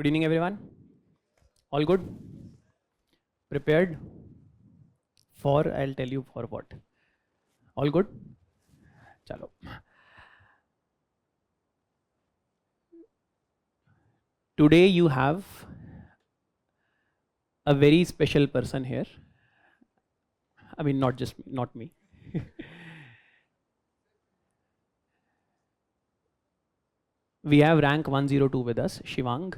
Good evening, everyone. All good? Prepared? For, I'll tell you for what. All good? Chalo. Today you have a very special person here. I mean, not me. We have rank 102 with us, Shivang.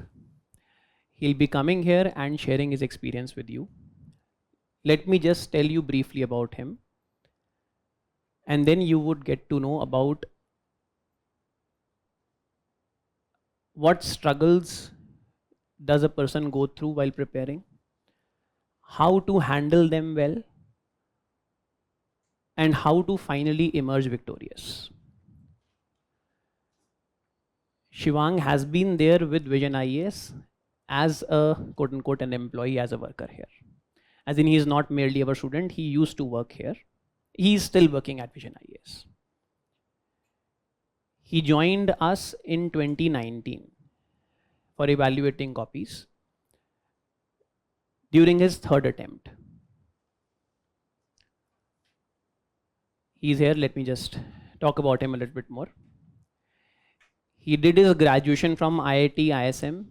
He'll be coming here and sharing his experience with you. Let me just tell you briefly about him. And then you would get to know about what struggles does a person go through while preparing, how to handle them well, and how to finally emerge victorious. Shivang has been there with Vision IAS as a quote unquote an employee, as a worker here. As in, he is not merely our student, he used to work here. He is still working at Vision IAS. He joined us in 2019 for evaluating copies during his third attempt. He's here, let me just talk about him a little bit more. He did his graduation from IIT ISM.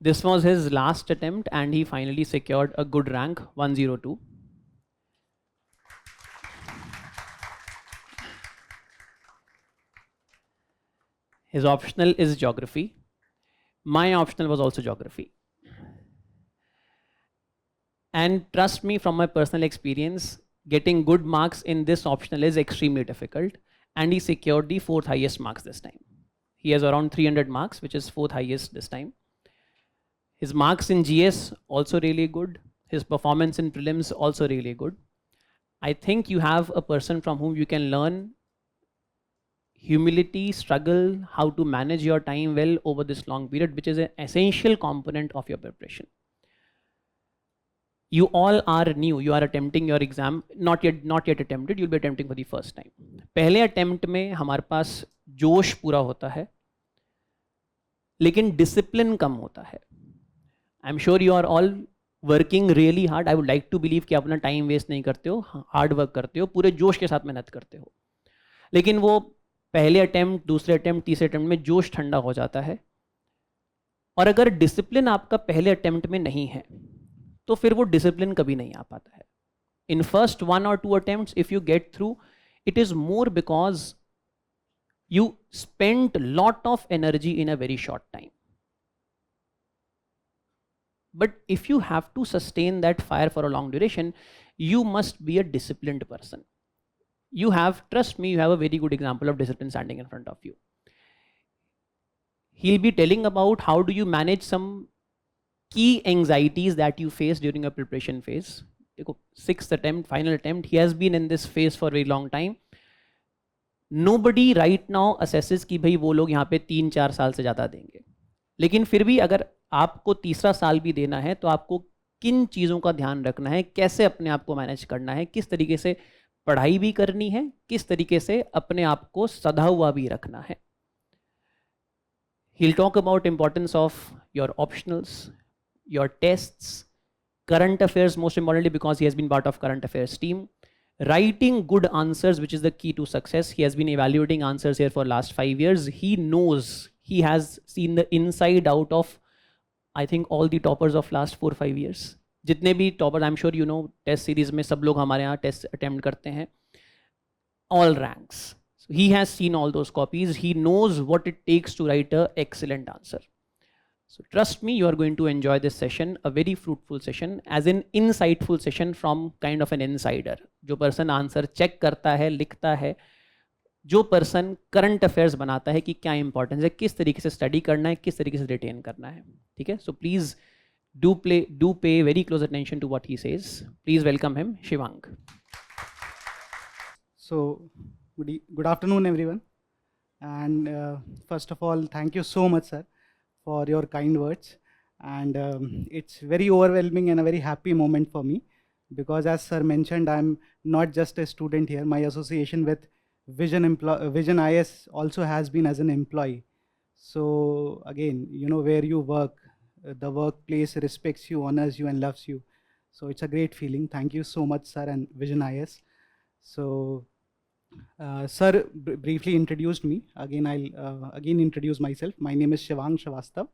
This was his last attempt and he finally secured a good rank, 102. His optional is geography. My optional was also geography. And trust me, from my personal experience, getting good marks in this optional is extremely difficult, and he secured the 4th highest marks this time. He has around 300 marks, which is 4th highest this time. His marks in GS also really good. His performance in prelims also really good. I think you have a person from whom you can learn humility, struggle, how to manage your time well over this long period, which is an essential component of your preparation. You all are new, you are attempting your exam, not yet attempted, you'll be attempting for the first time. पहले attempt में हमारे पास जोश पूरा होता है, लेकिन discipline कम होता है. I'm sure you are all working really hard. I would like to believe कि आप अपना time waste नहीं करते हो, hard work करते हो, पूरे जोश के साथ मेहनत करते हो. लेकिन वो पहले attempt, दूसरे attempt, तीसरे attempt में जोश ठंडा हो जाता है. और अगर discipline आपका पहले attempt में नहीं है, तो फिर वो डिसिप्लिन कभी नहीं आ पाता है. In first 1 or 2 attempts, if you get through, it is more because you spent lot of energy in a very short time. But if you have to sustain that fire for a long duration, you must be a disciplined person. You have, trust me, you have a very good example of discipline standing in front of you. He'll be telling about how do you manage some key anxieties that you face during a preparation phase. 6th attempt, final attempt, he has been in this phase for a very long time. Nobody right now assesses कि भाई वो लोग यहाँ पे 3-4 साल से ज़्यादा देंगे. लेकिन फिर भी अगर आपको तीसरा साल भी देना है तो आपको किन चीज़ों का ध्यान रखना है, कैसे अपने आप को मैनेज करना है, किस तरीके से पढ़ाई भी करनी है, किस तरीके से अपने आप को सधा हुआ भी रखना है. He'll talk about importance of your optionals, your tests, current affairs, most importantly because he has been part of current affairs team, writing good answers, which is the key to success. He has been evaluating answers here for last 5 years. He knows, he has seen the inside out of, I think, all the toppers of last 4-5 years. जितने भी toppers, I'm sure you know, test series में सब लोग हमारे यहाँ test attempt करते हैं, all ranks. So he has seen all those copies. He knows what it takes to write an excellent answer. So trust me, you are going to enjoy this session, a very fruitful session, as an insightful session from kind of an insider. जो person answer check करता है, लिखता है, जो person current affairs बनाता है कि क्या importance है, किस तरीके से study करना है, किस तरीके से retain करना है, ठीक है? So please do pay very close attention to what he says. Please welcome him, Shivang. So good afternoon, everyone. And first of all, thank you so much, sir, for your kind words. And it's very overwhelming and a very happy moment for me, because as sir mentioned, I'm not just a student here. My association with Vision IS also has been as an employee. So again, you know, where you work, the workplace respects you, honors you, and loves you. So it's a great feeling. Thank you so much, sir, and Vision IS. So, sir briefly introduced me. Again, I'll again introduce myself. My name is Shivang Shrivastava,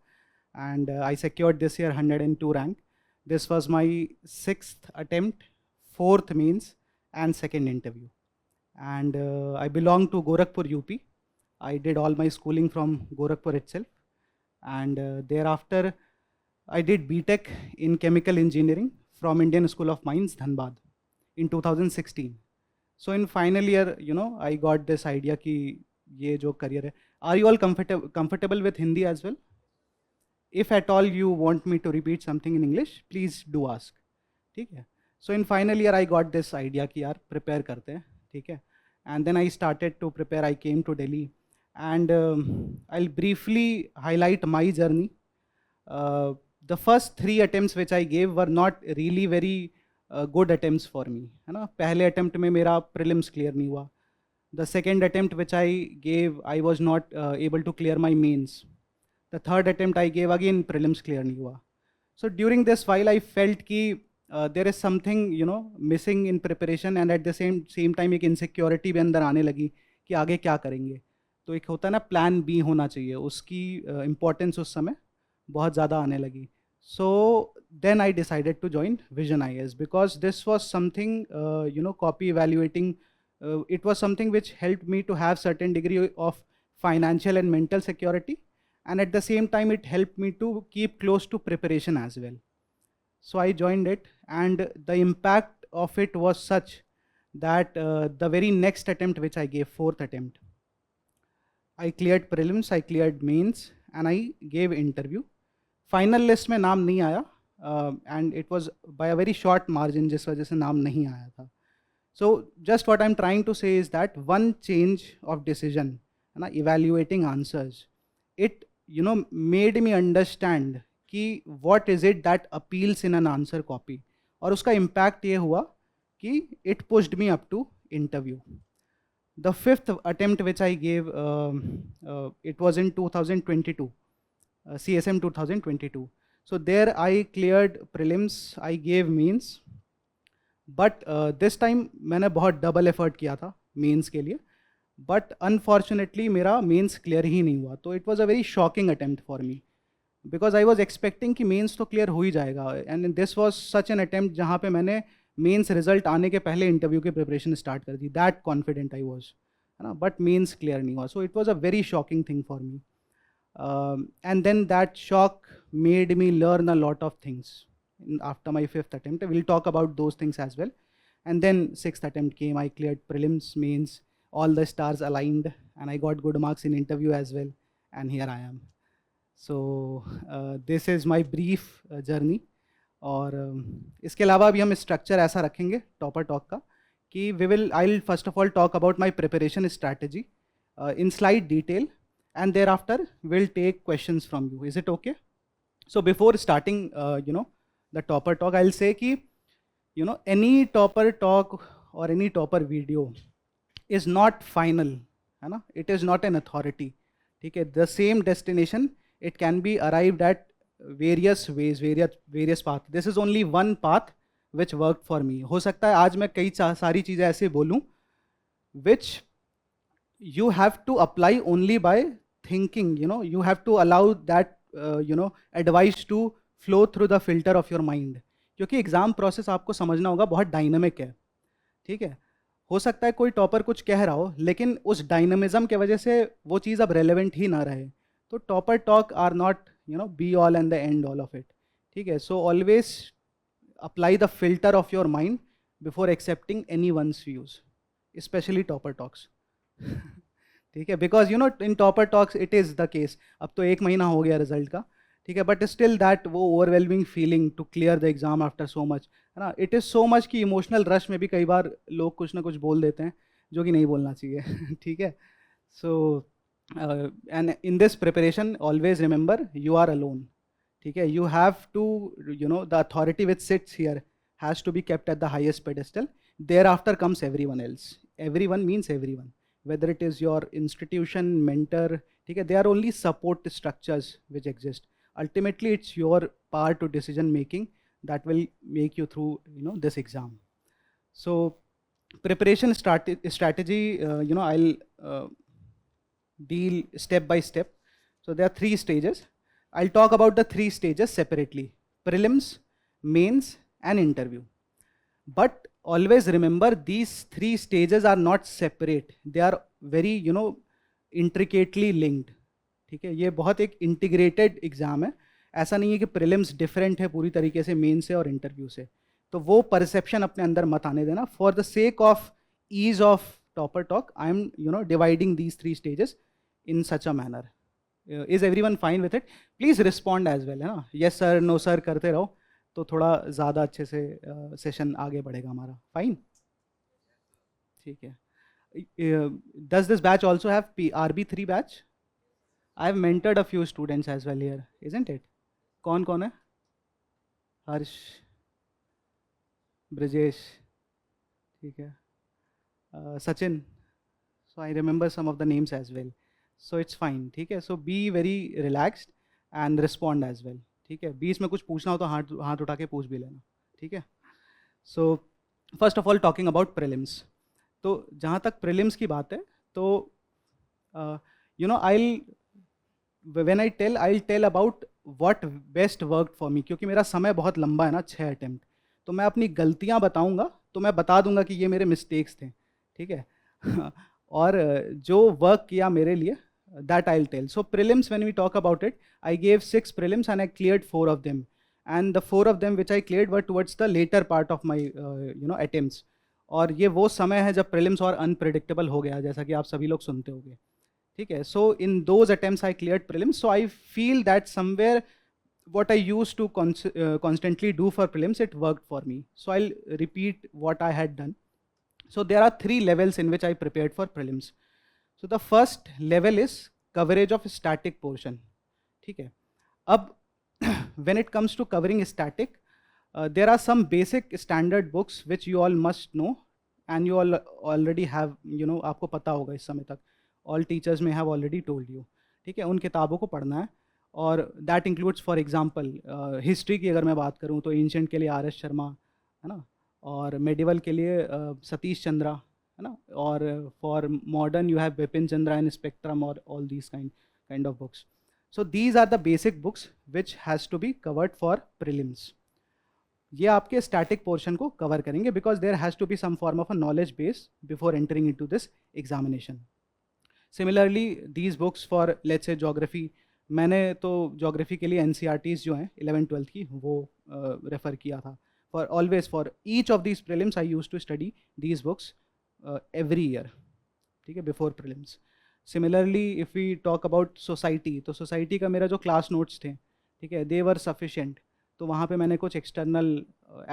and I secured this year 102 rank. This was my 6th attempt, 4th means, and 2nd interview. And I belong to Gorakhpur, UP. I did all my schooling from Gorakhpur itself, and thereafter I did BTech in chemical engineering from Indian School of Mines, Dhanbad, in 2016. So in final year, you know, I got this idea कि ये जो career है. Are you all comfortable with Hindi as well? If at all you want me to repeat something in English, please do ask. ठीक है? So in final year, I got this idea कि यार prepare करते हैं, ठीक है? And then I started to prepare. I came to Delhi, and I'll briefly highlight my journey. The first 3 attempts which I gave were not really very good attempts for me, है ना? पहले attempt में मेरा prelims clear नहीं हुआ. The second attempt which I gave, I was not able to clear my mains. The third attempt I gave, again prelims clear नहीं हुआ. So during this while I felt कि there is something, you know, missing in preparation, and at the same time एक insecurity भी अंदर आने लगी कि आगे क्या करेंगे. तो एक होता है ना plan B होना चाहिए, उसकी importance उस समय बहुत ज़्यादा आने लगी. So then I decided to join Vision IS because this was something, you know, copy evaluating. It was something which helped me to have certain degree of financial and mental security, and at the same time it helped me to keep close to preparation as well. So I joined it, and the impact of it was such that the very next attempt which I gave, 4th attempt, I cleared prelims, I cleared mains, and I gave interview. Final list में नाम नहीं आया, and it was by a very short margin जिस वजह से नाम नहीं आया था. So just what I'm trying to say is that one change of decision, है ना, evaluating answers, it, you know, made me understand कि what is it that appeals in an answer copy, और उसका impact ये हुआ कि it pushed me up to interview. The 5th attempt which I gave, it was in 2022, CSM 2022. So there I cleared prelims, I gave mains, but this time मैंने बहुत double effort किया था mains के लिए, but unfortunately मेरा mains clear ही नहीं हुआ. तो it was a very shocking attempt for me because I was expecting कि mains तो clear हो ही जाएगा, and this was such an attempt जहाँ पे मैंने mains result आने के पहले interview की preparation start कर दी. That confident I was, है ना, but mains clear नहीं हुआ. So it was a very shocking thing for me. And then that shock made me learn a lot of things after my 5th attempt. We'll talk about those things as well. And then 6th attempt came, I cleared prelims, mains, all the stars aligned, and I got good marks in interview as well, and here I am. So this is my brief journey. और इसके अलावा अभी हम structure ऐसा रखेंगे topper talk का कि I'll first of all talk about my preparation strategy in slight detail, and thereafter we'll take questions from you. Is it okay? So before starting, you know, the topper talk, I'll say कि, you know, any topper talk or any topper video is not final, है ना? It is not an authority. ठीक है? The same destination, it can be arrived at various ways, various paths. This is only one path which worked for me. हो सकता है आज मैं कई सारी चीज़ें ऐसे बोलूँ which you have to apply only by thinking, you know, you have to allow that, you know, advice to flow through the filter of your mind. क्योंकि एग्ज़ाम प्रोसेस आपको समझना होगा बहुत डायनामिक है, ठीक है? हो सकता है कोई टॉपर कुछ कह रहा हो लेकिन उस डायनामिज्म के वजह से वो चीज़ अब रेलेवेंट ही ना रहे. तो topper talk or not, you know, be all and the end all of it. ठीक है? So always apply the filter of your mind before accepting anyone's views, especially topper talks. ठीक है? Because you know in topper talks it is the case. अब तो 1 महीना हो गया result का, ठीक है? But still that वो overwhelming feeling to clear the exam after so much, है ना? It is so much कि emotional rush में भी कई बार लोग कुछ ना कुछ बोल देते हैं जो कि नहीं बोलना चाहिए. ठीक है? So and in this preparation always remember you are alone. ठीक है? You have to, you know, the authority which sits here has to be kept at the highest pedestal. Thereafter comes everyone else. Everyone means everyone. whether it is your institution, mentor, ठीक है, they are only support structures which exist. Ultimately, it's your part to decision making that will make you through, this exam. So preparation strategy, I'll deal step by step. So there are 3 stages. I'll talk about the 3 stages separately: prelims, mains, and interview. But always remember, these 3 stages are not separate. They are very, intricately linked. ठीक है, ये बहुत एक integrated exam है. ऐसा नहीं है कि प्रीलिम्स डिफरेंट है पूरी तरीके से मेन से और इंटरव्यू से. तो वो परसेप्शन अपने अंदर मत आने देना. For the sake of ease of topper talk, I am dividing these 3 stages in such a manner. Is everyone fine with it? Please respond as well, है ना. यस सर, नो सर करते रहो तो थोड़ा ज़्यादा अच्छे से सेशन आगे बढ़ेगा हमारा. फाइन, ठीक है. Does this batch also have RB3 batch? I have mentored a few students as well here, isn't it? कौन कौन है? हर्ष, ब्रजेश, ठीक है, Sachin. So I remember some of the names as well. So it's fine, ठीक है. So be very relaxed and respond as well, ठीक है. बीच में कुछ पूछना हो तो हाथ उठा के पूछ भी लेना, ठीक है. So first of all, talking about prelims. तो जहाँ तक prelims की बात है तो I'll tell about what best worked for me. क्योंकि मेरा समय बहुत लंबा है ना, 6 अटेम्प्ट, तो मैं अपनी गलतियाँ बताऊँगा, तो मैं बता दूँगा कि ये मेरे मिस्टेक्स थे, ठीक है. और जो वर्क किया मेरे लिए, that I'll tell. So prelims, when we talk about it, I gave 6 prelims and I cleared 4 of them. And the 4 of them which I cleared were towards the later part of my attempts. और ये वो समय है जब prelims और unpredictable हो गया, जैसा कि आप सभी लोग सुनते होंगे, ठीक है. So in those attempts I cleared prelims. So I feel that somewhere what I used to constantly do for prelims, it worked for me. So I'll repeat what I had done. So there are 3 levels in which I prepared for prelims. So the first level is coverage of static portion, ठीक है. अब when it comes to covering static, there are some basic standard books which you all must know and you all already have, आपको पता होगा इस समय तक. All teachers may have already told you, ठीक है. उन किताबों को पढ़ना है. और that includes, for example, history की अगर मैं बात करूँ तो ancient के लिए RS शर्मा, है ना, और medieval के लिए सतीश चंद्रा, है ना, और for modern you have Bipin Chandra and Spectrum or all these kind of books. So these are the basic books which has to be covered for prelims. ये आपके static portion को cover करेंगे because there has to be some form of a knowledge base before entering into this examination. Similarly, these books for let's say geography, मैंने तो geography के लिए NCERTs जो हैं 11th-12th की वो रेफ़र किया था. For always, for each of these prelims, I used to study these books every year, ठीक है, before prelims. Similarly, if we talk about society, तो society का मेरा जो class notes थे, ठीक है, they were sufficient. तो वहाँ पे मैंने कुछ external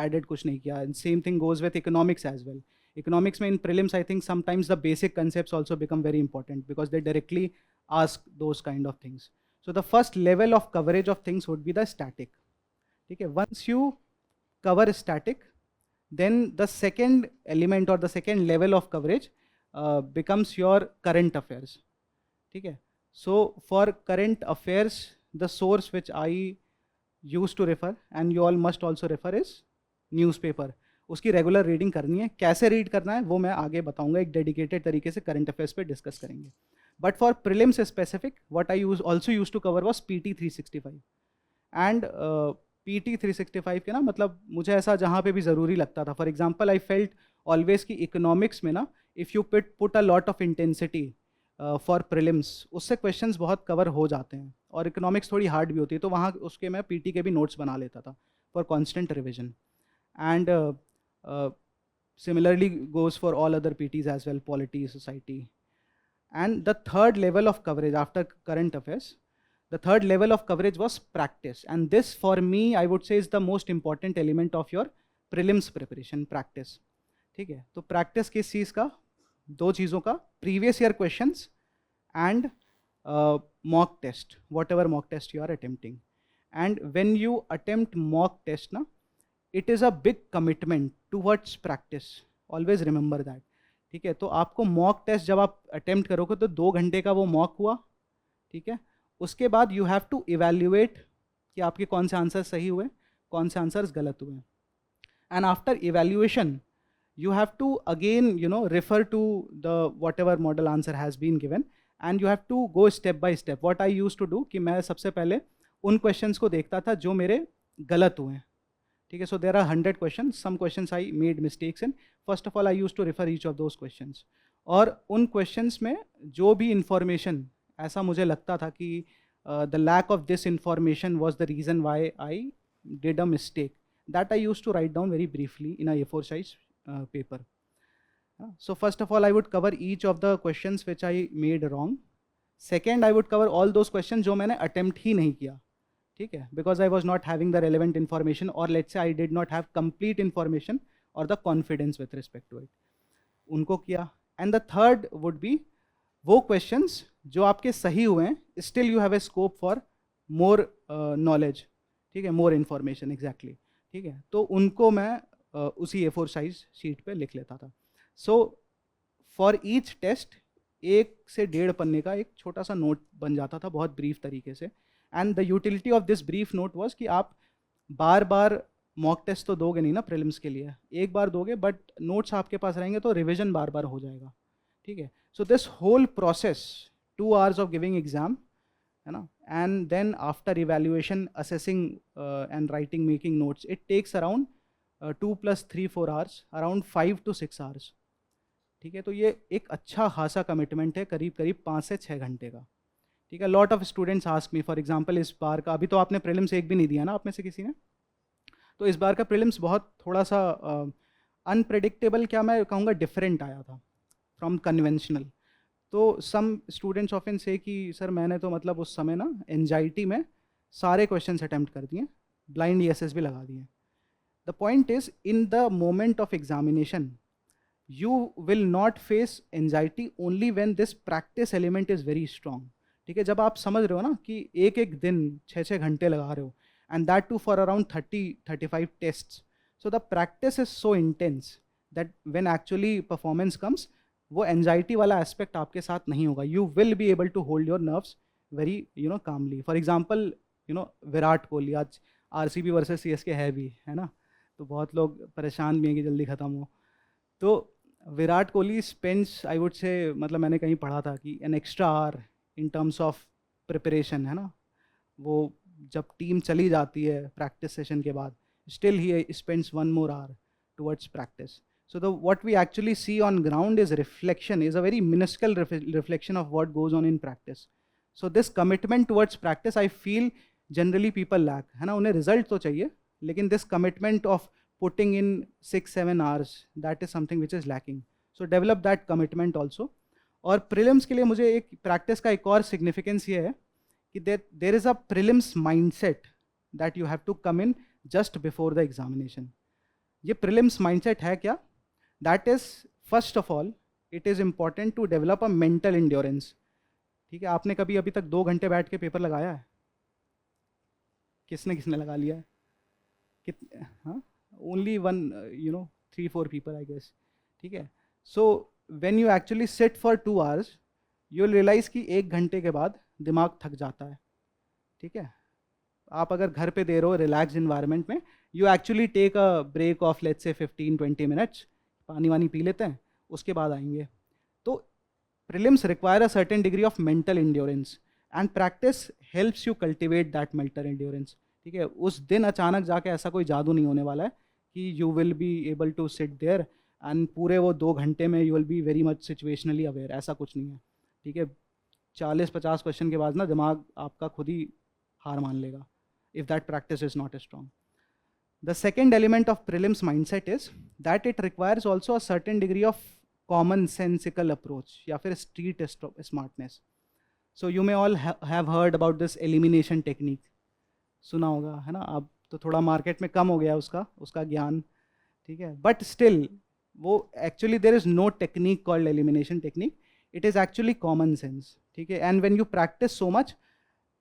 added कुछ नहीं किया. And same thing goes with economics as well. Economics में in prelims, I think sometimes the basic concepts also become very important because they directly ask those kind of things. So the first level of coverage of things would be the static, ठीक है. Once you cover static, then the second element or the second level of coverage becomes your current affairs, ठीक है. So for current affairs, the source which I used to refer and you all must also refer is newspaper. उसकी regular reading करनी है. कैसे read करना है वो मैं आगे बताऊंगा, एक डेडिकेटेड तरीके से करंट अफेयर्स पे डिस्कस करेंगे. But for prelims specific, what I also use to cover was PT 365. And PT 365 के ना, मतलब मुझे ऐसा जहाँ पे भी ज़रूरी लगता था. For example, I felt always कि इकोनॉमिक्स में ना, if you put a lot of intensity for prelims, उससे क्वेश्चंस बहुत कवर हो जाते हैं और इकोनॉमिक्स थोड़ी हार्ड भी होती है. तो वहाँ उसके मैं PT के भी नोट्स बना लेता था for constant revision. And similarly goes for all other PTs as well, polity, society. And the third level of coverage after current affairs, the third level of coverage was practice. And this for me, I would say, is the most important element of your prelims preparation, practice, ठीक है. तो practice किस चीज़ का? 2 चीज़ों का, previous year questions and mock test, whatever mock test you are attempting. And when you attempt mock test ना, it is a big commitment towards practice. Always remember that. ठीक है, तो आपको मॉक टेस्ट जब आप अटेम्प्ट करोगे तो 2 घंटे का वो मॉक हुआ, ठीक है। उसके बाद यू हैव टू इवैल्यूएट कि आपके कौन से आंसर सही हुए, कौन से आंसर्स गलत हुए, and after evaluation you have to again refer to the whatever model answer has been given, and you have to go step by step. What I used to do कि मैं सबसे पहले उन questions को देखता था जो मेरे गलत हुए हैं, ठीक है। so there are 100 questions, some questions I made mistakes in. First of all I used to refer each of those questions, और उन questions में जो भी information ऐसा मुझे लगता था कि the lack of this information was the reason why I did a mistake, that I used to write down very briefly in a A4 size paper. So first of all I would cover each of the questions which I made wrong. Second I would cover all those questions जो मैंने attempt ही नहीं किया, ठीक है, because I was not having the relevant information, or let's say I did not have complete information or the confidence with respect to it, उनको किया. And the third would be वो questions जो आपके सही हुए हैं, still you have a scope for more knowledge, ठीक है, more information exactly, ठीक है, तो उनको मैं उसी A4 साइज शीट पे लिख लेता था. सो फॉर ईच टेस्ट 1 से 1.5 पन्ने का एक छोटा सा नोट बन जाता था बहुत ब्रीफ तरीके से. And the utility of this brief note was कि आप बार बार मॉक टेस्ट तो दोगे नहीं ना प्रीलिम्स के लिए, एक बार दोगे, बट नोट्स आपके पास रहेंगे तो रिविजन बार बार हो जाएगा, ठीक है. So this whole process 2 hours of giving exam, है ना, and then after evaluation assessing and writing making notes, it takes around 2 + 3 4 hours, around 5 to 6 hours, ठीक है. तो ये एक अच्छा खासा कमिटमेंट है, करीब करीब 5 से 6 घंटे का, ठीक है. Lot of students ask me, for example इस बार का, अभी तो आपने प्रीलिम्स एक भी नहीं दिया ना आप में से किसी ने, तो इस बार का प्रीलिम्स बहुत थोड़ा सा अनप्रेडिक्टेबल, क्या मैं कहूँगा, डिफरेंट आया था फ्रॉम कन्वेंशनल. तो सम स्टूडेंट्स ऑफन से कि सर मैंने तो मतलब उस समय ना एंजाइटी में सारे क्वेश्चंस अटैम्प्ट कर दिए, ब्लाइंड ESS भी लगा दिए. The point is, in the moment of examination, you will not face anxiety only when this practice element is very strong, ठीक है. जब आप समझ रहे हो ना कि एक एक दिन 6-6 घंटे लगा रहे हो, and that too for around 30-35 tests, so the practice is so intense that when actually performance comes, वो anxiety वाला aspect आपके साथ नहीं होगा. You will be able to hold your nerves very calmly. For example, Virat Kohli आज RCB versus CSK है ना, तो बहुत लोग परेशान भी हैं कि जल्दी ख़त्म हो. तो Virat Kohli spends, I would से, मतलब मैंने कहीं पढ़ा था कि an extra our in terms of preparation, है ना, वो जब टीम चली जाती है प्रैक्टिस सेशन के बाद, still he spends 1 more hour towards practice. So the what we actually see on ground is reflection, is a very minuscule reflection of what goes on in practice. So this commitment towards practice I feel generally people lack, है ना. उन्हें result तो चाहिए, लेकिन this commitment of putting in 6-7 hours, that is something which is lacking. So develop that commitment also. और prelims के लिए मुझे एक प्रैक्टिस का एक और सिग्निफिकेंस ये है कि there is a prelims mindset that you have to come in just before the examination. ये प्रीलिम्स माइंडसेट है क्या? That is first of all it is important to develop a mental endurance, ठीक है. आपने कभी अभी तक 2 घंटे बैठ के पेपर लगाया है? किसने लगा लिया है? हाँ, only one 3-4 people I guess, ठीक है. So when you actually sit for 2 hours, you'll realize कि 1 घंटे के बाद दिमाग थक जाता है, ठीक है. आप अगर घर पे दे रहे हो रिलैक्स इन्वायरमेंट में, you actually take a break of let's say 15-20 minutes, पानी वानी पी लेते हैं, उसके बाद आएंगे. तो prelims require a certain degree of mental endurance, and practice helps you cultivate that mental endurance, ठीक है. उस दिन अचानक जाके ऐसा कोई जादू नहीं होने वाला है कि you will be able to sit there and पूरे वो 2 घंटे में you will be very much situationally aware, ऐसा कुछ नहीं है, ठीक है. 40-50 क्वेश्चन के बाद ना दिमाग आपका खुद ही हार मान लेगा if that practice is not strong. The second element of prelims mindset is that it requires also a certain degree of common sensical approach या फिर street smartness. So you may all have heard about this elimination technique, सुना होगा, है ना. अब तो थोड़ा market में कम हो गया उसका ज्ञान, ठीक है. बट स्टिल वो actually there is no technique called elimination technique, it is actually common sense, ठीक है. And when you practice so much,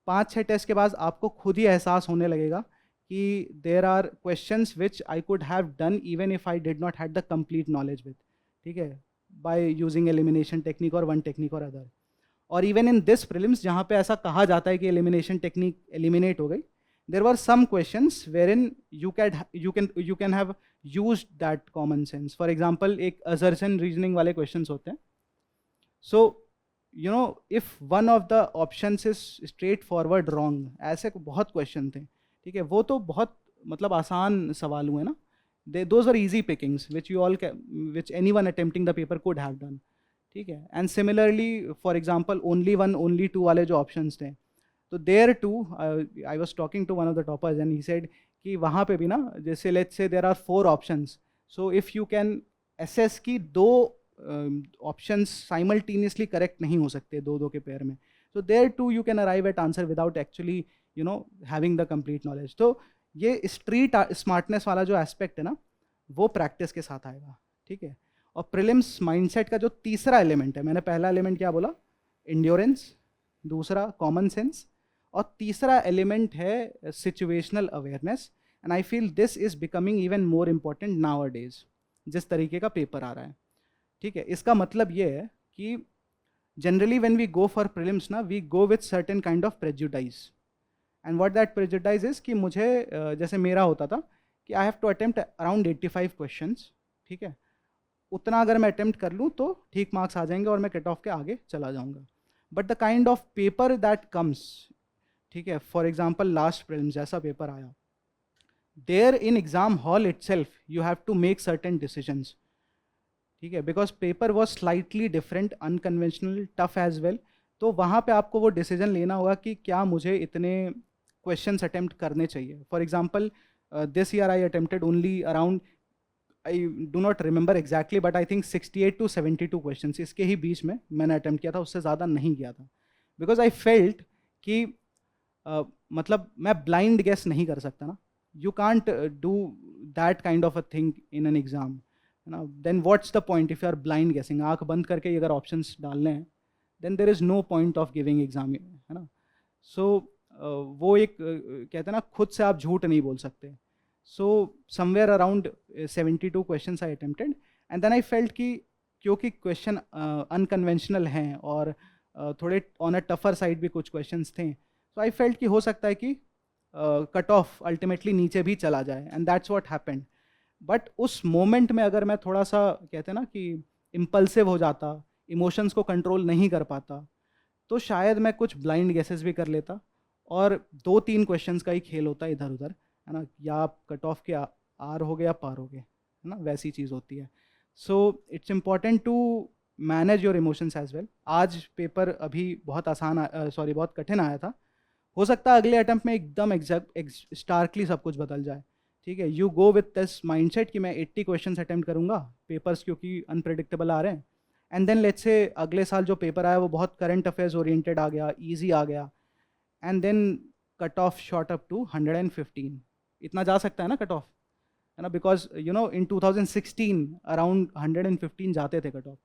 5-6 test के बाद आपको खुद ही एहसास होने लगेगा कि there are questions which I could have done even if I did not had the complete knowledge with, ठीक है. बाय यूजिंग एलिमिनेशन टेक्निक और वन टेक्निक और अदर. और इवन इन दिस प्रीलिम्स जहाँ पे ऐसा कहा जाता है कि एलिमिनेशन टेक्निक एलिमिनेट हो गई, there were some questions wherein you can have used that common sense. For example, एक assertion reasoning वाले questions होते हैं. So you know, if one of the options is straightforward wrong, ऐसे बहुत question थे, ठीक है. वो तो बहुत मतलब आसान सवाल हुए ना. Those were easy pickings which anyone attempting the paper could have done, ठीक है. And similarly, for example, only one only two वाले जो options थे, तो there too I was talking to one of the toppers and he said कि वहाँ पे भी ना, जैसे let's say there are 4 options, so if you can assess कि 2 options simultaneously correct नहीं हो सकते दो के पेयर में, so there too you can arrive at answer without actually you know having the complete knowledge. तो ये street smartness वाला जो aspect है ना, वो practice के साथ आएगा, ठीक है. और प्रीलिम्स माइंडसेट का जो तीसरा एलिमेंट है, मैंने पहला एलिमेंट क्या बोला, इंड्योरेंस, दूसरा कॉमन सेंस, और तीसरा एलिमेंट है situational awareness. And I feel this is becoming even more important now days, जिस तरीके का पेपर आ रहा है, ठीक है. इसका मतलब ये है कि generally when we go for prelims ना, we go with certain kind of prejudice. And what that prejudice is कि मुझे जैसे मेरा होता था कि I have to attempt around 85 questions, ठीक है. उतना अगर मैं अटेम्प्ट कर लूँ तो ठीक मार्क्स आ जाएंगे और मैं कट ऑफ के आगे चला जाऊँगा. But the kind of paper that comes, ठीक है, फॉर एग्जाम्पल लास्ट प्रीलिम्स जैसा पेपर आया, there in exam hall itself you have to make certain decisions, ठीक है, because paper was slightly different, unconventional, tough as well. तो वहाँ पे आपको वो डिसीजन लेना होगा कि क्या मुझे इतने क्वेश्चंस अटेम्प्ट करने चाहिए. For example this year I attempted only around, I do not remember exactly, but I think 68 to 72 questions इसके ही बीच में मैंने अटेम्प्ट किया था, उससे ज़्यादा नहीं किया था. बिकॉज आई फेल्ट कि मतलब मैं ब्लाइंड गेस नहीं कर सकता ना. You can't do that kind of a thing in an exam, है ना. Then what's the point if you are blind guessing, आँख बंद करके अगर ऑप्शंस डालने हैं, then there is no point of giving exam, है ना. सो वो एक कहते हैं ना, खुद से आप झूठ नहीं बोल सकते. So somewhere around 72 questions I attempted, and then I felt कि क्योंकि क्वेश्चन अनकन्वेंशनल हैं और थोड़े ऑन अ टफर साइड भी कुछ क्वेश्चंस थे, so I felt कि हो सकता है कि कट ऑफ अल्टीमेटली नीचे भी चला जाए, and that's what happened. But उस मोमेंट में अगर मैं थोड़ा सा कहते हैं ना कि इम्पल्सिव हो जाता, इमोशंस को कंट्रोल नहीं कर पाता, तो शायद मैं कुछ ब्लाइंड गेसेस भी कर लेता और 2-3 क्वेश्चंस का ही खेल होता इधर उधर, है ना. या आप कट ऑफ के आर हो गए या पार हो गए, है ना, वैसी चीज़ होती है. So it's important to manage your emotions as well. आज पेपर अभी बहुत आसान बहुत कठिन आया था, हो सकता है अगले अटेम्प्ट में एकदम एग्जैक्ट स्टार्कली सब कुछ बदल जाए, ठीक है. You go with this mindset कि मैं 80 क्वेश्चंस अटेम्प्ट करूँगा, पेपर्स क्योंकि अनप्रेडिक्टेबल आ रहे हैं, एंड देन लेट्स से अगले साल जो पेपर आया वो बहुत करंट अफेयर्स ओरिएंटेड आ गया, ईजी आ गया, and then cut off shot up to 115. इतना जा सकता है ना कट ऑफ, है ना, because you know in 2016 around 115 जाते थे कट ऑफ.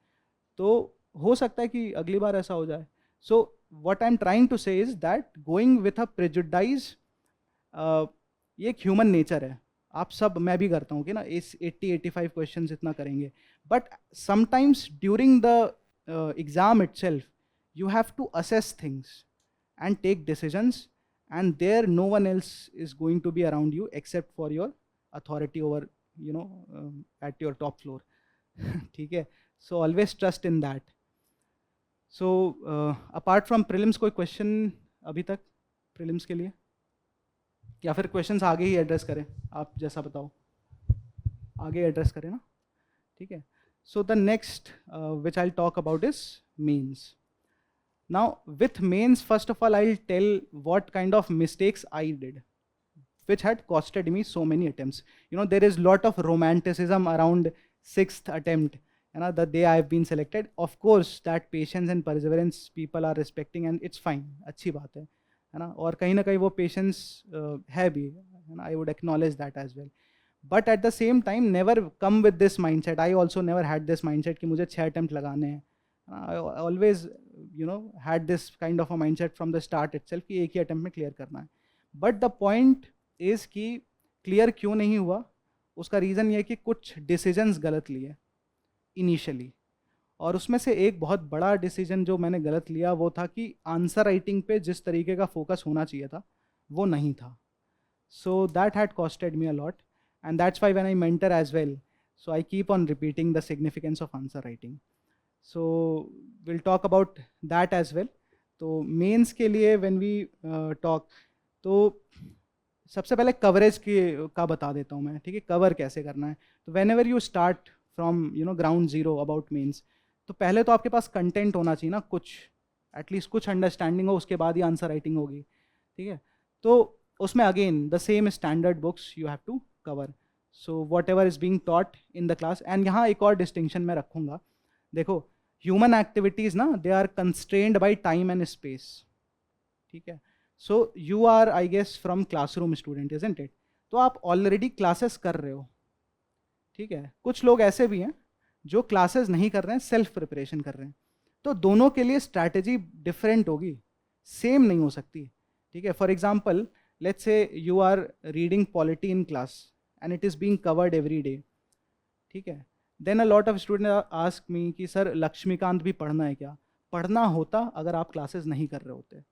तो हो सकता है कि अगली बार ऐसा हो जाए. So what I am trying to say is that going with a prejudice, ये एक ह्यूमन नेचर है. आप सब, मैं भी करता हूँ कि ना इस 80-85 क्वेश्चंस इतना करेंगे, but sometimes during the exam itself you have to assess things and take decisions, and there no one else is going to be around you except for your authority over, you know, at your top floor. ठीक है. So always trust in that. So apart from prelims, कोई question अभी तक prelims के लिए, या फिर questions आगे ही address करें, आप जैसा बताओ, आगे address करें ना, ठीक है. So the next which I'll talk about is mains. Now with mains, first of all I'll tell what kind of mistakes I did, which had costed me so many attempts. You know, there is lot of romanticism around 6th attempt, you know, the day I've been selected. Of course that patience and perseverance people are respecting, and it's fine, अच्छी बात है ना. और कहीं ना कहीं वो patience है भी, and I would acknowledge that as well. But at the same time, never come with this mindset. I also never had this mindset कि मुझे 6 attempt लगाने हैं. I always, you know, had this kind of a mindset from the start itself कि एक ही attempt में clear करना है. But the point is कि clear क्यों नहीं हुआ, उसका reason ये है कि कुछ decisions गलत लिए initially, और उसमें से एक बहुत बड़ा डिसीजन जो मैंने गलत लिया वो था कि आंसर राइटिंग पे जिस तरीके का फोकस होना चाहिए था वो नहीं था. So that had costed me a lot, and that's why when I mentor as well, so I keep on repeating the significance of answer writing. So we'll talk about that as well. तो mains के लिए when we talk, तो सबसे पहले coverage का बता देता हूँ मैं, ठीक है, कवर कैसे करना है. तो whenever you start from ground zero about mains, तो पहले तो आपके पास कंटेंट होना चाहिए ना, कुछ एटलीस्ट कुछ अंडरस्टैंडिंग हो, उसके बाद ही आंसर राइटिंग होगी, ठीक है. तो उसमें again the same standard books you have to cover. So whatever is being taught in the class. And यहाँ एक और डिस्टिंक्शन मैं रखूँगा. देखो, ह्यूमन एक्टिविटीज़ ना, they are constrained by time and space, ठीक है. So you are, I guess, from classroom student, isn't it. तो आप ऑलरेडी क्लासेस कर रहे हो, ठीक है. कुछ लोग ऐसे भी हैं जो क्लासेस नहीं कर रहे हैं, सेल्फ प्रिपरेशन कर रहे हैं. तो दोनों के लिए स्ट्रैटेजी डिफरेंट होगी, सेम नहीं हो सकती, ठीक है. For example, let's say you are reading polity in class and it is being covered every day, ठीक है. Then a lot of student ask me कि सर लक्ष्मीकांत भी पढ़ना है क्या? पढ़ना होता अगर आप क्लासेस नहीं कर रहे होते.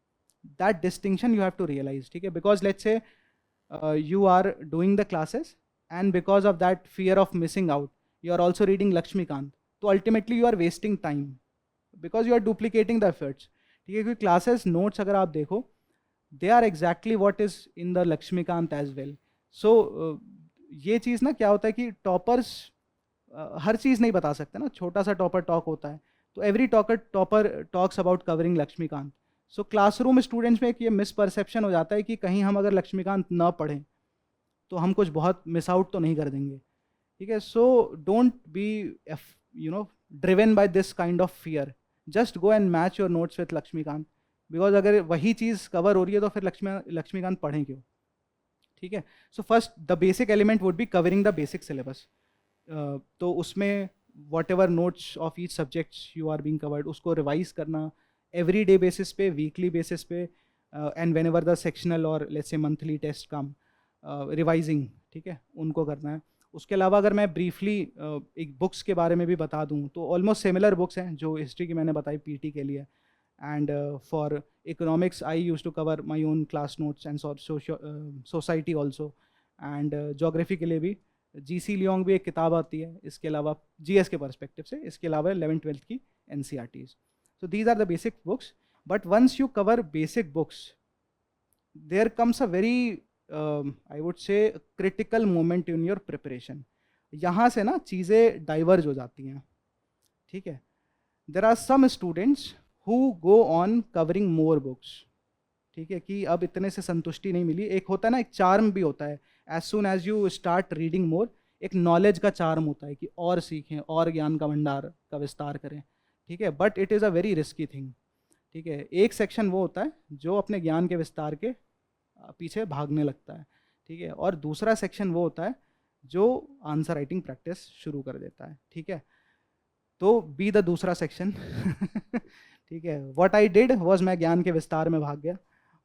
That distinction you have to realise, ठीक है. Because let's say you are doing the classes and because of that fear of missing out you are also reading Lakshmikant, so ultimately you are wasting time because you are duplicating the efforts, ठीक है. क्योंकि classes notes अगर आप देखो, they are exactly what is in the Lakshmikant as well. So ये चीज़ ना क्या होता है कि टॉपर्स हर चीज़ नहीं बता सकते ना. छोटा सा टॉपर टॉक होता है, तो every topper talks about covering Lakshmikant. So classroom students में एक ये मिसपरसेप्शन हो जाता है कि कहीं हम अगर लक्ष्मीकांत ना पढ़ें तो हम कुछ बहुत मिस आउट तो नहीं कर देंगे, ठीक है. So don't be driven by this kind of fear. Just go and match your notes with Lakshmikant, because अगर वही चीज़ कवर हो रही है तो फिर लक्ष्मीकांत पढ़ें क्यों, ठीक है. So first the basic element would be covering the basic syllabus. तो उसमें whatever notes of each subjects you are being covered, उसको रिवाइज करना एवरी डे बेसिस पे, वीकली बेसिस पे, and whenever the sectional और let's say monthly test come, revising, ठीक है, उनको करना है. उसके अलावा अगर मैं ब्रीफली एक बुक्स के बारे में भी बता दूं तो ऑलमोस्ट सिमिलर बुक्स हैं जो हिस्ट्री की मैंने बताई पीटी के लिए. And for economics I use to cover my own class notes and society also. And geography के लिए भी जी.सी. लियोंग भी एक किताब आती है, इसके अलावा जीएस के पर्सपेक्टिव से, इसके अलावा 11th-12th की NCERTs. So these are the basic books, but once you cover basic books, there comes a very I would say critical moment in your preparation. यहाँ से ना चीज़ें डाइवर्ज हो जाती हैं, ठीक है. There are some students who go on covering more books, ठीक है, कि अब इतने से संतुष्टि नहीं मिली. एक होता है ना, एक चार्म भी होता है, as soon as you start reading more, एक नॉलेज का चार्म होता है कि और सीखें और ज्ञान का भंडार का विस्तार करें, ठीक है. But it is a very risky thing, ठीक है. एक सेक्शन वो होता है जो अपने ज्ञान के विस्तार के पीछे भागने लगता है, ठीक है. और दूसरा सेक्शन वो होता है जो आंसर राइटिंग प्रैक्टिस शुरू कर देता है, ठीक है. तो बी द दूसरा सेक्शन ठीक है. व्हाट आई डिड वाज, मैं ज्ञान के विस्तार में भाग गया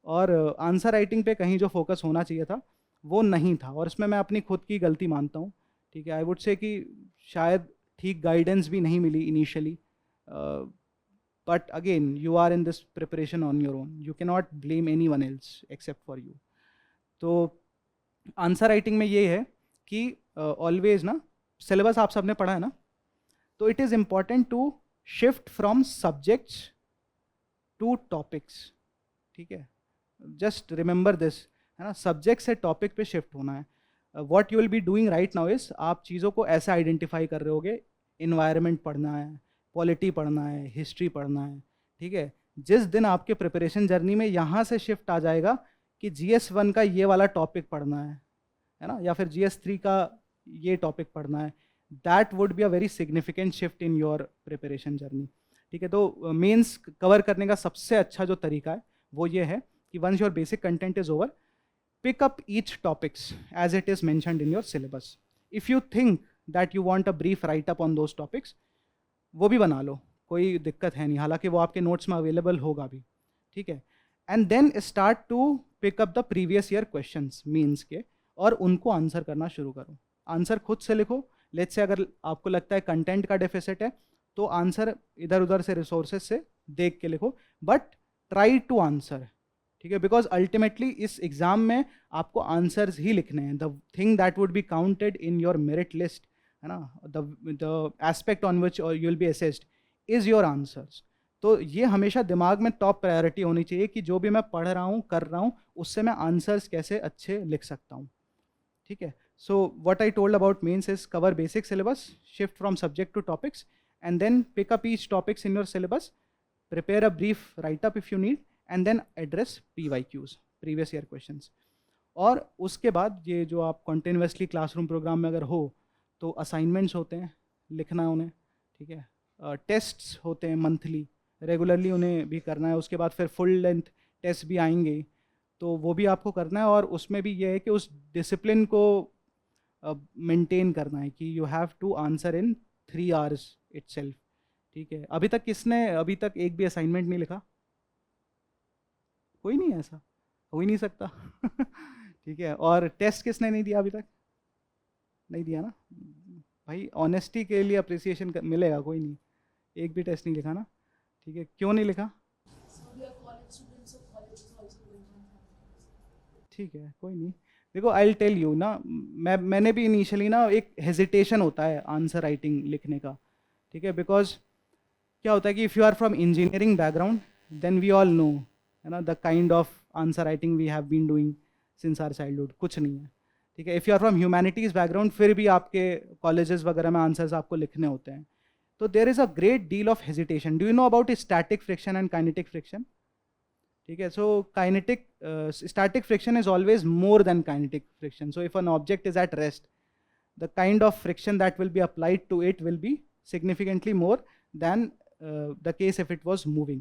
और आंसर राइटिंग पे कहीं जो फोकस होना चाहिए था वो नहीं था, और इसमें मैं अपनी खुद की गलती मानता हूँ, ठीक है. आई वुड से कि शायद ठीक गाइडेंस भी नहीं मिली initially, but again you are in this preparation on your own, you cannot blame anyone else except for you. तो आंसर राइटिंग में ये है कि ऑलवेज ना, सिलेबस आप सबने पढ़ा है ना, तो it is important to shift from subjects to topics, ठीक है. जस्ट रिमेंबर दिस, है ना, सब्जेक्ट से टॉपिक पे शिफ्ट होना है. What you will be doing right now is, आप चीज़ों को ऐसे आइडेंटिफाई कर रहे होगे, इन्वायरमेंट पढ़ना है, पॉलिटी पढ़ना है, हिस्ट्री पढ़ना है, ठीक है. जिस दिन आपके प्रिपरेशन जर्नी में यहाँ से शिफ्ट आ जाएगा कि GS1 का ये वाला टॉपिक पढ़ना है ना, या फिर GS3 का ये टॉपिक पढ़ना है, that would be a very significant shift in your preparation journey, ठीक है. तो मेंस कवर करने का सबसे अच्छा जो तरीका है वो ये है कि once your basic content is over, pick up each topics as it is mentioned in your syllabus. If you think that you want a brief write up on those topics, वो भी बना लो, कोई दिक्कत है नहीं, हालांकि वो आपके नोट्स में अवेलेबल होगा भी, ठीक है. And then start to pick up the previous year questions means के, और उनको आंसर करना शुरू करो. आंसर खुद से लिखो. लेट्स से अगर आपको लगता है कंटेंट का डेफिसिट है तो आंसर इधर उधर से रिसोर्सेज से देख के लिखो, बट ट्राई टू आंसर, ठीक है, बिकॉज अल्टीमेटली इस एग्जाम में आपको आंसर्स ही लिखने हैं. The thing that would be counted in your merit list, है ना, the aspect on which you will B assessed is your answers. तो ये हमेशा दिमाग में टॉप प्रायोरिटी होनी चाहिए कि जो भी मैं पढ़ रहा हूँ कर रहा हूँ उससे मैं आंसर्स कैसे अच्छे लिख सकता हूँ, ठीक है. So what I told about mains is cover basic syllabus, shift from subject to topics, and then pick up each topics in your syllabus, prepare a brief write-up if you need, and then address PYQs, previous year questions. और उसके बाद ये जो आप continuously classroom program में अगर हो तो assignments होते हैं, लिखना है उन्हें, ठीक है, टेस्ट्स होते हैं मंथली, रेगुलरली उन्हें भी करना है. उसके बाद फिर फुल लेंथ टेस्ट भी आएंगे तो वो भी आपको करना है. और उसमें भी ये है कि उस डिसिप्लिन को मेंटेन करना है कि you have to answer in 3 hours itself, ठीक है. अभी तक किसने अभी तक एक भी असाइनमेंट नहीं लिखा? कोई नहीं है, ऐसा हो ही नहीं सकता. ठीक है. और टेस्ट किसने नहीं दिया अभी तक? नहीं दिया ना भाई, ऑनेस्टी के लिए अप्रिसिएशन मिलेगा. कोई नहीं, एक भी टेस्ट नहीं लिखा ना, ठीक है. क्यों नहीं लिखा? ठीक है, कोई नहीं. देखो आई विल टेल यू ना, मैंने भी इनिशियली ना एक हेजिटेशन होता है आंसर राइटिंग लिखने का, ठीक है. बिकॉज क्या होता है कि if you are from engineering background then we all know, है ना, the kind of answer writing we have been doing since our childhood, कुछ नहीं है, ठीक है. If you are from humanities background फिर भी आपके कॉलेजेस वगैरह में आंसर्स आपको लिखने होते हैं. तो there is a great deal of hesitation. Do you know about static friction and kinetic friction? ठीक है. So kinetic static friction is always more than kinetic friction. So if an object is at rest, the kind of friction that will be applied to it will be significantly more than the case if it was moving.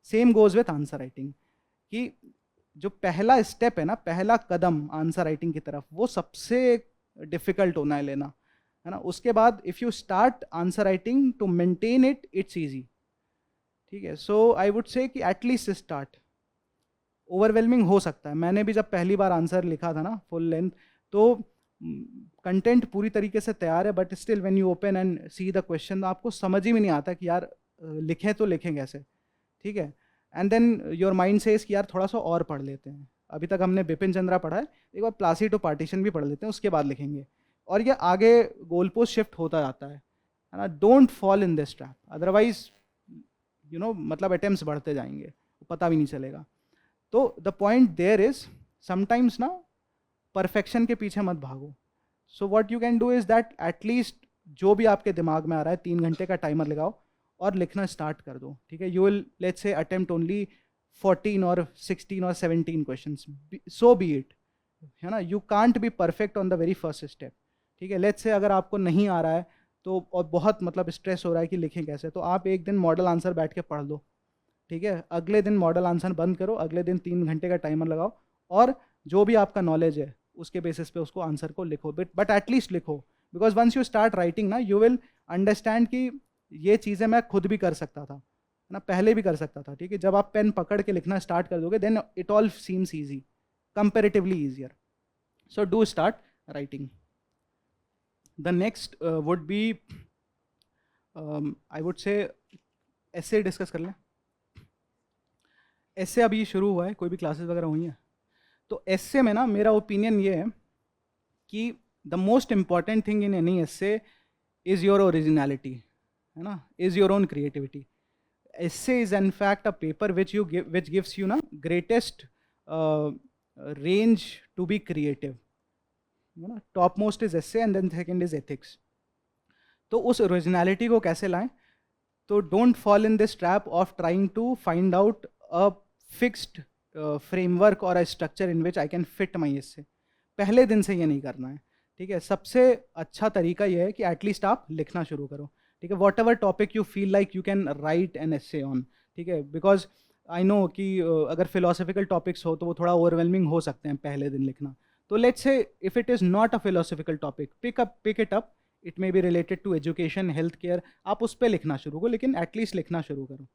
Same goes with answer writing, कि जो पहला step है ना, पहला कदम answer writing की तरफ, वो सबसे डिफिकल्ट होना है लेना, है ना. उसके बाद if you start answer writing to maintain it, it's easy, ठीक है. सो आई वुड से कि एटलीस्ट स्टार्ट. ओवरवेलमिंग हो सकता है. मैंने भी जब पहली बार आंसर लिखा था ना फुल लेंथ, तो कंटेंट पूरी तरीके से तैयार है, but still when you open and see the question आपको समझ ही में नहीं आता कि यार लिखें तो लिखें कैसे, ठीक है. And then your mind says कि यार थोड़ा सा और पढ़ लेते हैं. अभी तक हमने बिपिन चंद्रा पढ़ा है, एक बार प्लासी टू पार्टीशन भी पढ़ लेते हैं, उसके बाद लिखेंगे. और ये आगे गोल पोस्ट शिफ्ट होता जाता है ना. Don't fall in this trap, otherwise you know मतलब अटेम्प्ट्स बढ़ते जाएंगे, पता भी नहीं चलेगा. तो the point there is sometimes ना परफेक्शन के पीछे मत भागो. So what you can do is that at least जो भी आपके दिमाग में आ रहा है 3 घंटे का टाइमर लगाओ और लिखना स्टार्ट कर दो, ठीक है. You will let's say attempt only 14 और 16 और 17 क्वेश्चंस, सो बी इट, है ना. You can't be perfect on the very first step, ठीक है. लेट्स से अगर आपको नहीं आ रहा है तो और बहुत मतलब स्ट्रेस हो रहा है कि लिखें कैसे, तो आप एक दिन मॉडल आंसर बैठ के पढ़ लो, ठीक है. अगले दिन मॉडल आंसर बंद करो, अगले दिन 3 घंटे का टाइमर लगाओ और जो भी आपका नॉलेज है उसके बेसिस पे उसको आंसर को लिखो, बट एटलीस्ट लिखो. Because once you start writing ना, यू विल अंडरस्टैंड कि ये चीज़ें मैं खुद भी कर सकता था, है ना, पहले भी कर सकता था, ठीक है. जब आप पेन पकड़ के लिखना स्टार्ट कर दोगे then it all seems easy, comparatively easier. So do start writing. The next would be I would say ऐसे डिस्कस कर लें. ऐसे अभी शुरू हुआ है, कोई भी क्लासेस वगैरह हुई हैं, तो ऐसे में ना मेरा ओपिनियन ये है कि the most important thing in any essay is your originality, है ना, is your own creativity. Essay is in fact a paper which gives you ना greatest range to be creative, है ना. Top most is essay and then second is ethics. तो उस originality को कैसे लाएं? तो don't fall in this trap of trying to find out a fixed framework और a structure in which I can fit माई एसे. पहले दिन से ये नहीं करना है, ठीक है. सबसे अच्छा तरीका ये है कि एटलीस्ट आप लिखना शुरू करो, ठीक है. What ever topic you feel like you can right an essay on, ठीक है. बिकॉज आई नो कि अगर फिलोसफिकल टॉपिक्स हो तो वो थोड़ा ओवरवेलमिंग हो सकते हैं पहले दिन लिखना. तो let's say if it is not a philosophical topic, pick it up, it may be related to education, health care, आप उस पर लिखना शुरू करो, लेकिन एटलीस्ट लिखना शुरू करो.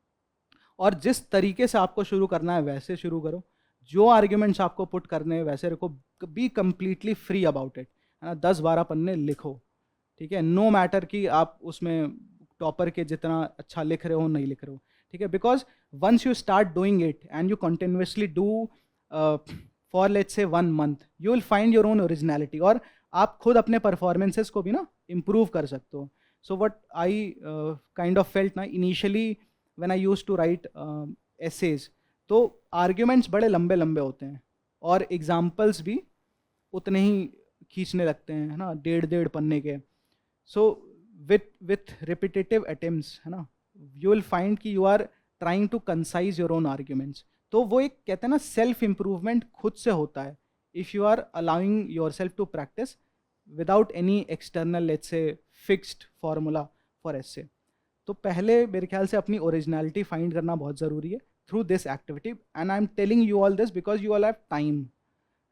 और जिस तरीके से आपको शुरू करना है वैसे शुरू करो, जो आर्ग्यूमेंट्स आपको पुट करने हैं वैसे रखो, be completely free about it, है ना. 10-12 पन्ने लिखो, ठीक है. नो मैटर कि आप उसमें टॉपर के जितना अच्छा लिख रहे हो नहीं लिख रहे हो, ठीक है, because once you start doing it and you continuously do for let's say 1 month, you will find your own originality, और आप खुद अपने परफॉर्मेंसेस को भी ना इम्प्रूव कर सकते हो. So what I kind of felt ना initially when I used to write essays, तो आर्ग्यूमेंट्स बड़े लंबे लंबे होते हैं और एग्जाम्पल्स भी उतने ही खींचने लगते हैं, है ना, 1.5 पन्ने के. सो विथ रिपीटेटिव अटेम्प्ट्स, है ना, यू विल फाइंड कि you are trying to concise your own arguments. तो वो एक कहते हैं ना सेल्फ इम्प्रूवमेंट खुद से होता है if you are allowing yourself to practice without any external let's say fixed formula for essay. तो पहले मेरे ख्याल से अपनी ओरिजिनलिटी फाइंड करना बहुत ज़रूरी है through this activity, and I am telling you all this because you all have time,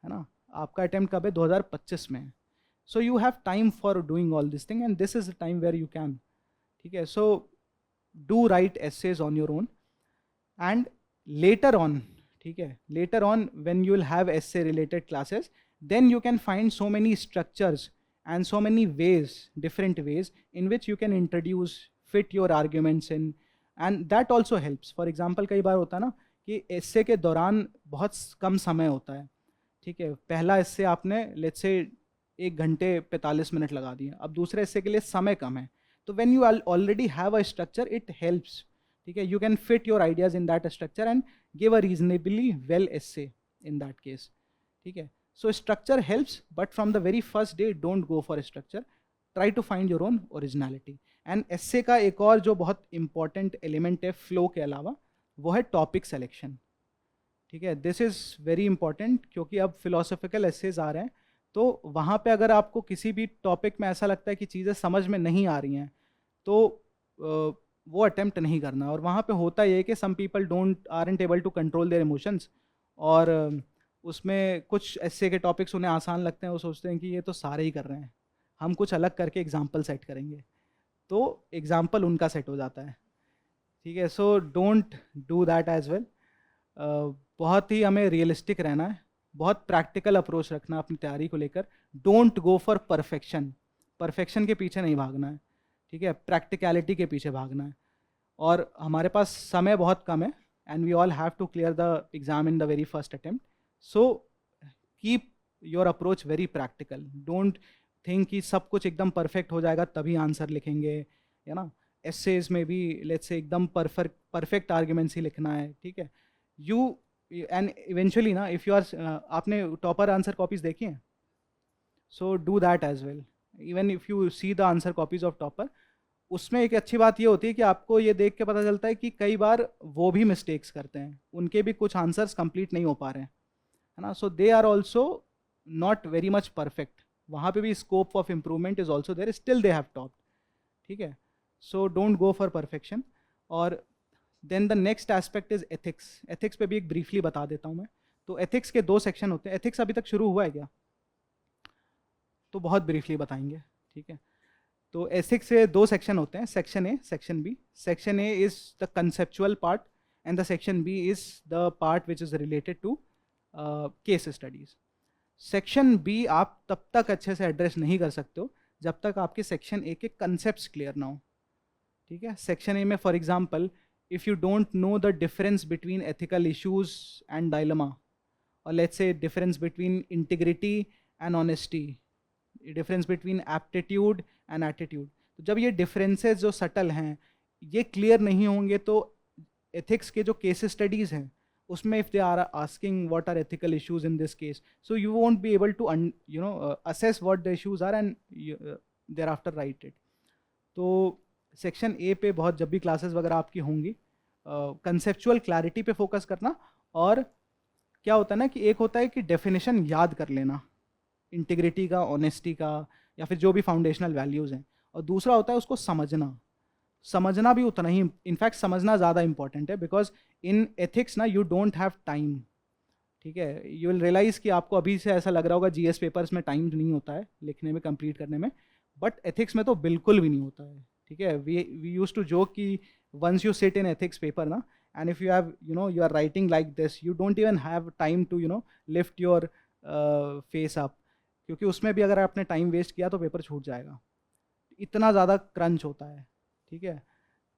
है ना. आपका अटेम्प्ट कब है? 2025 में. So you have time for doing all this thing and this is the time where you can, ठीक है. So do write essays on your own and later on, ठीक है, later on when you will have essay related classes, then you can find so many structures and so many ways, different ways in which you can introduce, fit your arguments in, and that also helps. For example, कई बार होता है ना कि essay के दौरान बहुत कम समय होता है, ठीक है. पहला essay आपने let's say 1 घंटे 45 मिनट लगा दिए, अब दूसरे essay के लिए समय कम है, तो when you already have a structure, it helps, ठीक है. You can fit your ideas in that structure and give a reasonably well essay in that case, ठीक है. So structure helps, but from the very first day don't go for structure, try to find your own originality. And essay का एक और जो बहुत important element है flow के अलावा, वो है टॉपिक सेलेक्शन, ठीक है. दिस इज़ वेरी इंपॉर्टेंट क्योंकि अब फिलोसफिकल एसेज आ रहे हैं, तो वहाँ पे अगर आपको किसी भी टॉपिक में ऐसा लगता है कि चीज़ें समझ में नहीं आ रही हैं, तो वो अटेम्प्ट नहीं करना. और वहाँ पे होता ये है कि some people aren't able to control their emotions, और उसमें कुछ ऐसे के टॉपिक्स उन्हें आसान लगते हैं, वो सोचते हैं कि ये तो सारे ही कर रहे हैं, हम कुछ अलग करके एग्जाम्पल सेट करेंगे, तो एग्जाम्पल उनका सेट हो जाता है, ठीक है. So don't do that as well. बहुत ही हमें रियलिस्टिक रहना है, बहुत प्रैक्टिकल अप्रोच रखना अपनी तैयारी को लेकर. Don't go for perfection, perfection के पीछे नहीं भागना है, ठीक है, प्रैक्टिकलिटी के पीछे भागना है. और हमारे पास समय बहुत कम है and we all have to clear the exam in the very first attempt. So keep your approach very practical. Don't think कि सब कुछ एकदम परफेक्ट हो जाएगा तभी आंसर लिखेंगे, है ना. एसेज में भी लेट्स से एकदम परफेक्ट आर्ग्यूमेंट्स ही लिखना है, ठीक है. यू एंड इवेंचुअली ना इफ़ यू आर, आपने टॉपर आंसर कॉपीज देखी हैं, so do that as well. Even if you see the answer copies of topper, उसमें एक अच्छी बात ये होती है कि आपको ये देख के पता चलता है कि कई बार वो भी मिस्टेक्स करते हैं, उनके भी कुछ आंसर्स कंप्लीट नहीं हो पा रहे हैं, है ना. So they are also not very much perfect, वहाँ पे भी scope of improvement is also there, still they have top, ठीक है. So don't go for perfection. और then the next aspect is ethics. Ethics पे भी एक ब्रीफली बता देता हूँ मैं. तो एथिक्स के 2 सेक्शन होते हैं. एथिक्स अभी तक शुरू हुआ है क्या? तो बहुत ब्रीफली बताएंगे, ठीक है. तो एथिक्स से 2 सेक्शन होते हैं, section A, section B. Section A is the conceptual part and the section B is the part which is related to case studies. Section B आप तब तक अच्छे से एड्रेस नहीं कर सकते हो जब तक आपके सेक्शन ए के कंसेप्ट्स क्लियर ना हो, ठीक है. सेक्शन ए में for example if you don't know the difference between ethical issues and dilemma, और let's say difference between integrity and honesty, difference between aptitude and attitude, तो जब ये डिफरेंसेस जो सटल हैं ये क्लियर नहीं होंगे तो एथिक्स के जो केस स्टडीज़ हैं उसमें if they are asking what are ethical issues in this case, so you won't be able to assess what the issues are and thereafter write it. तो section A पे बहुत जब भी classes वगैरह आपकी होंगी, कंसेप्चुअल क्लैरिटी पे focus करना. और क्या होता है ना कि एक होता है कि डेफिनेशन याद कर लेना इंटीग्रिटी का, ऑनेस्टी का, या फिर जो भी फाउंडेशनल वैल्यूज़ हैं, और दूसरा होता है उसको समझना. समझना भी उतना ही, इनफैक्ट समझना ज़्यादा इंपॉर्टेंट है, बिकॉज इन एथिक्स ना यू डोंट हैव टाइम, ठीक है. यू विल रियलाइज़ कि आपको अभी से ऐसा लग रहा होगा जीएस पेपर्स में टाइम नहीं होता है लिखने में, कंप्लीट करने में, बट एथिक्स में तो बिल्कुल भी नहीं होता है, ठीक है. वी यूज टू जोक कि once you sit in ethics paper ना, and if you have you are writing like this, you don't even have time to lift your face up, क्योंकि उसमें भी अगर आपने टाइम वेस्ट किया तो paper छूट जाएगा, इतना ज़्यादा क्रंच होता है. ठीक है,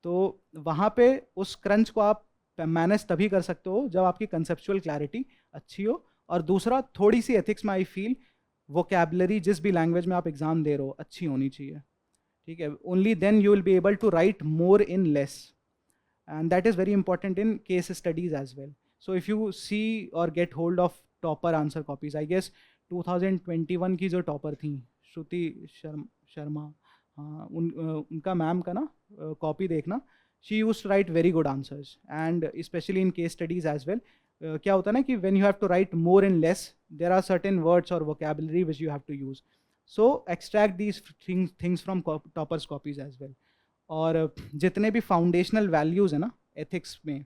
तो वहाँ पे उस क्रंच को आप मैनेज तभी कर सकते हो जब आपकी कंसेप्चुअल क्लैरिटी अच्छी हो, और दूसरा थोड़ी सी एथिक्स में आई फील वोकैबुलरी जिस भी लैंग्वेज में आप एग्जाम दे रहे हो अच्छी होनी चाहिए, ठीक है, only then you will be able to write more in less, and that is very important in case studies as well. So if you see or get hold of topper answer copies, I guess 2021 की जो topper थी श्रुति शर्मा, हाँ उनका ma'am का ना copy देखना, she use to write very good answers, and specially in case studies as well. क्या होता है ना कि when you have to write more in less, there are certain words और vocabulary which you have to use, so extract these things from toppers copies as well. और जितने भी foundational values है ना एथिक्स में,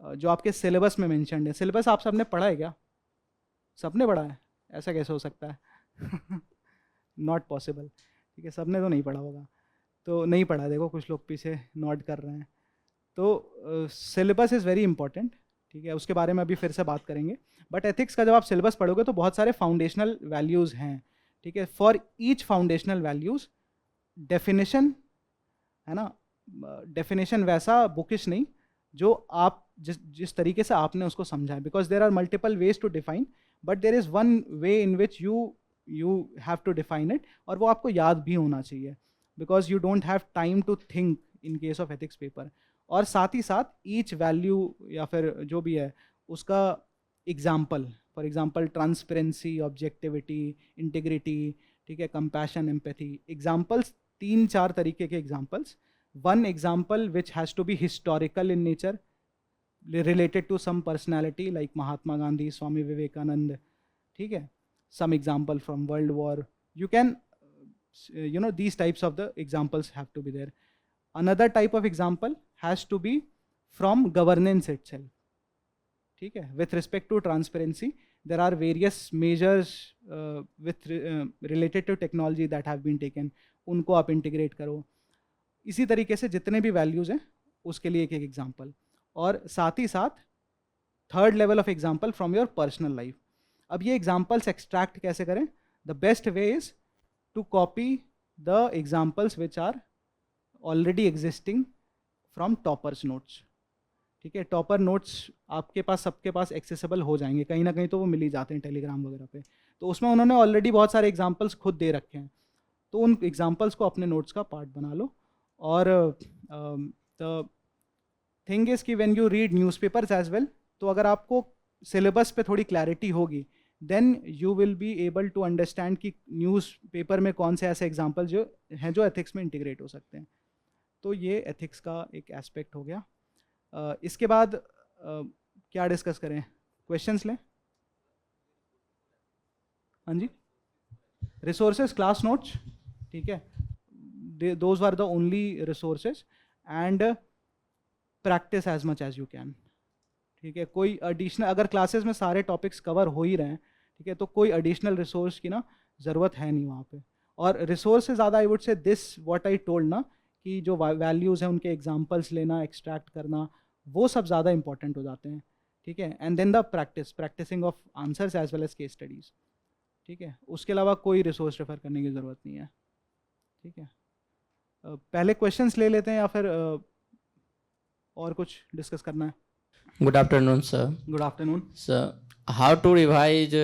जो आपके सिलेबस में मेंशन्ड है, सिलेबस आप सबने पढ़ा है क्या? सबने पढ़ा है? ऐसा कैसे हो सकता है? Not possible. ठीक है, सबने तो नहीं पढ़ा होगा, तो नहीं पढ़ा, देखो कुछ लोग पीछे नोट कर रहे हैं. तो सिलेबस इज़ वेरी इंपॉर्टेंट, ठीक है, उसके बारे में अभी फिर से बात करेंगे. बट एथिक्स का जब आप सिलेबस पढ़ोगे तो बहुत सारे फाउंडेशनल वैल्यूज़ हैं, ठीक है. For each foundational values definition है ना, डेफिनेशन वैसा बुकिश नहीं, जो आप जिस तरीके से आपने उसको समझा है, because there are multiple ways to define, but there is one way in which you have to define it, और वो आपको याद भी होना चाहिए, because you don't have time to think in case of ethics paper. और साथ ही साथ ईच वैल्यू या फिर जो भी है उसका example, for example transparency, objectivity, integrity, ठीक है, कंपैशन, एम्पैथी, एग्जाम्पल्स 3-4 तरीके के examples. One example which has to be historical in nature, related to some personality like Mahatma Gandhi, Swami Vivekanand, ठीक है, some example from World War. You can, these types of the examples have to be there. Another type of example has to be from governance itself, ठीक है. With respect to transparency, there are various measures related to technology that have been taken. उनको आप integrate करो. इसी तरीके से जितने भी values हैं उसके लिए एक एक example. और साथ ही साथ third level of example from your personal life. अब ये एग्जाम्पल्स एक्सट्रैक्ट कैसे करें? The best way is to copy the examples which are already existing from toppers notes, ठीक है. टॉपर नोट्स आपके पास, सबके पास एक्सेसिबल हो जाएंगे, कहीं ना कहीं तो वो मिल ही जाते हैं टेलीग्राम वगैरह पे, तो उसमें उन्होंने ऑलरेडी बहुत सारे एग्जाम्पल्स खुद दे रखे हैं, तो उन एग्जाम्पल्स को अपने नोट्स का पार्ट बना लो. और द थिंग इज़ कि when you read newspapers as well, तो अगर आपको सिलेबस पे थोड़ी क्लैरिटी होगी, then you will be able to understand कि न्यूज़पेपर में कौन से ऐसे एग्जांपल जो हैं जो एथिक्स में इंटीग्रेट हो सकते हैं. तो ये एथिक्स का एक एस्पेक्ट हो गया. इसके बाद क्या डिस्कस करें? क्वेश्चंस लें? हाँ जी, रिसोर्सेज, क्लास नोट्स, ठीक है, those are the only resources, and practice as much as you can, ठीक है. कोई एडिशनल, अगर क्लासेस में सारे टॉपिक्स कवर हो ही रहे हैं, ठीक है, तो कोई एडिशनल रिसोर्स की ना ज़रूरत है नहीं वहाँ पे. और रिसोर्स से ज़्यादा आई वुड से दिस व्हाट आई टोल्ड ना, कि जो वैल्यूज़ हैं उनके एग्जांपल्स लेना, एक्सट्रैक्ट करना, वो सब ज़्यादा इंपॉर्टेंट हो जाते हैं, ठीक है. And then the practicing of answers as well as case studies, ठीक है. उसके अलावा कोई रिसोर्स रेफर करने की ज़रूरत नहीं है, ठीक है. पहले क्वेश्चंस ले लेते हैं या फिर और कुछ डिस्कस करना है? Good afternoon, sir. Good afternoon. Sir, how to revise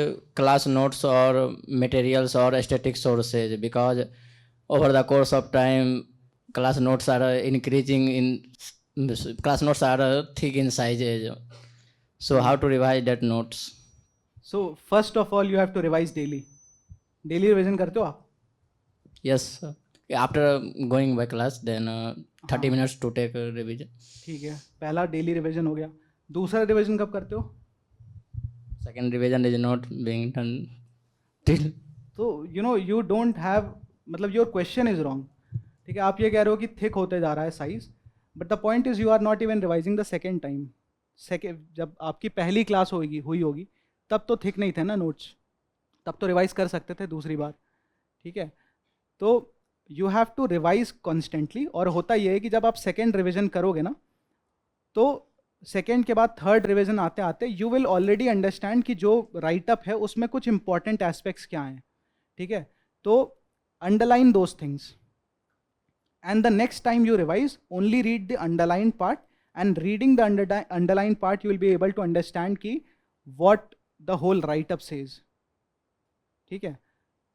class notes or materials or static sources? Because over the course of time, class notes are increasing in class notes are thick in sizes. So how to revise that notes? So first of all you have to revise daily. Daily revision करते हो आप? Yes, sir. After going by class, then 30 minutes to take a revision. ठीक है, पहला daily revision हो गया. दूसरा revision कब करते हो? Second revision is not being done till. तो यू डोंट हैव, मतलब योर क्वेश्चन इज रॉन्ग, ठीक है. आप ये कह रहे हो कि थिक होते जा रहा है size, but the point is you are not even revising the second time. जब आपकी पहली क्लास हुई होगी तब तो थिक नहीं थे ना नोट्स, तब तो रिवाइज कर सकते थे दूसरी बार, ठीक है. तो you have to revise constantly. और होता ये है कि जब आप सेकेंड रिविजन करोगे ना, तो सेकेंड के बाद थर्ड रिवीजन आते आते यू विल ऑलरेडी अंडरस्टैंड कि जो राइटअप है उसमें कुछ इंपॉर्टेंट एस्पेक्ट्स क्या हैं, ठीक है. तो underline those things, and the next time you revise, only read the underlined part, and reading the underlined part you will be able to understand कि what the whole write up says. ठीक है,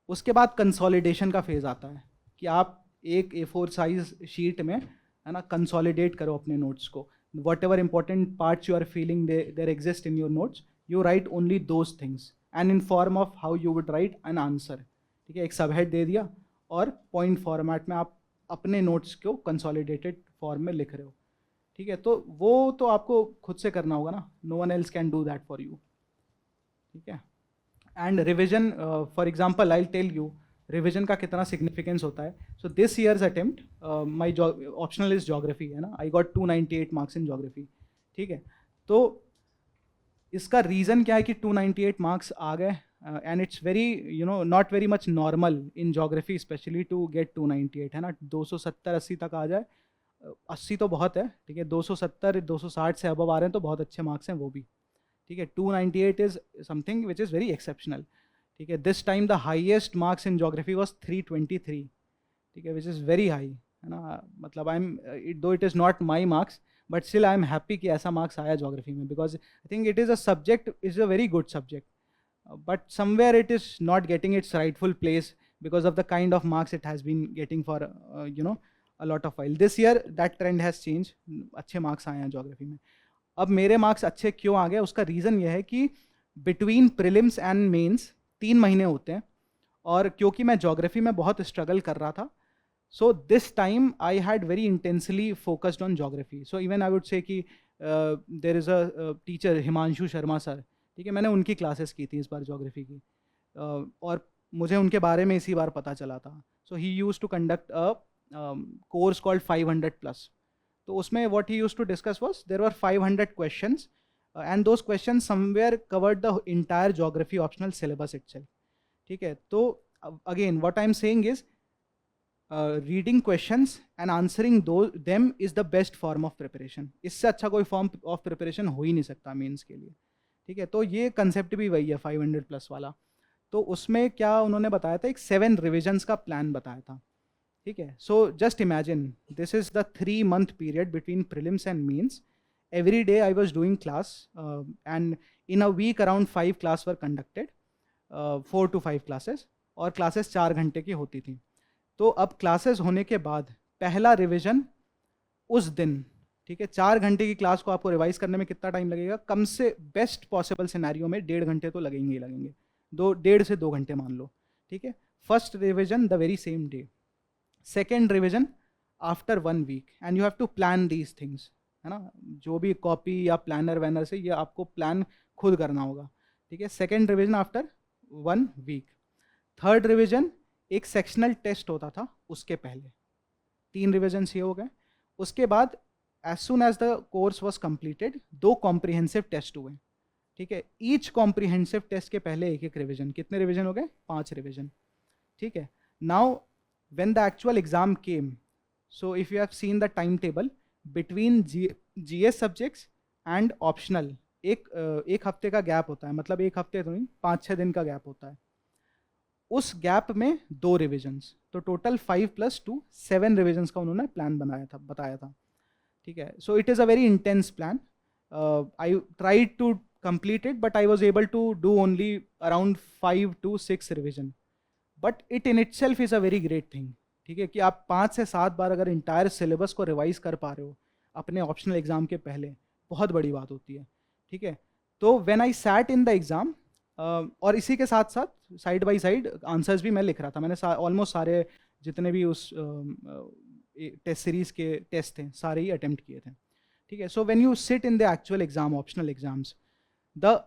उसके बाद consolidation का phase आता है कि आप एक A4 साइज शीट में है ना कंसोलिडेट करो अपने नोट्स को. Whatever important parts you are feeling there exist in your notes, you write only those things and in form of how you would write an answer. ठीक है, एक सब हेड दे दिया और point format में आप अपने notes को कंसोलिडेटेड फॉर्म में लिख रहे हो. ठीक है, तो वो तो आपको खुद से करना होगा ना, no one else can do that for you. ठीक है, and revision for example I tell you revision का कितना सिग्निफिकेंस होता है. So this year's attempt my optional is geography है ना, I got 298 marks in geography. ठीक है, तो इसका रीज़न क्या है कि 298 मार्क्स आ गए, and it's very not very much normal in geography specially to get 298 है ना. 270-80 तक आ जाए, 80 तो बहुत है. ठीक है, 270-260 से अबव आ रहे हैं तो बहुत अच्छे मार्क्स हैं वो भी. ठीक है, 298 is something which is very exceptional. ठीक है, this time the highest marks in geography was 323. ठीक है, विच इज़ वेरी हाई है ना. मतलब आई एम दो it is not my marks but still I am happy कि ऐसा मार्क्स आया जोग्राफी में, because I think it is a subject, is a very good subject, but somewhere it is not getting its rightful place because of the kind of marks it has been getting for a lot of while. This year that trend has changed, अच्छे marks आए हैं geography में. अब मेरे marks अच्छे क्यों आ गए, उसका reason ये है कि between prelims and mains 3 महीने होते हैं, और क्योंकि मैं geography में बहुत struggle कर रहा था, so this time I had very intensely focused on geography. So even I would say कि there is a teacher Himanshu Sharma sir. ठीक है, मैंने उनकी क्लासेस की थी इस बार जोग्राफी की, और मुझे उनके बारे में इसी बार पता चला था. So he used to conduct a course called 500+. तो उसमें what he used to discuss was there were 500 questions and those questions somewhere covered the entire geography optional syllabus itself. ठीक है, तो again what I am saying is reading questions and answering them is the best form of preparation. इससे अच्छा कोई form of preparation हो ही नहीं सकता mains के लिए. ठीक है, तो ये कंसेप्ट भी वही है 500+ वाला. तो उसमें क्या उन्होंने बताया था, एक 7 रिविजन्स का प्लान बताया था. ठीक है, so just imagine this is the 3 month period between prelims and mains. Every day I was doing class and in a week around 5 class were conducted, 4 to 5 classes, और क्लासेस 4 घंटे की होती थी. तो अब क्लासेस होने के बाद पहला रिविजन उस दिन. ठीक है, 4 घंटे की क्लास को आपको रिवाइज करने में कितना टाइम लगेगा, कम से बेस्ट पॉसिबल सिनेरियो में 1.5 घंटे तो लगेंगे ही लगेंगे, 1.5 से 2 घंटे मान लो. ठीक है, first revision the very same day, second revision after 1 week, and you have to plan these things है ना. जो भी कॉपी या प्लानर वैनर से ये आपको प्लान खुद करना होगा. ठीक है, second revision after 1 week. Third revision एक सेक्शनल टेस्ट होता था उसके पहले. 3 रिविजन्स ये हो गए. उसके बाद as soon as the course was completed 2 comprehensive test हुए. ठीक है, ईच कॉम्प्रिहेंसिव टेस्ट के पहले एक रिविजन. कितने रिविजन हो गए, 5 रिविजन. ठीक है, now when the actual exam came, so if you have seen the time table between GS subjects and optional एक हफ्ते का गैप होता है, मतलब एक हफ्ते तो नहीं, 5-6 दिन का गैप होता है. उस गैप में 2 रिविजन्स, तो टोटल 5 + 2 7 रिविजन्स का उन्होंने प्लान बताया था. ठीक है, so it is a very intense plan. I tried to complete it, but I was able to do only around 5 to 6 revision. But it in itself is a very great thing. ठीक है, कि आप 5 से 7 बार अगर entire syllabus को revise कर पा रहे हो अपने ऑप्शनल एग्जाम के पहले, बहुत बड़ी बात होती है. ठीक है, तो when I sat in the exam, और इसी के साथ साथ साइड बाय साइड आंसर्स भी मैं लिख रहा था. मैंने ऑलमोस्ट सारे जितने भी उस टेस्ट सीरीज के टेस्ट थे सारे ही अटेम्प्ट किए थे. ठीक है, so when you sit in the actual exam, optional exams, the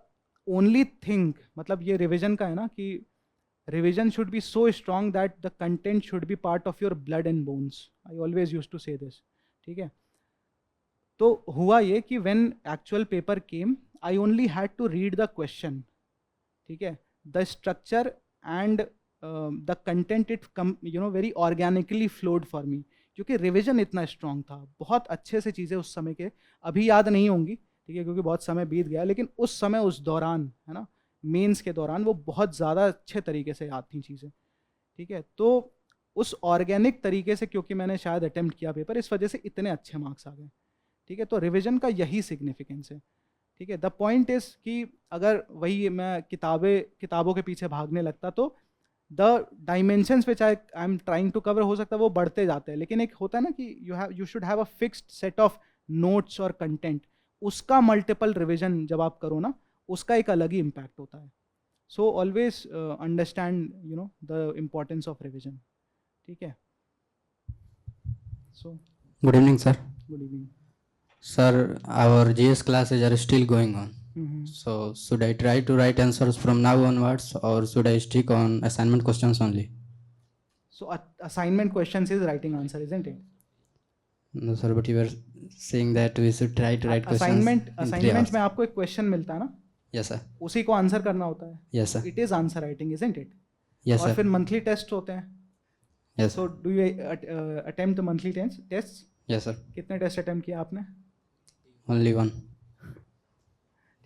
only thing, मतलब ये रिविजन का है ना कि revision should be so strong that the content should be part of your blood and bones. I always use to say this. ठीक है, तो हुआ ये कि when actual paper came, I only had to read the question. ठीक है, the structure and the content it very organically flowed for me, क्योंकि revision इतना स्ट्रॉन्ग था. बहुत अच्छे से चीज़ें उस समय के अभी याद नहीं होंगी, ठीक है, क्योंकि बहुत समय बीत गया, लेकिन उस समय उस दौरान है ना, मेंस के दौरान वो बहुत ज़्यादा अच्छे तरीके से याद थी चीज़ें. ठीक है, तो उस ऑर्गेनिक तरीके से क्योंकि मैंने शायद अटेम्प्ट किया पेपर, इस वजह से इतने अच्छे मार्क्स आ गए। ठीक है, तो रिविजन का यही सिग्निफिकेंस है। ठीक है, द पॉइंट इज कि अगर वही मैं किताबों के पीछे भागने लगता तो the dimensions which I am trying to cover हो सकता है वो बढ़ते जाते हैं, लेकिन एक होता है ना कि you should have a fixed set of notes और कंटेंट, उसका मल्टीपल रिविजन जब आप करो ना, उसका एक अलग ही इम्पैक्ट होता है। So always understand the importance of revision. ठीक है, सो Good evening, sir. Good evening. Sir, our GS classes are still going on. So, should I try to write answers from now onwards, or should I stick on assignment questions only? So assignment questions is writing answer, isn't it? No, sir, but you were saying that we should try to write questions in 3 assignment hours. में आपको एक question मिलता है ना, Yes, sir. उसी को answer करना होता है। Yes, sir. It is answer writing, isn't it? Yes, और sir. फिर मंथली टेस्ट होते हैं। Yes, so sir. Do you attempt monthly test? Yes, sir. कितने टेस्ट अटेम्प्ट किया आपने? Only one.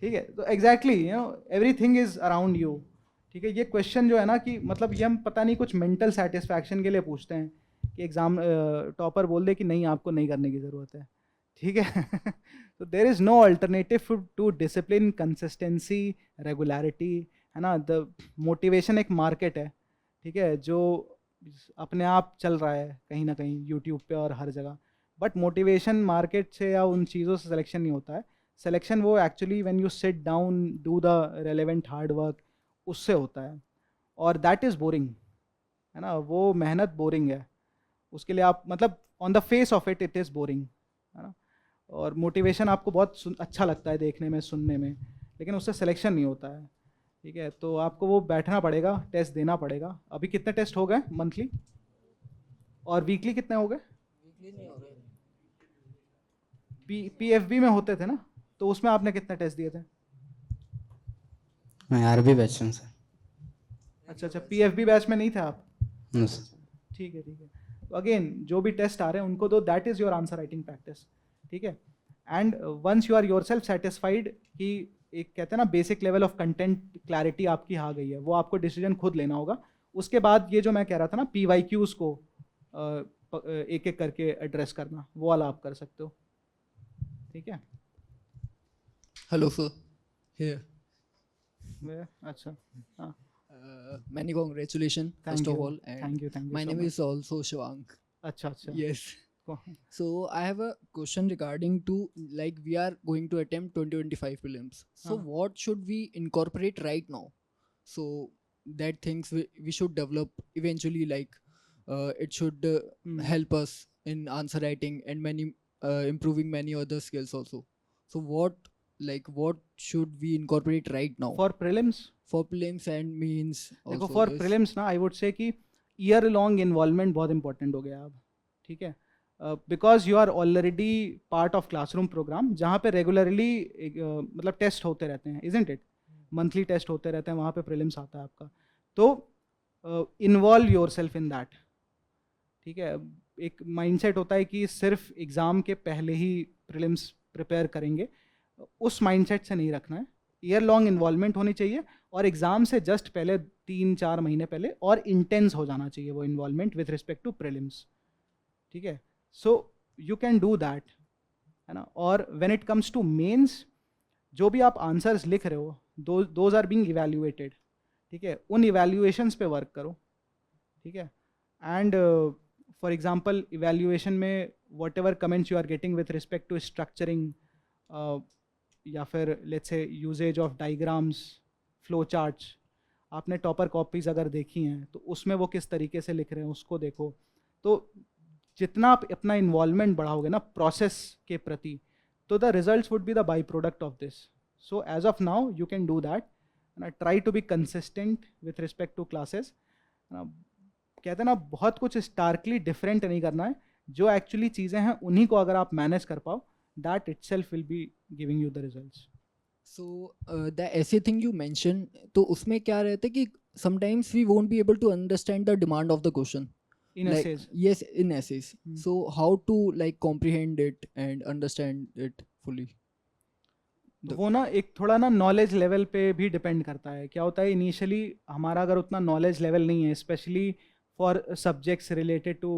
ठीक है, तो exactly everything is around you. ठीक है, ये क्वेश्चन जो है ना कि मतलब ये हम पता नहीं कुछ मेंटल सेटिस्फैक्शन के लिए पूछते हैं कि एग्जाम टॉपर बोल दे कि नहीं आपको नहीं करने की ज़रूरत है। ठीक है, तो there is no alternative to discipline, consistency, regularity, है ना। द मोटिवेशन एक मार्केट है, ठीक है, जो अपने आप चल रहा है कहीं ना कहीं यूट्यूब पे और हर जगह, बट मोटिवेशन मार्केट से या उन चीज़ों से सिलेक्शन नहीं होता है। सिलेक्शन वो actually when you sit down do the relevant hard work, उससे होता है, और दैट इज़ बोरिंग, है ना। वो मेहनत बोरिंग है, उसके लिए आप मतलब on the face of it is boring, है ना। और मोटिवेशन आपको बहुत अच्छा लगता है देखने में, सुनने में, लेकिन उससे सिलेक्शन नहीं होता है। ठीक है, तो आपको वो बैठना पड़ेगा, टेस्ट देना पड़ेगा। अभी कितने टेस्ट हो गए मंथली और वीकली कितने हो गए? PFB में होते थे ना, तो उसमें आपने कितने टेस्ट दिए थे? मैं RB बैच हूँ, सर. अच्छा, PFB बैच में नहीं थे आप? No, sir. ठीक है। तो अगेन जो भी टेस्ट आ रहे हैं उनको दो, that is your answer writing practice. ठीक है, and once you are yourself satisfied कि एक कहते हैं ना basic level of content clarity आपकी आ गई है, वो आपको डिसीजन खुद लेना होगा। उसके बाद ये जो मैं कह रहा था ना PYQs को एक एक करके एड्रेस करना, वो वाला आप कर सकते हो। ठीक है, Hello, sir. Here. अच्छा, हाँ, Many congratulations, Thank first of you. all. And Thank you my so name much. is also Shivank. अच्छा। Yes. को- So I have a question regarding to, like, we are going to attempt 2025 prelims. So हाँ. what should we incorporate right now? So that things we should develop eventually, like it should help us in answer writing and many improving many other skills also. So what should we incorporate right now for prelims? for prelims and means देखो also for this? Prelims ना I would say कि year long involvement बहुत important हो गया अब। ठीक है, because you are already part of classroom program, जहाँ पे रेगुलरली मतलब टेस्ट होते रहते हैं, इजंट इट? मंथली टेस्ट होते रहते हैं, वहाँ पे प्रीलिम्स आता है आपका, तो involve your self in that. ठीक है, एक माइंडसेट होता है कि सिर्फ एग्ज़ाम के पहले ही प्रीलिम्स प्रिपेयर करेंगे, उस माइंडसेट से नहीं रखना है। ईयर लॉन्ग इन्वॉल्वमेंट होनी चाहिए, और एग्ज़ाम से जस्ट पहले 3-4 महीने पहले और इंटेंस हो जाना चाहिए वो involvement with respect to prelims. ठीक है, so you can do that, है ना। और when it comes to mains, जो भी आप आंसर्स लिख रहे हो, दोज आर बीइंग इवैल्यूएटेड। ठीक है, उन इवैल्यूएशंस पे वर्क करो। ठीक है, एंड फॉर एग्जांपल इवैल्यूएशन में whatever comments you are getting with respect to structuring, या फिर let's say usages of diagrams, flow charts, आपने टॉपर कॉपीज़ अगर देखी हैं तो उसमें वो किस तरीके से लिख रहे हैं उसको देखो। तो जितना आप अपना इन्वॉल्वमेंट बढ़ाओगे ना प्रोसेस के प्रति, तो the results would be the by product of this. So as of now you can do that, try to be consistent with respect to classes. कहते हैं ना बहुत कुछ स्टार्कली डिफरेंट नहीं करना है, जो एक्चुअली चीज़ें हैं उन्हीं को अगर आप मैनेज कर पाओ, that itself will be giving you the results. So the essay thing you mentioned, तो उसमें क्या रहता है कि sometimes we won't be able to understand the demand of the question. In Like, essays yes, in essays. Hmm. So how to like comprehend it and understand it fully? तो वो ना एक थोड़ा ना नॉलेज लेवल पे भी depend करता है। क्या होता है इनिशियली हमारा अगर उतना नॉलेज लेवल नहीं है, specially for subjects related to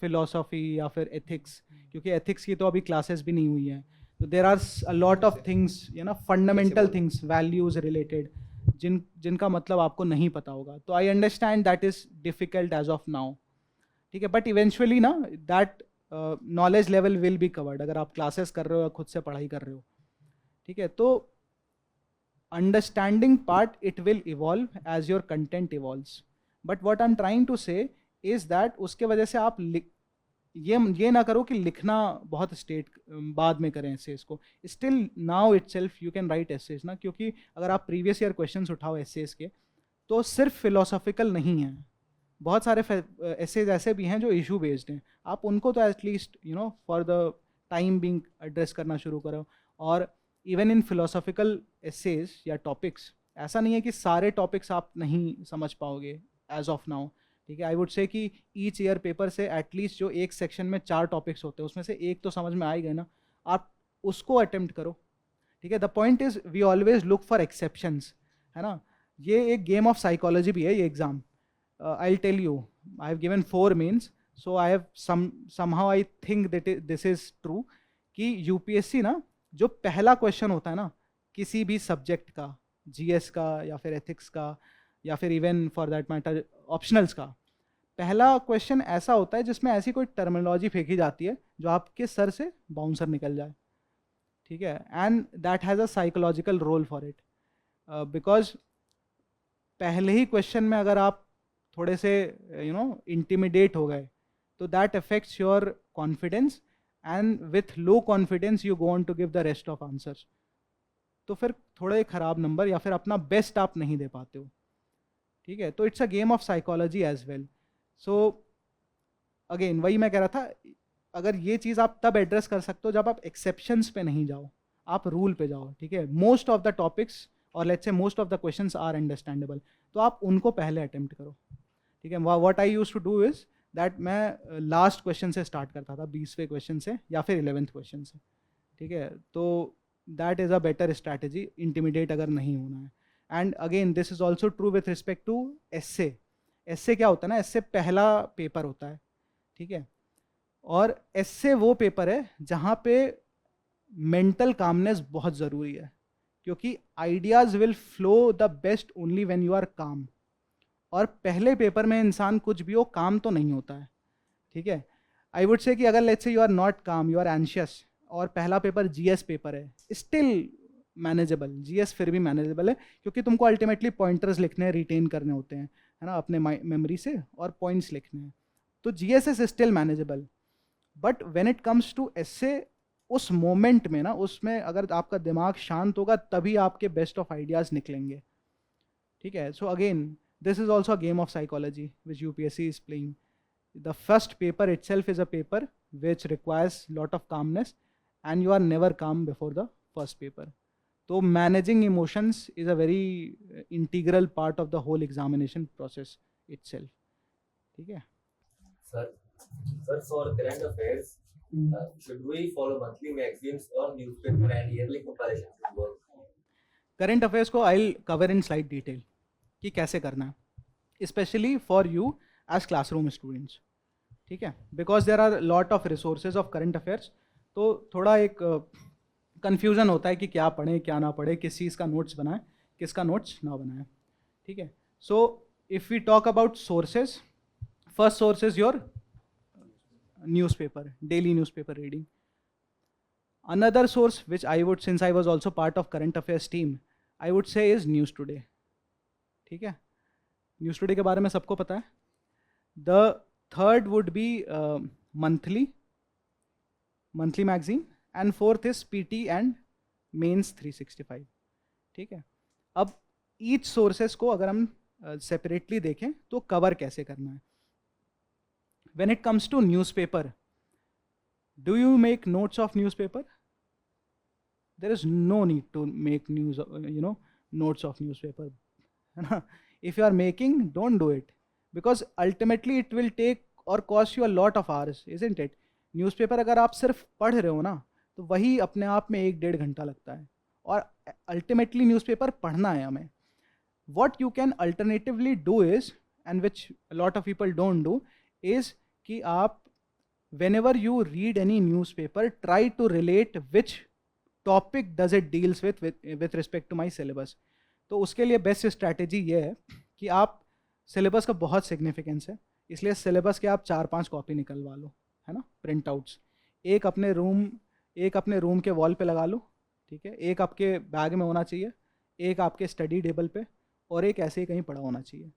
philosophy या फिर एथिक्स, क्योंकि एथिक्स की तो अभी क्लासेस भी नहीं हुई हैं. तो there are a lot of things, you know, fundamental things, values related, जिनका मतलब आपको नहीं पता होगा. तो I understand that is difficult as of now. ठीक है, बट इवेंचुअली ना that knowledge level will be covered, अगर आप क्लासेस कर रहे हो या खुद से पढ़ाई कर रहे हो. ठीक है, तो understanding part it will evolve as your content evolves. But what I am trying to say is that उसके वजह से आप ये ना करो कि लिखना बहुत स्टेट बाद में करें एसेस को. Still now itself you can write essays ना, क्योंकि अगर आप प्रीवियस ईयर क्वेश्चंस उठाओ एसेस के, तो सिर्फ फिलोसॉफिकल नहीं है, बहुत सारे एसेज ऐसे भी हैं जो इशू बेस्ड हैं. आप उनको तो at least you know for the time being address करना शुरू करो. और इवन इन फिलोसॉफिकल एसेज या टॉपिक्स, ऐसा नहीं है कि सारे टॉपिक्स आप नहीं समझ पाओगे एज ऑफ नाउ. ठीक है, आई वुड से कि ईच ईयर पेपर से एटलीस्ट जो एक सेक्शन में 4 टॉपिक्स होते हैं उसमें से एक तो समझ में आ ही गए ना, आप उसको अटेम्प्ट करो. ठीक है, the point is we always look for exceptions, है ना. ये एक गेम ऑफ साइकोलॉजी भी है ये exam. I'll tell you, I have given 4 mains, so I have somehow I think that this is true कि यूपीएससी ना जो पहला क्वेश्चन होता है ना किसी भी सब्जेक्ट का, जीएस का या फिर एथिक्स का या फिर even for that matter optionals का, पहला क्वेश्चन ऐसा होता है जिसमें ऐसी कोई टर्मिनोलॉजी फेंकी जाती है जो आपके सर से बाउंसर निकल जाए. ठीक है, and that has a psychological role for it, because पहले ही क्वेश्चन में अगर आप थोड़े से यू नो इंटिमिडेट हो गए तो that affects your confidence, and with low confidence you go on to give the rest of answers. तो फिर थोड़े खराब नंबर या फिर अपना बेस्ट आप नहीं दे पाते हो. ठीक है, तो it's a game of psychology as well. So again वही मैं कह रहा था, अगर ये चीज़ आप तब एड्रेस कर सकते हो जब आप एक्सेप्शंस पे नहीं जाओ, आप रूल पे जाओ. ठीक है, मोस्ट ऑफ द टॉपिक्स और let's say most of the questions are understandable, तो आप उनको पहले अटेम्प्ट करो. ठीक है, what I used to do is that मैं लास्ट क्वेश्चन से स्टार्ट करता था, 20वें क्वेश्चन से या फिर 11th क्वेश्चन से. ठीक है, तो that is a better strategy, intimidate अगर नहीं होना है. And again this is also true with respect to essay. Essay क्या होता है ना, एस्से पहला पेपर होता है. ठीक है, और एस्से वो पेपर है जहाँ पे मेंटल कामनेस बहुत ज़रूरी है, क्योंकि ideas will flow the best only when you are calm. और पहले पेपर में इंसान कुछ भी हो काम तो नहीं होता है. ठीक है, आई वुड से कि अगर let's say you are not calm, you are anxious, और पहला पेपर जीएस पेपर है, स्टिल मैनेजेबल. जीएस फिर भी मैनेजेबल है, क्योंकि तुमको अल्टीमेटली पॉइंटर्स लिखने हैं, रिटेन करने होते हैं, है ना, अपने मेमोरी से, और पॉइंट्स लिखने हैं. तो GS is still manageable. But when it comes to essay, उस मोमेंट में ना, उसमें अगर आपका दिमाग शांत होगा तभी आपके बेस्ट ऑफ आइडियाज़ निकलेंगे. ठीक है, so again this is also a game of psychology which UPSC is playing. The first paper itself is a paper which requires lot of calmness, and you are never calm before the first paper. So managing emotions is a very integral part of the whole examination process itself. ठीक है? Sir, for current affairs, should we follow monthly magazines or newspaper and yearly comparison should work? Current affairs को I'll cover in slight detail कि कैसे करना है, specially for you as classroom students. ठीक है, because there are lot of resources of current affairs, तो थोड़ा एक कन्फ्यूज़न होता है कि क्या पढ़ें क्या ना पढ़ें, किस चीज़ का नोट्स बनाएं किसका नोट्स ना बनाएं. ठीक है, so if we talk about sources, first source is your newspaper, daily newspaper reading. Another source which I would, since I was also part of current affairs team, I would say is News Today. ठीक है, news today के बारे में सबको पता है. The third would be monthly magazine, and fourth is PT and mains 365. ठीक है, अब ईच सोर्सेस को अगर हम सेपरेटली देखें तो कवर कैसे करना है. When it comes to newspaper, do you make notes of newspaper? There is no need to make notes of newspaper, है ना. If you are making, don't do it, because ultimately it will take और cost you a lot of hours, isn't it. Newspaper अगर आप सिर्फ पढ़ रहे हो ना, तो वही अपने आप में 1-1.5 घंटा लगता है, और अल्टीमेटली न्यूज़पेपर पढ़ना है हमें. What you can alternatively do is, and which a lot of people don't do is कि आप whenever you read any newspaper, try to relate which topic does it deals with respect to my syllabus. तो उसके लिए best strategy ये है कि आप syllabus का बहुत सिग्निफिकेंस है, इसलिए सिलेबस के आप 4-5 कॉपी निकलवा लो, है ना, प्रिंट आउट्स. एक अपने रूम के वॉल पे लगा लो, ठीक है, एक आपके बैग में होना चाहिए, एक आपके स्टडी टेबल पे, और एक ऐसे ही कहीं पड़ा होना चाहिए.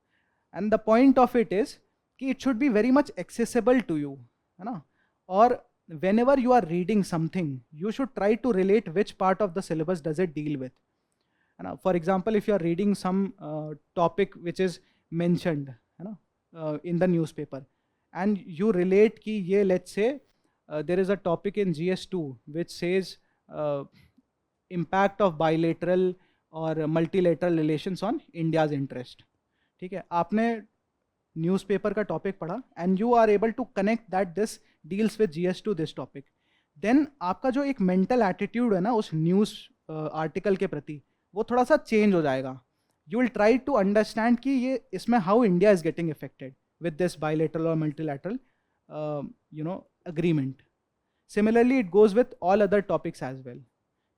And the point of it is कि it should be very much accessible to you, है ना. और whenever you are reading something, you should try to relate which part of the syllabus does it deal with. And for example, if you are reading some topic which is mentioned, in the newspaper, and you relate ki ye, let's say there is a topic in GS2 which says impact of bilateral or multilateral relations on India's interest. ठीक है, आपने newspaper का topic पढ़ा and you are able to connect that this deals with GS2 this topic, then आपका जो एक mental attitude है ना उस न्यूज़ आर्टिकल के प्रति, वो थोड़ा सा चेंज हो जाएगा. You will try to understand कि ये इसमें how India is getting affected with this bilateral और multilateral agreement. Similarly, it goes with all other topics as well.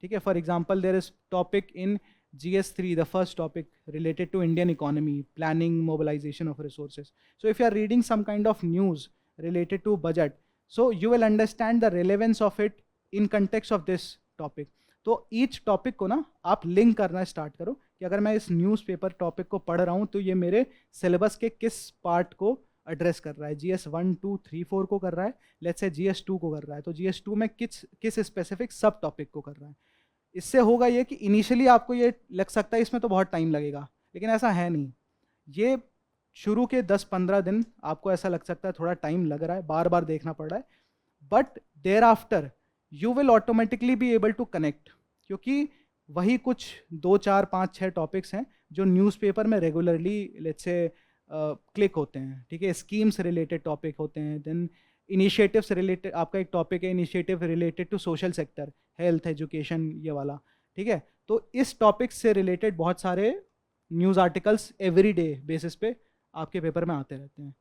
ठीक है, for example, there is topic in GS3, the first topic related to Indian economy, planning, mobilization of resources. So if you are reading some kind of news related to budget, so you will understand the relevance of it in context of this topic. तो each topic को ना आप link करना start करो कि अगर मैं इस न्यूज़पेपर टॉपिक को पढ़ रहा हूँ तो ये मेरे सिलेबस के किस पार्ट को एड्रेस कर रहा है. GS1, 2, 3, 4 को कर रहा है, लेट्स से GS2 को कर रहा है, तो GS2 में किस स्पेसिफिक सब टॉपिक को कर रहा है. इससे होगा ये कि इनिशियली आपको ये लग सकता है इसमें तो बहुत टाइम लगेगा, लेकिन ऐसा है नहीं. ये शुरू के 10-15 दिन आपको ऐसा लग सकता है थोड़ा टाइम लग रहा है, बार बार देखना पड़ रहा है, but there after you will automatically be able to connect, क्योंकि वही कुछ 2, 4, 5, 6 टॉपिक्स हैं जो न्यूज़पेपर में रेगुलरली लेट्स से क्लिक होते हैं. ठीक है, स्कीम्स रिलेटेड टॉपिक होते हैं, देन इनिशिएटिव्स रिलेटेड, आपका एक टॉपिक है initiative related to social sector, health, education, ये वाला. ठीक है, तो इस टॉपिक से रिलेटेड बहुत सारे news articles every day basis पे आपके पेपर में आते रहते हैं.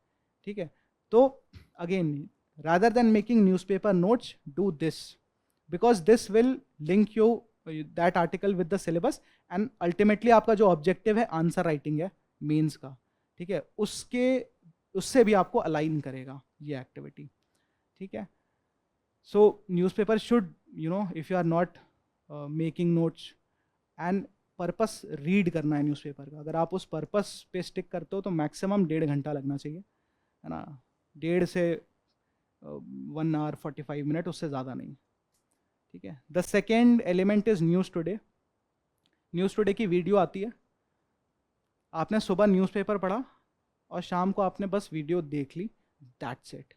ठीक है, तो again rather than making newspaper notes, do this, because this will link you that article with the syllabus, and ultimately आपका जो ऑब्जेक्टिव है आंसर राइटिंग है मेंस का, ठीक है, उससे भी आपको अलाइन करेगा ये एक्टिविटी. ठीक है, so newspaper should, you know, if you are not making notes, and purpose read करना है न्यूज़पेपर का, अगर आप उस पर्पस पे स्टिक करते हो तो मैक्सिमम 1.5 घंटा लगना चाहिए, है ना, 1.5 से 1 आवर 45 मिनट, उससे ज़्यादा नहीं. ठीक है, the second element is news today. News today की वीडियो आती है, आपने सुबह न्यूज़पेपर पढ़ा और शाम को आपने बस वीडियो देख ली, दैट्स इट.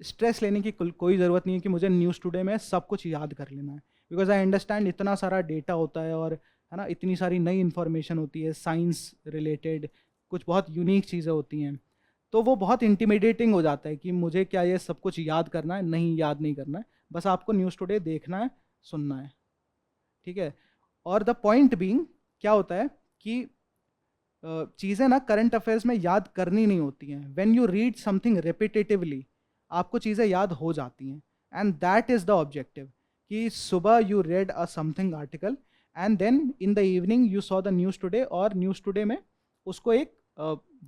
स्ट्रेस लेने की कोई ज़रूरत नहीं है कि मुझे न्यूज़ टुडे में सब कुछ याद कर लेना है, बिकॉज आई अंडरस्टैंड इतना सारा डेटा होता है और, है ना, इतनी सारी नई इन्फॉर्मेशन होती है, साइंस रिलेटेड कुछ बहुत यूनिक चीज़ें होती हैं, तो वो बहुत इंटिमिडेटिंग हो जाता है कि मुझे क्या ये सब कुछ याद करना है. नहीं, याद नहीं करना है, बस आपको न्यूज़ टुडे देखना है, सुनना है. ठीक है, और द पॉइंट बीइंग क्या होता है कि चीज़ें ना करंट अफेयर्स में याद करनी नहीं होती हैं. When you read something repetitively आपको चीज़ें याद हो जाती हैं, and that is the objective, कि सुबह you read a something article and then in the evening you saw the News Today, और न्यूज़ टुडे में उसको एक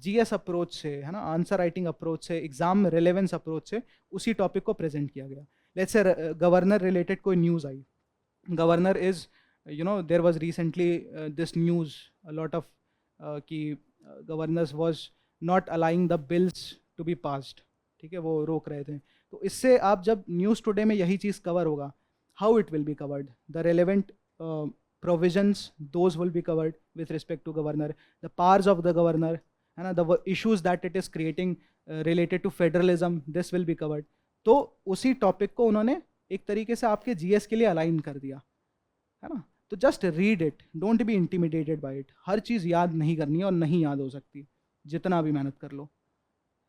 GS अप्रोच से, है ना, आंसर राइटिंग अप्रोच से, एग्जाम रिलेवेंस अप्रोच से उसी टॉपिक को प्रेजेंट किया गया. लेट्स से गवर्नर रिलेटेड कोई न्यूज़ आई, governor is, you know, there was recently this news a lot of कि governors was not allowing the bills to be passed. ठीक है, वो रोक रहे थे. तो इससे आप जब न्यूज़ टुडे में यही चीज़ कवर होगा, how it will be covered, the relevant provisions, those will be covered with respect to governor, the powers of the governor, है ना, the issues that it is creating related to federalism, this will be covered. तो उसी topic को उन्होंने एक तरीके से आपके GS के लिए अलाइन कर दिया, है ना. तो just read it, don't be intimidated by it. हर चीज़ याद नहीं करनी है और नहीं याद हो सकती, जितना भी मेहनत कर लो.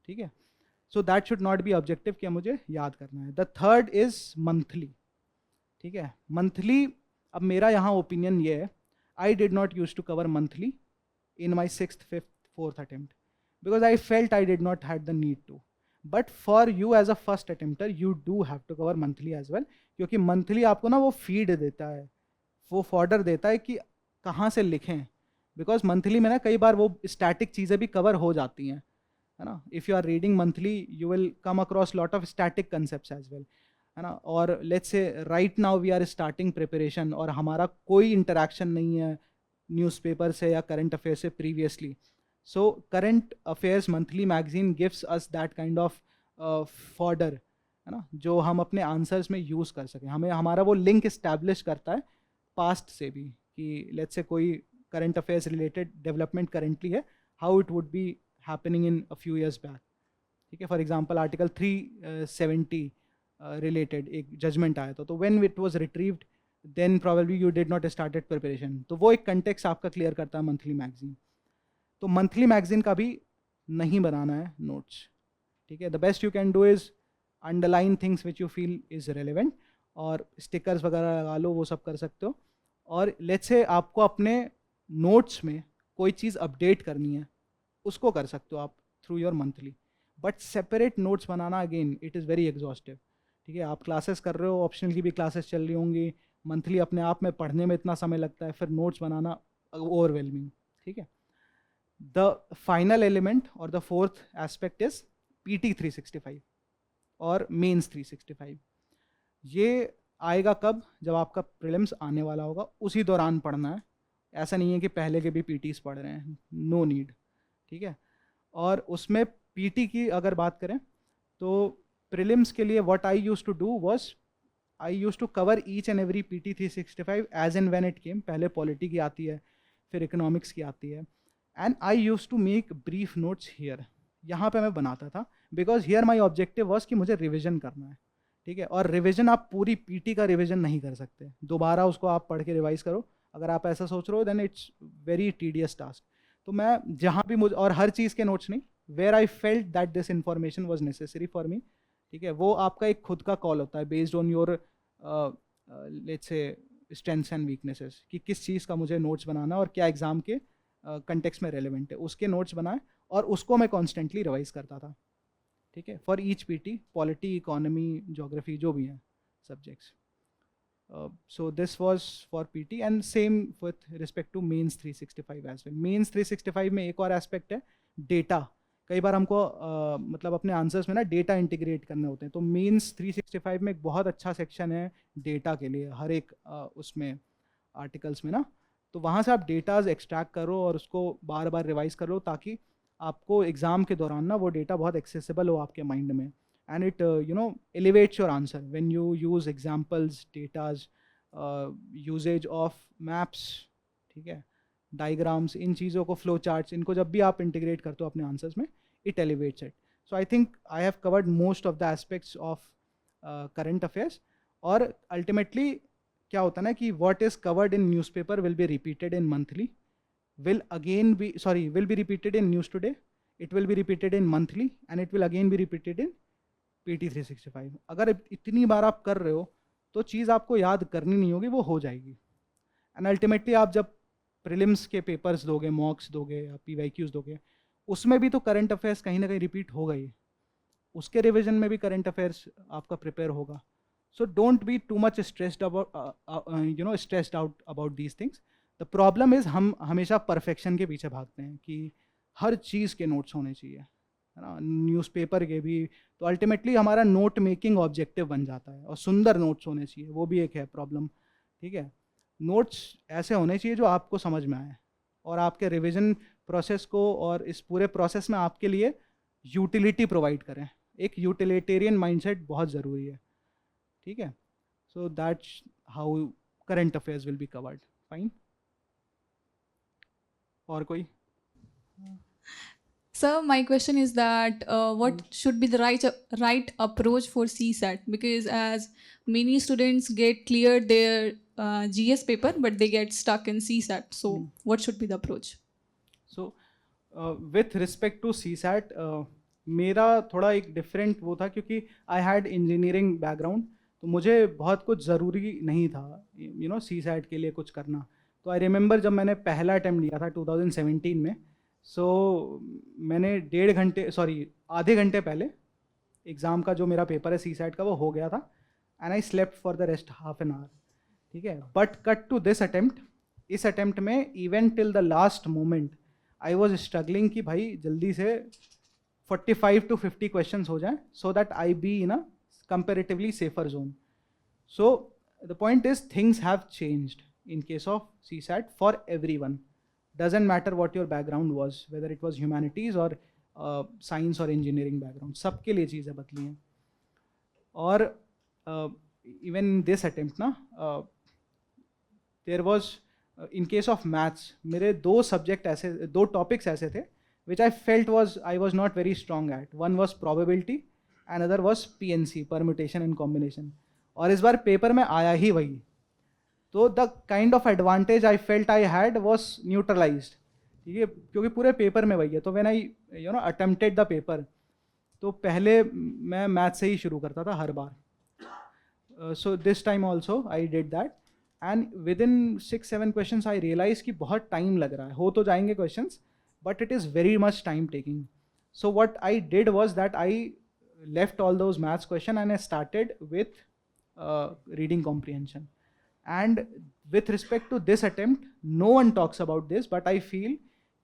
ठीक है, so that should not be objective कि मुझे याद करना है. The third is monthly. ठीक है, मंथली, अब मेरा यहाँ ओपिनियन ये है, I did not use to cover monthly in my 6th, 5th, 4th attempt, because I felt I did not had the need to. But for you as a first attempter, you do have to cover monthly as well, क्योंकि monthly आपको ना वो feed देता है, वो fodder देता है कि कहाँ से लिखें, because monthly में ना कई बार वो static चीज़ें भी cover हो जाती हैं, है ना. If you are reading monthly, you will come across lot of static concepts as well, है ना. और let's say right now we are starting preparation और हमारा कोई interaction नहीं है न्यूज़पेपर से या करंट अफेयर से previously. So current affairs monthly magazine gives us that kind of fodder, है ना, जो हम अपने आंसर्स में यूज़ कर सकें. हमें हमारा वो लिंक इस्टेब्लिश करता है पास्ट से भी कि लेट्स से कोई current affairs related development currently है, how it would be happening in a few years back. ठीक है, फॉर एग्जांपल आर्टिकल 370 रिलेटेड एक जजमेंट आया था, तो when it was retrieved then probably you did not started preparation. तो वो एक कंटेक्स्ट आपका क्लियर करता है मंथली मैगजीन. तो मंथली मैगजीन का भी नहीं बनाना है नोट्स. ठीक है, the best you can do is underline things which you feel is relevant, और स्टिकर्स वगैरह लगा लो, वो सब कर सकते हो. और लेट्स से आपको अपने नोट्स में कोई चीज़ अपडेट करनी है, उसको कर सकते हो आप through your monthly. But separate notes banana again it is very exhaustive. ठीक है, आप क्लासेस कर रहे हो, ऑप्शनल की भी क्लासेस चल रही होंगी, मंथली अपने आप में पढ़ने में इतना समय लगता है, फिर नोट्स बनाना ओवरवेलमिंग. ठीक है, द फाइनल एलिमेंट और the fourth aspect is PT 365 और मेंस 365. ये आएगा कब? जब आपका प्रीलिम्स आने वाला होगा, उसी दौरान पढ़ना है. ऐसा नहीं है कि पहले के भी PTs पढ़ रहे हैं, नो नीड. ठीक है, और उसमें PT की अगर बात करें तो प्रीलिम्स के लिए what I used to do was I used to cover each and every PT 365 as and when it came. पहले पॉलिटी की आती है, फिर इकोनॉमिक्स की आती है, and I use to make brief notes here. यहाँ पे मैं बनाता था because here my objective was कि मुझे रिविजन करना है. ठीक है, और रिविजन आप पूरी PT का रिविजन नहीं कर सकते, दोबारा उसको आप पढ़ के रिवाइज करो. अगर आप ऐसा सोच रहे हो then it's very tedious task. तो मैं जहाँ भी मुझे, और हर चीज़ के नोट्स नहीं, where I felt that this information was necessary for me. ठीक है, वो आपका एक खुद का कॉल होता है based on your let's say strengths and weaknesses, कि किस चीज़ का मुझे नोट्स बनाना और क्या एग्ज़ाम के कंटेक्स्ट में रेलेवेंट है, उसके नोट्स बनाए और उसको मैं कॉन्स्टेंटली रिवाइज करता था. ठीक है, for each PT, polity, economy, geography, जो भी हैं subjects. So this was for PT and same with respect to mains 365 as well. Mains 365 में एक और एस्पेक्ट है डेटा. कई बार हमको मतलब अपने आंसर्स में ना डेटा इंटीग्रेट करने होते हैं, तो मेंस 365 में एक बहुत अच्छा सेक्शन है डेटा के लिए, हर एक उसमें आर्टिकल्स में ना. तो वहाँ से आप डेटाज एक्सट्रैक्ट करो और उसको बार बार रिवाइज करो, ताकि आपको एग्ज़ाम के दौरान ना वो डेटा बहुत एक्सेसिबल हो आपके माइंड में, and it elevates your answer when you use examples, datas, usages of maps. ठीक है, डायग्राम्स, इन चीज़ों को, फ्लो चार्ट्स, इनको जब भी आप इंटीग्रेट करते हो अपने आंसर्स में, it elevates it. So I think I have covered most of the aspects of current affairs. और अल्टीमेटली क्या होता है ना कि what is covered in newspaper will be repeated in monthly, will be repeated in News Today, it will be repeated in monthly, and it will again be repeated in PT 365. अगर इतनी बार आप कर रहे हो तो चीज़ आपको याद करनी नहीं होगी, वो हो जाएगी. एंड अल्टीमेटली आप जब प्रीलिम्स के पेपर्स दोगे, मॉक्स दोगे या PYQs दोगे, उसमें भी तो करंट अफेयर्स कहीं ना कहीं रिपीट होगा ही, उसके रिविजन में भी करंट अफेयर्स आपका प्रिपेयर होगा. सो don't B too much stressed out about these things. The problem is हम हमेशा परफेक्शन के पीछे भागते हैं कि हर चीज़ के नोट्स होने चाहिए, है ना, न्यूज़पेपर के भी. तो अल्टीमेटली हमारा नोट मेकिंग ऑब्जेक्टिव बन जाता है, और सुंदर नोट्स होने चाहिए, वो भी एक है प्रॉब्लम. ठीक है, नोट्स ऐसे होने चाहिए जो आपको समझ में आए और आपके रिवीजन प्रोसेस को और इस पूरे प्रोसेस में आपके लिए यूटिलिटी प्रोवाइड करें. एक यूटिलिटेरियन माइंडसेट बहुत ज़रूरी है. ठीक है, so that's how current affairs will be covered. Fine. और कोई? Sir, my question is that what should be the right approach for CSAT? Because as many students get cleared their GS paper, but they get stuck in CSAT. So what should be the approach? So with respect to CSAT, मेरा थोड़ा एक different वो था, क्योंकि I had engineering background, तो मुझे बहुत कुछ ज़रूरी नहीं था CSAT के लिए कुछ करना. तो आई रिमेंबर जब मैंने पहला अटैम्प्ट लिया था 2017 में, सो मैंने 1.5 घंटे आधे घंटे पहले एग्ज़ाम का जो मेरा पेपर है सी सैट का वो हो गया था, and I slept for the rest half an hour, ठीक है. But cut to this attempt, इस अटेम्प्ट में even till the last moment I was struggling कि भाई जल्दी से 45 to 50 क्वेश्चंस हो जाएं so that I be in a comparatively safer zone. So the point is things have changed in case of CSAT for everyone. Doesn't matter what your background was, whether it was humanities or science or engineering background, सबके लिए चीज़ें बदली हैं. और even in this attempt ना there was in case of maths मेरे दो topics ऐसे थे which I felt I was not very strong at. One was probability, another was PNC, permutation and combination. और इस बार पेपर में आया ही वही. तो the kind of advantage I felt I had was neutralized, ठीक है, क्योंकि पूरे पेपर में वही है. तो when I attempted the paper, तो पहले मैं मैथ से ही शुरू करता था हर बार. So this time also I did that, and within 6-7 questions I realise कि बहुत टाइम लग रहा है. हो तो जाएंगे questions, but it is very much time taking. So what I did was that I left all those maths question and I started with reading comprehension. And with respect to this attempt, no one talks about this, but I feel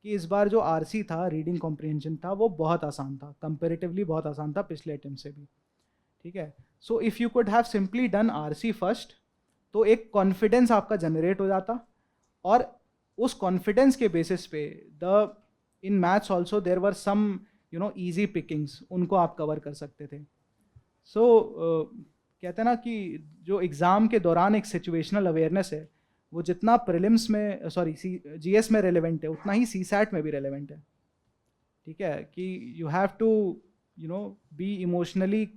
कि इस बार जो RC था, reading comprehension था, वो बहुत आसान था, comparatively बहुत आसान था पिछले अटेम्प्ट से भी, ठीक है. So if you could have simply done RC first, तो एक कॉन्फिडेंस आपका जनरेट हो जाता, और उस कॉन्फिडेंस के बेसिस पे in maths also there were some easy pickings, उनको आप कवर कर सकते थे. सो कहते हैं ना कि जो एग्ज़ाम के दौरान एक सिचुएशनल अवेयरनेस है, वो जितना प्रीलिम्स में GS में रेलेवेंट है, उतना ही CSAT में भी रेलेवेंट है, ठीक है. कि you have to be emotionally,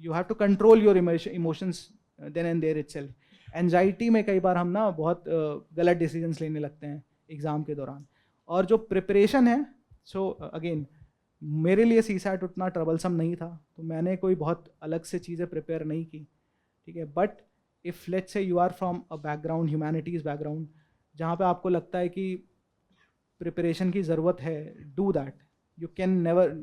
you have to control your emotions then and there itself. Anxiety में कई बार हम ना बहुत गलत डिसीजंस लेने लगते हैं एग्ज़ाम के दौरान. और जो प्रिपरेशन है, सो अगेन मेरे लिए CSAT उतना ट्रबलसम नहीं था, तो मैंने कोई बहुत अलग से चीज़ें प्रिपेयर नहीं की, ठीक है. But if let's say you are from a background, humanities background, जहाँ पे आपको लगता है कि प्रिपरेशन की ज़रूरत है, do that. You can never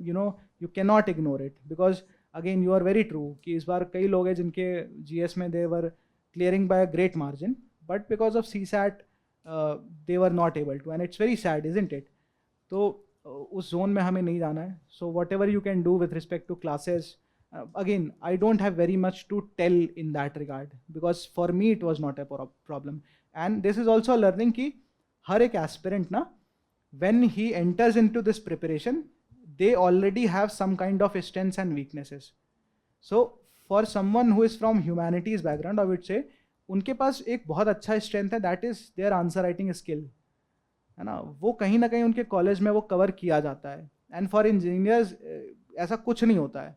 you can not ignore it, because again you are very true कि इस बार कई लोग हैं जिनके GS में they were clearing by a great margin, but because of CSAT they were not able to, and it's very sad, isn't it. तो उस जोन में हमें नहीं जाना है. So whatever you can do with respect to classes, again I don't have very much to tell in that regard, because for me it was not a problem. And this is also learning कि हर एक aspirant ना, when he enters into this preparation, they already have some kind of strengths and weaknesses. So for someone who is from humanities background, I would say उनके पास एक बहुत अच्छा strength है, that is their answer writing skill, है ना. वो कहीं ना कहीं उनके कॉलेज में वो कवर किया जाता है, एंड फॉर इंजीनियर्स ऐसा कुछ नहीं होता है,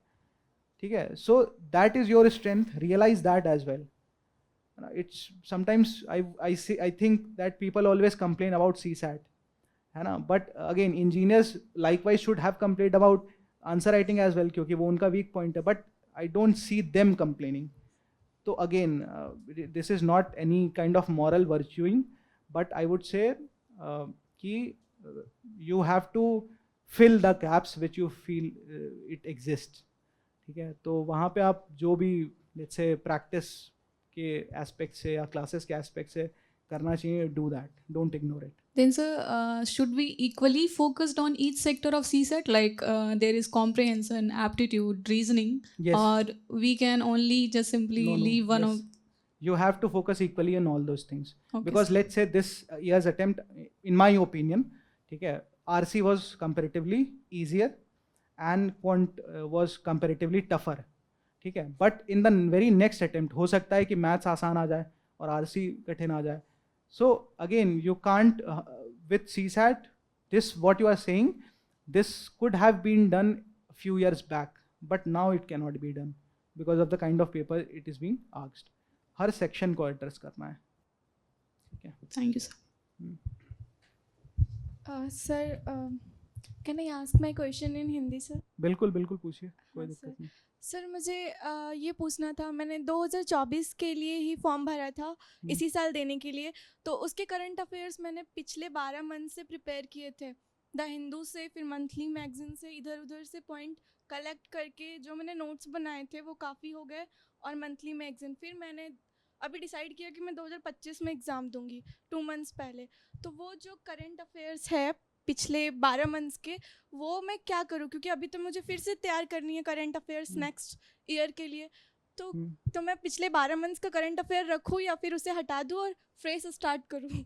ठीक है. So that is your strength, realise that as well. It's sometimes I think that people always complain about CSAT, है ना. But again engineers likewise should have complain about answer writing as well, क्योंकि वो उनका weak point है. But I don't see them complaining. तो again this is not any kind of moral virtuing, but I would say कि you have to fill the gaps which you feel it exist, ठीक है. तो वहाँ पे आप जो भी लेट्स से प्रैक्टिस के एस्पेक्ट से या क्लासेस के एस्पेक्ट से करना चाहिए, do that, don't ignore it. Then, sir, should we equally focused on each sector of CSAT? Like there is comprehension, aptitude, reasoning, Yes. or we can only just simply No, leave one yes. of. You have to focus equally on all those things. Okay, Because sir. let's say this year's attempt, in my opinion, ठीक है, RC was comparatively easier and quant was comparatively tougher, ठीक है. But in the very next attempt हो सकता है कि maths आसान आ जाए और RC कठिन आ जाए. So again, you can't with CSAT, this what you are saying, this could have been done a few years back, but now it cannot be done because of the kind of paper it is being asked. Her section को address करना है, ठीक है. Thank you, sir. Sir, can I ask my question in Hindi, sir? बिल्कुल बिल्कुल पूछिए, कोई हाँ, दिक्कत नहीं. सर मुझे ये पूछना था, मैंने 2024 के लिए ही फॉर्म भरा था इसी साल देने के लिए, तो उसके करंट अफेयर्स मैंने पिछले 12 मंथ से प्रिपेयर किए थे, द हिंदू से, फिर मंथली मैगजीन से, इधर उधर से पॉइंट कलेक्ट करके जो मैंने नोट्स बनाए थे वो काफ़ी हो गए, और मंथली मैगजीन। फिर मैंने अभी डिसाइड किया कि मैं 2025 में एग्ज़ाम दूंगी 2 मंथ्स पहले। तो वो जो करंट अफेयर्स है पिछले 12 मंथ्स के, वो मैं क्या करूँ, क्योंकि अभी तो मुझे फिर से तैयार करनी है करंट अफेयर्स नेक्स्ट ईयर के लिए। तो मैं पिछले 12 मंथ्स का करंट अफेयर रखूँ या फिर उसे हटा दूँ और फ्रेश स्टार्ट करूँ?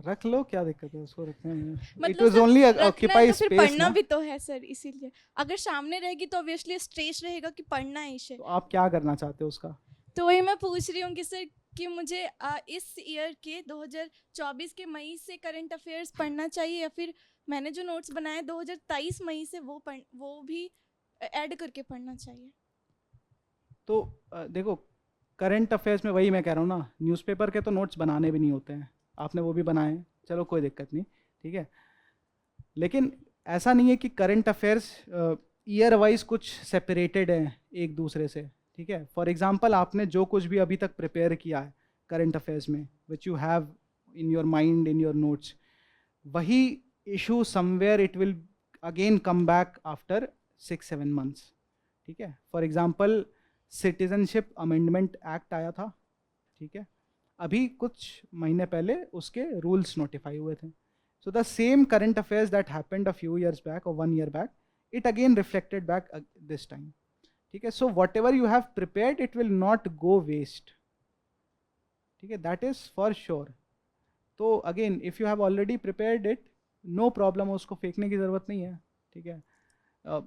रख लो, क्या दिक्कत है उसको रखने में? इट मतलब वाज सर, ओनली रखना है ऑक्यूपाई तो फिर स्पेस पढ़ना ना। भी तो है सर, इसीलिए अगर सामने रहेगी तो ऑब्वियसली स्ट्रेस रहेगा कि पढ़ना है इसे। तो आप क्या करना चाहते हो उसका? तो वही मैं पूछ रही हूँ कि सर कि मुझे इस ईयर के 2024 के मई से करंट अफेयर्स पढ़ना चाहिए, या फिर मैंने जो नोट्स बनाए 2023 मई से वो भी ऐड करके पढ़ना चाहिए? तो देखो, करंट अफेयर्स में वही मैं कह रहा हूँ ना, न्यूज़पेपर के तो नोट्स बनाने भी नहीं होते हैं, आपने वो भी बनाए हैं, चलो कोई दिक्कत नहीं, ठीक है। लेकिन ऐसा नहीं है कि करंट अफेयर्स ईयर वाइज कुछ सेपरेटेड हैं एक दूसरे से, ठीक है। फॉर एग्जांपल, आपने जो कुछ भी अभी तक प्रिपेयर किया है करंट अफेयर्स में, which you have in your mind, in your notes, वही issue somewhere it will again come back after 6-7 months, ठीक है। For example, citizenship amendment act आया था, ठीक है, अभी कुछ महीने पहले उसके रूल्स नोटिफाई हुए थे। So the same current affairs that happened a few years back और 1 year back, it again reflected back this time, ठीक है। So whatever you have prepared, it will not go waste, ठीक है, that is for sure. तो again, if you have already prepared it, no problem, उसको फेंकने की ज़रूरत नहीं है, ठीक है।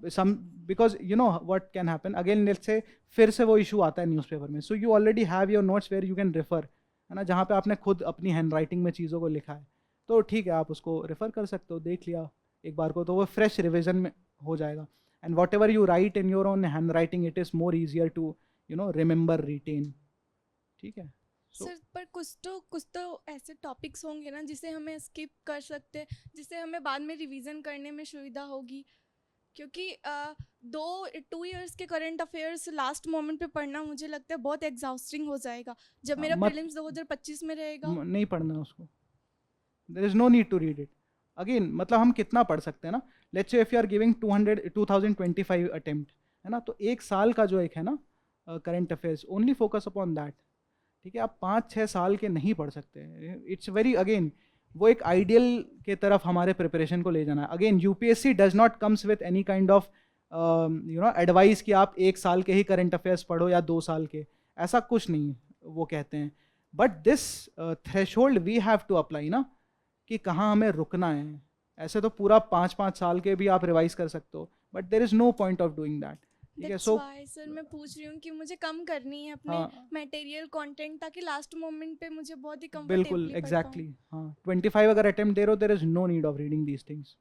some, because you know what can happen again, let's say फिर से वो इशू आता है न्यूज़पेपर में, so you already have your notes where you can refer, है ना, जहाँ पे आपने खुद अपनी हैंड राइटिंग में चीज़ों को लिखा है, तो ठीक है, आप उसको रेफर कर सकते हो, देख लिया एक बार को, तो वो फ्रेश रिविजन में हो जाएगा। And whatever you write in your own handwriting, it is more easier to remember, retain, ठीक है। सर पर कुछ तो ऐसे टॉपिक्स होंगे ना जिसे हमें स्किप कर सकते हैं, जिसे हमें बाद में रिवीजन करने में सुविधा होगी, क्योंकि 2 इयर्स के करंट अफेयर्स लास्ट मोमेंट पे पढ़ना मुझे लगता है बहुत एग्जॉस्टिंग हो जाएगा जब मेरा प्रीलिम्स 2025 में रहेगा। नहीं पढ़ना उसको, there is no need to read it again. मतलब हम कितना पढ़ सकते हैं ना, let's say if you are giving 2025 attempt, है ना, तो एक साल का जो एक है ना current affairs, only focus upon that, ठीक है। आप 5-6 साल के नहीं पढ़ सकते, इट्स वेरी, अगेन वो एक आइडियल के तरफ हमारे प्रिपरेशन को ले जाना है। Again, UPSC does not comes with any kind of advice कि आप 1 साल के ही करंट अफेयर्स पढ़ो या 2 साल के, ऐसा कुछ नहीं वो कहते हैं। But this threshold we have to apply ना, कि कहाँ हमें रुकना है। ऐसे तो पूरा 5-5 साल के भी आप रिवाइज कर सकते हो, but there is no point of doing that, ठीक है। सो सर मैं पूछ रही हूँ कि मुझे कम करनी है अपने मटेरियल कंटेंट, ताकि लास्ट मोमेंट पे मुझे बहुत ही बिल्कुल कंफर्टेबली एग्जैक्टली, हाँ, 25 अगर अटेम्प्ट दे रहे हो, there is no need of reading these things.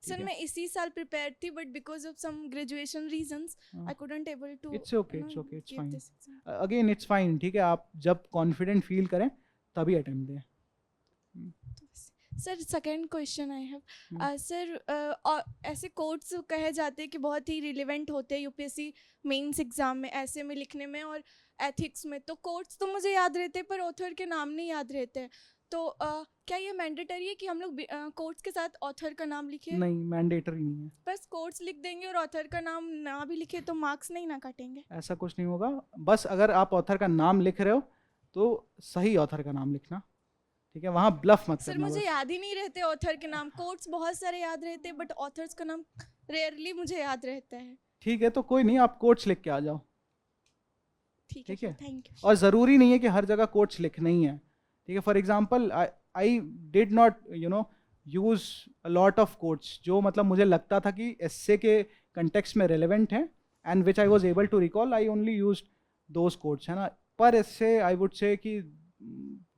Sir मैं इसी साल प्रिपेयर थी, but because of some graduation reasons I couldn't able to. It's okay, it's okay, it's fine, again it's fine, ठीक है। आप जब कॉन्फिडेंट फील करें तभी अटेम्प्ट दें। Sir second question I have, sir ऐसे कोट्स कहे जाते हैं कि बहुत ही रिलेवेंट होते हैं यूपीएससी मेंस एग्जाम में, ऐसे में लिखने में और एथिक्स में। तो कोट्स तो मुझे याद रहते हैं पर ऑथर के नाम नहीं याद रहते हैं, तो क्या ये मैंडेटरी है कि हम लोग कोट्स के साथ ऑथर का नाम लिखें? नहीं, मैंडेटरी नहीं है। बस कोट्स लिख देंगे और ऑथर का नाम ना भी लिखे तो मार्क्स नहीं ना काटेंगे? ऐसा कुछ नहीं होगा, बस अगर आप ऑथर का नाम लिख रहे हो तो सही ऑथर का नाम लिखना, ठीक है, वहाँ ब्लफ मत सर करना। मुझे याद ही नहीं रहते ऑथर के नाम, कोट्स बहुत सारे याद रहते हैं बट ऑथर्स का नाम रेयरली मुझे याद रहता है। ठीक है, तो कोई नहीं, आप कोट्स लिख के आ जाओ, ठीक है, थैंक यू। और ज़रूरी नहीं है कि हर जगह कोट्स लिखने ही है, ठीक है। For example, I did not use a lot of quotes, जो मतलब मुझे लगता था कि एस्से के कंटेक्स्ट में रेलेवेंट हैं and which I was able to recall, I only use those quotes, है ना। पर इससे आई वुड से कि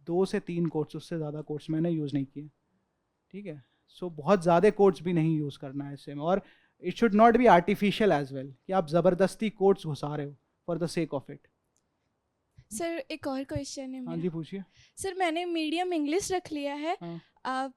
2 से 3 कोट्स, उससे ज़्यादा कोट्स मैंने यूज़ नहीं किए, ठीक है। सो बहुत ज़्यादा कोट्स भी नहीं यूज़ करना है इससे में, और it should not be artificial as well, कि आप ज़बरदस्ती कोट्स घुसा रहे हो for the sake of it. Sir एक और क्वेश्चन है हाँ मेरा। जी, पूछिए। सर मैंने मीडियम इंग्लिश रख लिया है, हाँ।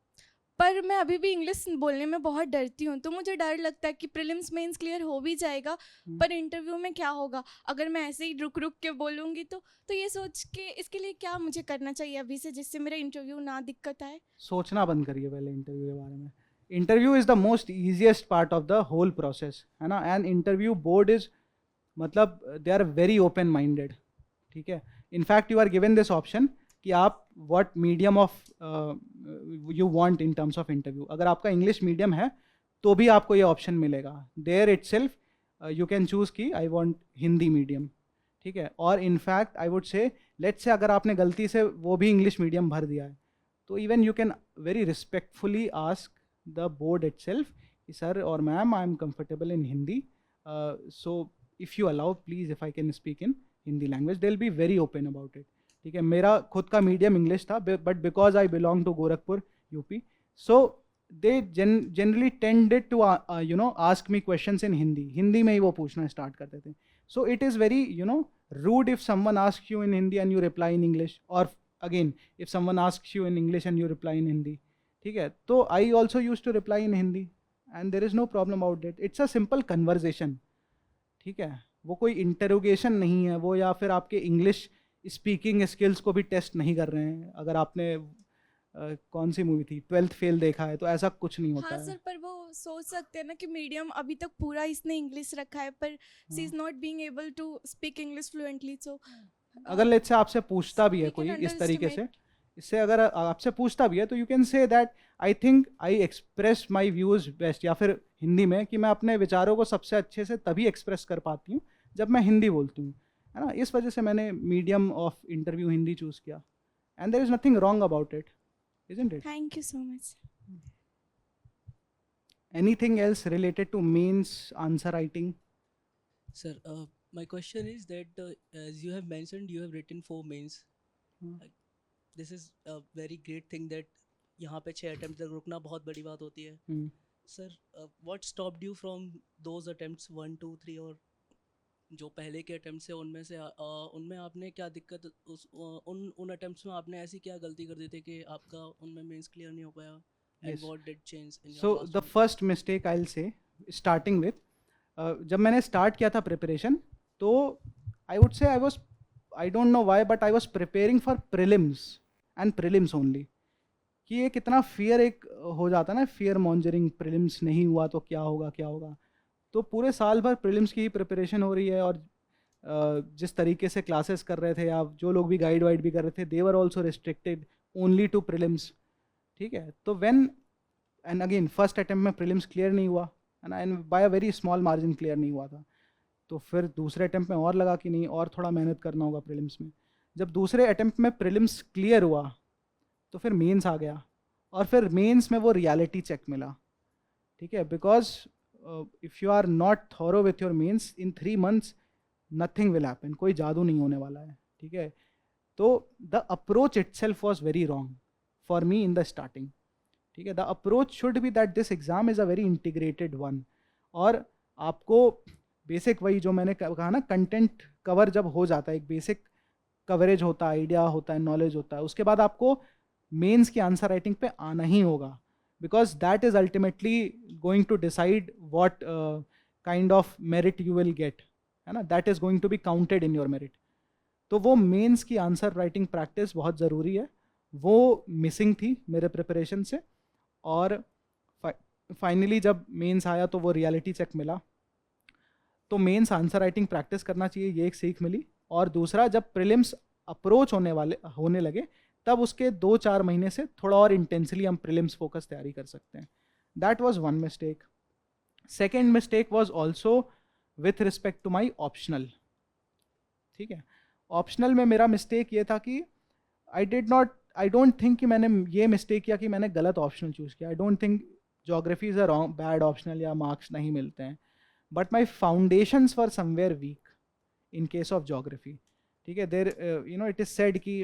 पर मैं अभी भी इंग्लिश बोलने में बहुत डरती हूँ, तो मुझे डर लगता है कि प्रीलिम्स मेंस क्लियर हो भी जाएगा, पर इंटरव्यू में क्या होगा अगर मैं ऐसे ही रुक रुक के बोलूँगी। तो ये सोच के इसके लिए क्या मुझे करना चाहिए अभी से, जिससे मेरा इंटरव्यू ना दिक्कत आए? सोचना बंद करिए पहले इंटरव्यू के बारे में. Interview is the most easiest part of the whole process, है ना. एंड इंटरव्यू बोर्ड इज, मतलब they are very open minded. ठीक है. In fact you are given this option कि आप what medium of you want in terms of interview. अगर आपका English medium है तो भी आपको ये ऑप्शन मिलेगा. There itself you can choose कि आई वांट हिंदी मीडियम. ठीक है. और in fact I would say, let's say अगर आपने गलती से वो भी इंग्लिश मीडियम भर दिया है, तो even you can very respectfully ask the board itself कि सर और ma'am, I am comfortable in Hindi, so if you allow please if I can speak in Hindi language. They will be very open about it. ठीक है. मेरा खुद का medium English था, but because I belong to Gorakhpur UP, so they generally tended to ask me questions in Hindi. Hindi में ही वो पूछना स्टार्ट करते थे. सो it is very rude if someone asks you in Hindi and you reply in English, or again if someone asks you in English and you reply in Hindi. ठीक है. तो I also used to reply in Hindi and there is no problem about it. It's a simple conversation. ठीक है. वो कोई interrogation नहीं है वो, या फिर आपके इंग्लिश स्पीकिंग स्किल्स को भी टेस्ट नहीं कर रहे हैं. अगर आपने कौन सी मूवी थी, 12th फेल देखा है, तो ऐसा कुछ नहीं होता हाँ है. सर, पर वो सोच सकते हैं ना कि मीडियम अभी तक पूरा इसने इंग्लिश रखा है, पर she is not being able to speak English fluently. So अगर लेट्स से आपसे पूछता भी है we can कोई इस तरीके से, underestimate. इससे अगर आपसे पूछता भी है, तो you can say that I think I express my views best, या फिर हिंदी में कि मैं अपने विचारों को सबसे अच्छे से तभी एक्सप्रेस कर पाती हूँ जब मैं हिंदी बोलती हूँ, है ना. इस वजह से मैंने medium of interview Hindi choose किया, and there is nothing wrong about it, isn't it? Thank you so much. Anything else related to means answer writing? Sir, my question is that as you have mentioned, you have written 4 mains. Like, this is a very great thing that यहाँ पे 6 attempts तक रुकना बहुत बड़ी बात होती है. Sir, what stopped you from those attempts 1, 2, 3 और जो पहले के attempts है उनमें से उनमें आपने क्या दिक्कत उन attempts में आपने ऐसी क्या गलती कर दी थी कि आपका उनमें mains clear नहीं हो पाया? And Yes. what did change in your So last the one? first mistake I'll say, starting with, जब मैंने स्टार्ट किया था प्रिपरेशन, तो आई वुड से आई don't know why, but I was preparing for prelims and prelims only. कि ये कितना fear एक हो जाता है ना, फियर मॉन्जरिंग, प्रिलिम्स नहीं हुआ तो क्या होगा क्या होगा. तो पूरे साल भर प्रिलिम्स की ही प्रिपरेशन हो रही है, और जिस तरीके से क्लासेस कर रहे थे, या जो लोग भी गाइड वाइड भी कर रहे थे, they were also restricted only to prelims. ठीक है. तो when, and again first attempt में प्रीलिम्स क्लियर नहीं हुआ, है ना, and by a very small margin clear नहीं हुआ था. तो फिर दूसरे अटेम्प्ट में और लगा कि नहीं, और थोड़ा मेहनत करना होगा प्रीलिम्स में. जब दूसरे अटेम्प्ट में प्रीलिम्स क्लियर हुआ, तो फिर मेंस आ गया, और फिर मेंस में वो रियलिटी चेक मिला. ठीक है. Because if you are not thorough with your mains, in 3 months nothing will happen. कोई जादू नहीं होने वाला है. ठीक है. तो the approach itself was very wrong for me in the starting. ठीक है. The approach should be that this exam is a very integrated one. और आपको बेसिक, वही जो मैंने कहा ना, कंटेंट कवर जब हो जाता है, एक बेसिक कवरेज होता है, आइडिया होता है, नॉलेज होता है, उसके बाद आपको मेंस की आंसर राइटिंग पे आना ही होगा, because that is ultimately going to decide what kind of merit you will get, है ना. That is going to be counted in your merit. तो वो मेंस की आंसर राइटिंग प्रैक्टिस बहुत ज़रूरी है. वो मिसिंग थी मेरे प्रिपरेशन से, और फाइनली जब मेंस आया तो वो रियलिटी चेक मिला. तो मेंस आंसर राइटिंग प्रैक्टिस करना चाहिए, ये एक सीख मिली. और दूसरा, जब प्रीलिम्स अप्रोच होने लगे, तब उसके 2-4 महीने से थोड़ा और इंटेंसली हम प्रीलिम्स फोकस तैयारी कर सकते हैं. That was one mistake. Second mistake was also with respect to my optional. ठीक है. ऑप्शनल में मेरा मिस्टेक ये था कि आई डोंट थिंक कि मैंने ये मिस्टेक किया कि मैंने गलत ऑप्शनल चूज़ किया. I don't think geography is a wrong bad optional या मार्क्स नहीं मिलते हैं, but my foundations were somewhere weak in case of geography. ठीक है. देर इट इज़ सेड कि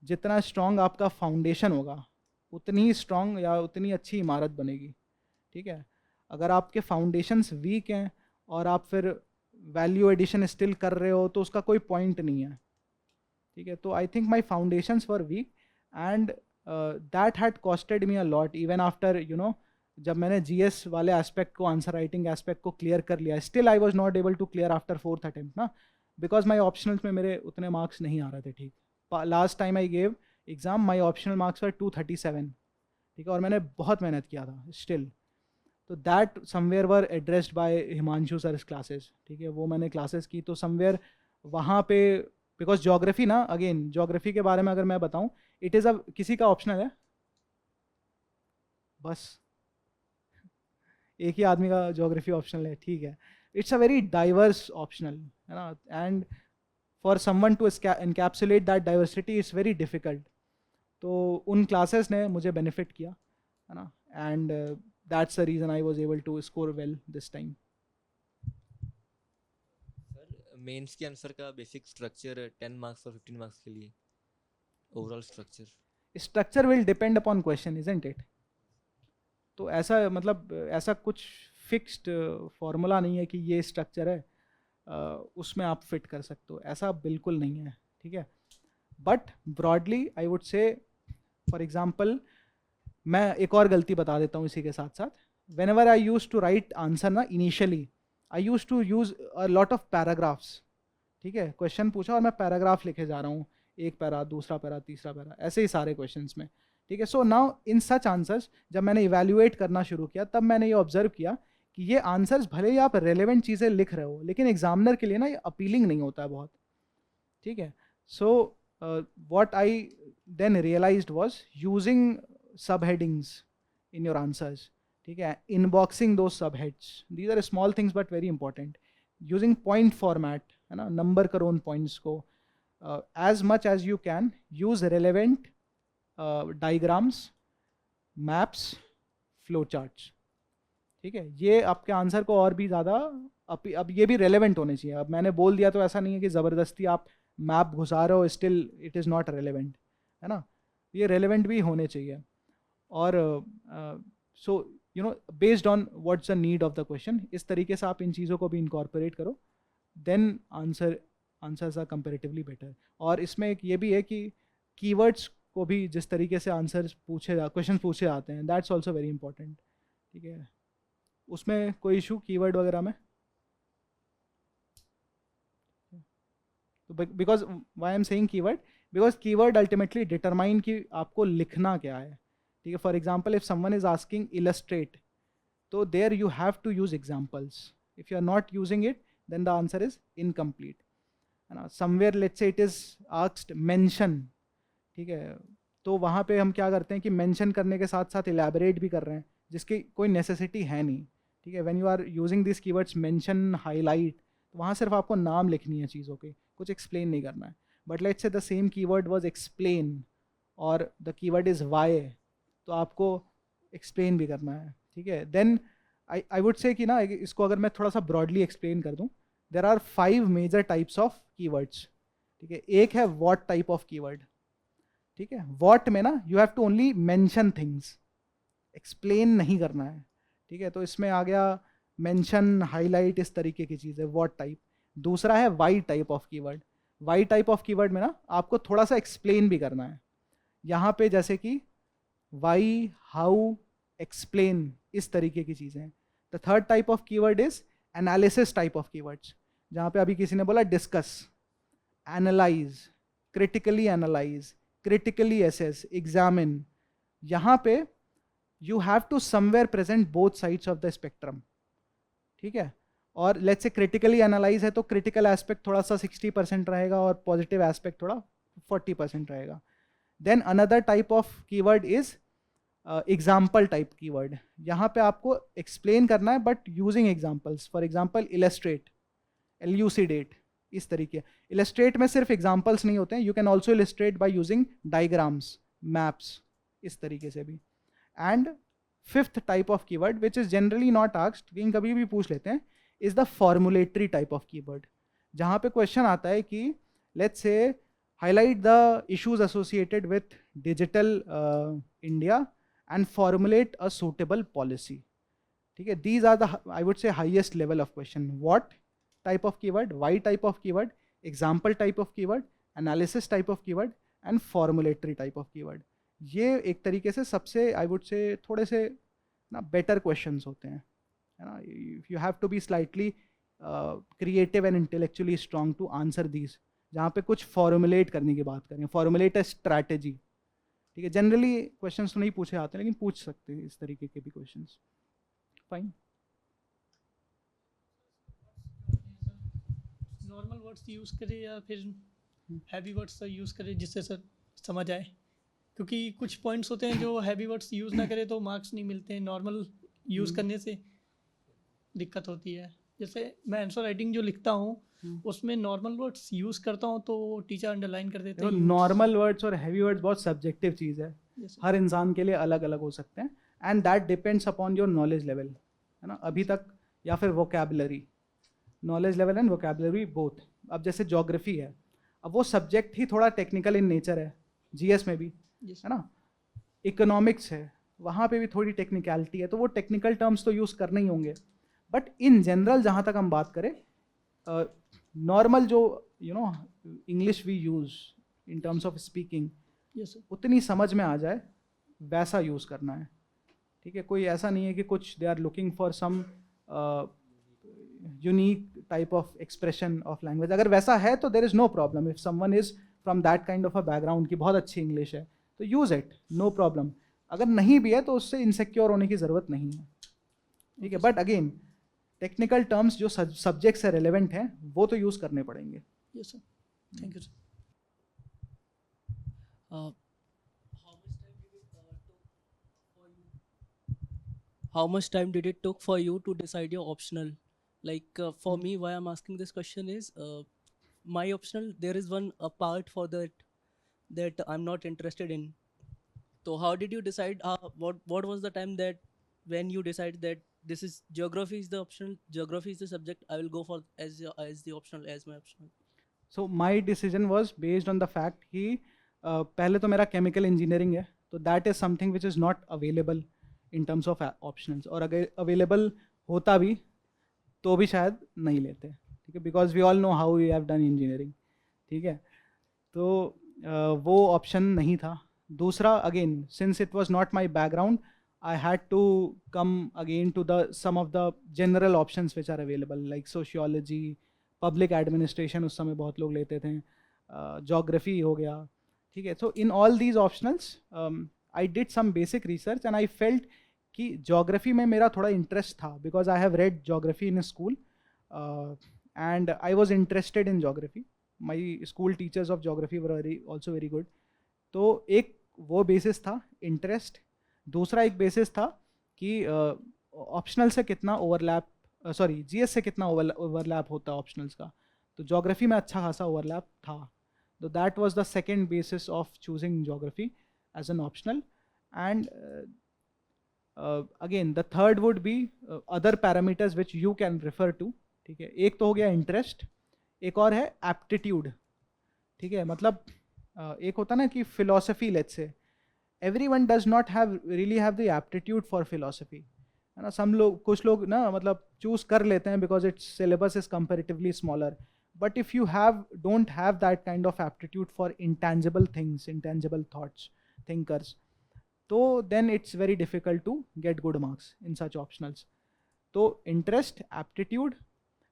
जितना स्ट्रॉन्ग आपका फाउंडेशन होगा, उतनी स्ट्रॉन्ग या उतनी अच्छी इमारत बनेगी. ठीक है. अगर आपके फाउंडेशंस वीक हैं और आप फिर वैल्यू एडिशन स्टिल कर रहे हो, तो उसका कोई पॉइंट नहीं है. ठीक है. तो I think my foundations were weak, and that had costed me a lot even after जब मैंने जीएस वाले एस्पेक्ट को, आंसर राइटिंग एस्पेक्ट को क्लियर कर लिया, still I was not able to clear after 4th attempt ना, because my optionals में मेरे उतने मार्क्स नहीं आ रहे थे ठीक. Last time I gave exam my optional marks were 237, ठीक है, और मैंने बहुत मेहनत किया था स्टिल. तो that somewhere were addressed by Himanshu sir classes, ठीक है, वो मैंने क्लासेस की. तो समवेयर वहाँ पे, बिकॉज ज्योग्राफी ना, अगेन ज्योग्राफी के बारे में अगर मैं बताऊँ, इट इज़ अ, किसी का ऑप्शनल है बस एक ही आदमी का ज्योग्राफी ऑप्शनल है, ठीक है. It's a very diverse optional, है ना, and for someone to encapsulate that diversity it's very difficult. तो उन क्लासेस ने मुझे बेनिफिट किया, है ना, and that's the reason I was able to score well this time. Sir mains के आंसर का बेसिक स्ट्रक्चर 10 मार्क्स और 15 मार्क्स के लिए overall structure. Structure will depend upon question, isn't it. तो ऐसा मतलब ऐसा कुछ फिक्स्ड फॉर्मूला नहीं है कि ये स्ट्रक्चर है उसमें आप फिट कर सकते हो, ऐसा बिल्कुल नहीं है, ठीक है. बट ब्रॉडली आई वुड से, फॉर एग्जांपल मैं एक और गलती बता देता हूँ इसी के साथ साथ. Whenever I use to write answer ना, initially I use to use a lot of paragraphs, ठीक है. क्वेश्चन पूछा और मैं पैराग्राफ लिखे जा रहा हूँ, एक पैरा, दूसरा पैरा, तीसरा पैरा, ऐसे ही सारे क्वेश्चंस में, ठीक है. So now in such answers जब मैंने इवैल्यूएट करना शुरू किया, तब मैंने ये ऑब्जर्व किया कि ये आंसर्स भले ही आप रेलेवेंट चीज़ें लिख रहे हो, लेकिन एग्जामिनर के लिए ना ये अपीलिंग नहीं होता है बहुत, ठीक है. So what I then realised was using sub headings in your answers, ठीक है, इनबॉक्सिंग दो sub heads. These are small things but very important. Using point format, है ना, नंबर करो उन पॉइंट्स को. As much as you can use relevant diagrams, maps, flow charts, ठीक है. ये आपके आंसर को और भी ज़्यादा अब ये भी रेलेवेंट होने चाहिए. अब मैंने बोल दिया तो ऐसा नहीं है कि ज़बरदस्ती आप मैप घुसा रहे हो, still it is not relevant, है ना. ये रेलेवेंट भी होने चाहिए. और so based on what's the need of the question, इस तरीके से आप इन चीज़ों को भी इनकॉर्पोरेट करो, then answers are comparatively better. और इसमें एक ये भी है कि कीवर्ड्स को भी जिस तरीके से क्वेश्चन पूछे जाते हैं, दैट्स ऑल्सो वेरी इंपॉर्टेंट, ठीक है. उसमें कोई इशू कीवर्ड वगैरह में? तो because why am saying keyword, because keyword ultimately determine कि आपको लिखना क्या है, ठीक है. For example if someone is asking illustrate, तो there you have to use examples. If you are not using it then the answer is incomplete, है ना. Somewhere let's say it is asked mention, ठीक है, तो वहाँ पे हम क्या करते हैं कि मेंशन करने के साथ साथ इलेबोरेट भी कर रहे हैं, जिसकी कोई नेसेसिटी है नहीं, ठीक है. When you are using this keywords mention, highlight, तो वहाँ सिर्फ आपको नाम लिखनी है चीज़ों के, कुछ एक्सप्लेन नहीं करना है. But let's say the same keyword was explain और द कीवर्ड इज़ वाई, तो आपको एक्सप्लेन भी करना है, ठीक है. देन आई वुड से कि ना, इसको अगर मैं थोड़ा सा ब्रॉडली एक्सप्लेन कर दूँ, there are 5 major types of keywords, ठीक है. एक है व्हाट टाइप ऑफ कीवर्ड, ठीक है. व्हाट में ना you have to only mention things, explain नहीं करना है, ठीक है. तो इसमें आ गया मेंशन, हाईलाइट, इस तरीके की चीज़ है व्हाट टाइप. दूसरा है why type of keyword. Why type of keyword में ना आपको थोड़ा सा एक्सप्लेन भी करना है, यहाँ पे जैसे कि वाई, हाउ, एक्सप्लेन, इस तरीके की चीज़ें हैं. The third type of keyword is analysis type of keywords, जहाँ पे अभी किसी ने बोला discuss, analyse, critically analyse, critically assess, examine. यहाँ पे you have to somewhere present both sides of the spectrum, ठीक है. और let's say critically analyze है तो critical aspect थोड़ा सा 60% रहेगा और positive aspect थोड़ा 40% रहेगा. Then another type of keyword is example type keyword. यहाँ पे आपको explain करना है but using examples. For example, illustrate, elucidate, इस तरीके. इलस्ट्रेट में सिर्फ एग्जाम्पल्स नहीं होते हैं, you can also illustrate by using diagrams, maps, इस तरीके से भी. And fifth type of keyword which is generally not asked, लेकिन कभी भी पूछ लेते हैं, is the formulatory type of keyword, जहाँ पे क्वेश्चन आता है कि let's say highlight the issues associated with digital India and formulate a suitable policy, ठीक है. These are the I would say highest level of question. What type of keyword, why type of keyword, example type of keyword, analysis type of keyword and formulatory type of keyword. ये एक तरीके से सबसे आई would से थोड़े से ना better questions होते हैं, है ना. You have to be slightly creative and intellectually strong to answer these, जहाँ पे कुछ फॉर्मुलेट करने की बात करें, फॉर्मुलेट अ स्ट्रैटेजी. ठीक है, जनरली क्वेश्चंस तो नहीं पूछे आते लेकिन पूछ सकते हैं इस तरीके के भी questions. Fine. Normal words use करें या फिर हैवी वर्ड्स यूज़ करें जिससे सर समझ आए, क्योंकि कुछ पॉइंट्स होते हैं जो हैवी वर्ड्स यूज़ ना करें तो मार्क्स नहीं मिलते हैं, नॉर्मल यूज़ करने से दिक्कत होती है. जैसे मैं आंसर राइटिंग जो लिखता हूँ उसमें नॉर्मल वर्ड्स यूज़ करता हूँ तो टीचर अंडरलाइन कर देते हैं. नॉर्मल वर्ड्स और हैवी वर्ड्स बहुत सब्जेक्टिव चीज़ है, हर इंसान के लिए अलग अलग हो सकते हैं, and that depends upon your knowledge level, है ना, अभी तक, या फिर vocabulary, knowledge level and vocabulary both. अब जैसे ज्योग्राफी है, अब वो सब्जेक्ट ही थोड़ा टेक्निकल इन नेचर है, जीएस में भी, है ना. इकोनॉमिक्स है, वहाँ पे भी थोड़ी टेक्निकलिटी है, तो वो टेक्निकल टर्म्स तो यूज़ करने ही होंगे. बट इन जनरल जहाँ तक हम बात करें, नॉर्मल जो English we use in terms of speaking, उतनी समझ में आ जाए वैसा यूज़ करना है. ठीक है, कोई ऐसा नहीं है कि कुछ they are looking for some unique type of expression of language. अगर वैसा है तो there is no problem. If someone is from that kind of a background की बहुत अच्छी इंग्लिश है तो यूज़ इट, नो प्रॉब्लम. अगर नहीं भी है तो उससे इनसिक्योर होने की ज़रूरत नहीं है. ठीक है, बट अगेन टेक्निकल टर्म्स जो सब्जेक्ट से रेलेवेंट हैं वो तो यूज़ करने पड़ेंगे. Yes sir, thank you sir. How much time did it took for you to decide your optional? Like for me, why I'm asking this question is my optional, there is one a part for that I'm not interested in. So how did you decide? What was the time that when you decided that this is geography is the optional, geography is the subject I will go for as the optional, as my optional? So my decision was based on the fact कि पहले तो मेरा chemical engineering है, तो that is something which is not available in terms of optionals, और अगर available होता भी तो भी शायद नहीं लेते. ठीक है, because we all know how we have done engineering. ठीक है, तो वो ऑप्शन नहीं था. दूसरा, again since it was not my background, I had to come again to some of the general options which are available, like sociology, public administration उस समय बहुत लोग लेते थे, geography हो गया. ठीक है, so in all these optionals I did some basic research and I felt कि geography में मेरा थोड़ा interest था, because I have read geography in a school and I was interested in geography. My school teachers of geography were also very good. तो एक वो basis था interest. दूसरा एक बेसिस था कि ऑप्शनल से कितना ओवरलैप, सॉरी जीएस से कितना ओवरलैप होता है ऑप्शनल्स का. तो ज्योग्राफी में अच्छा खासा ओवरलैप था. तो that was the second basis of choosing geography as an optional. And again the third would be other parameters which you can refer to. ठीक है, एक तो हो गया इंटरेस्ट, एक और है एप्टीट्यूड. ठीक है, मतलब एक होता ना कि philosophy, let's say everyone does not really have the aptitude for philosophy, है ना. some लोग, कुछ लोग ना मतलब चूज कर लेते हैं because its syllabus is comparatively smaller, but if you don't have that kind of aptitude for intangible things, intangible thoughts, thinkers, so then it's very difficult to get good marks in such optionals. So interest, aptitude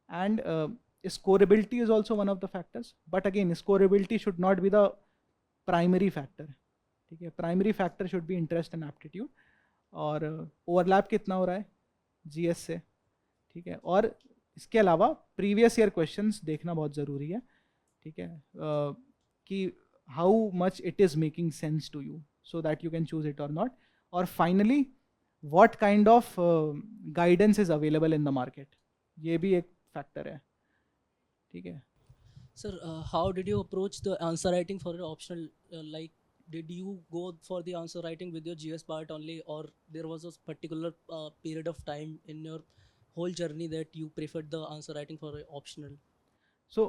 and scoreability is also one of the factors, but again scoreability should not be the primary factor. ठीक है, primary factor should be interest and aptitude. और overlap कितना हो रहा है GS से. ठीक है, और इसके अलावा प्रीवियस ईयर क्वेश्चंस देखना बहुत ज़रूरी है. ठीक है, कि how much it is making sense to you so that you can choose it और नॉट. और finally what kind of guidance is available in the market, ये भी एक फैक्टर है. ठीक है sir, how did you approach the answer writing for your optional? Like, did you go for the answer writing with your GS part only, or there was a particular period of time in your whole journey that you preferred the answer writing for optional? So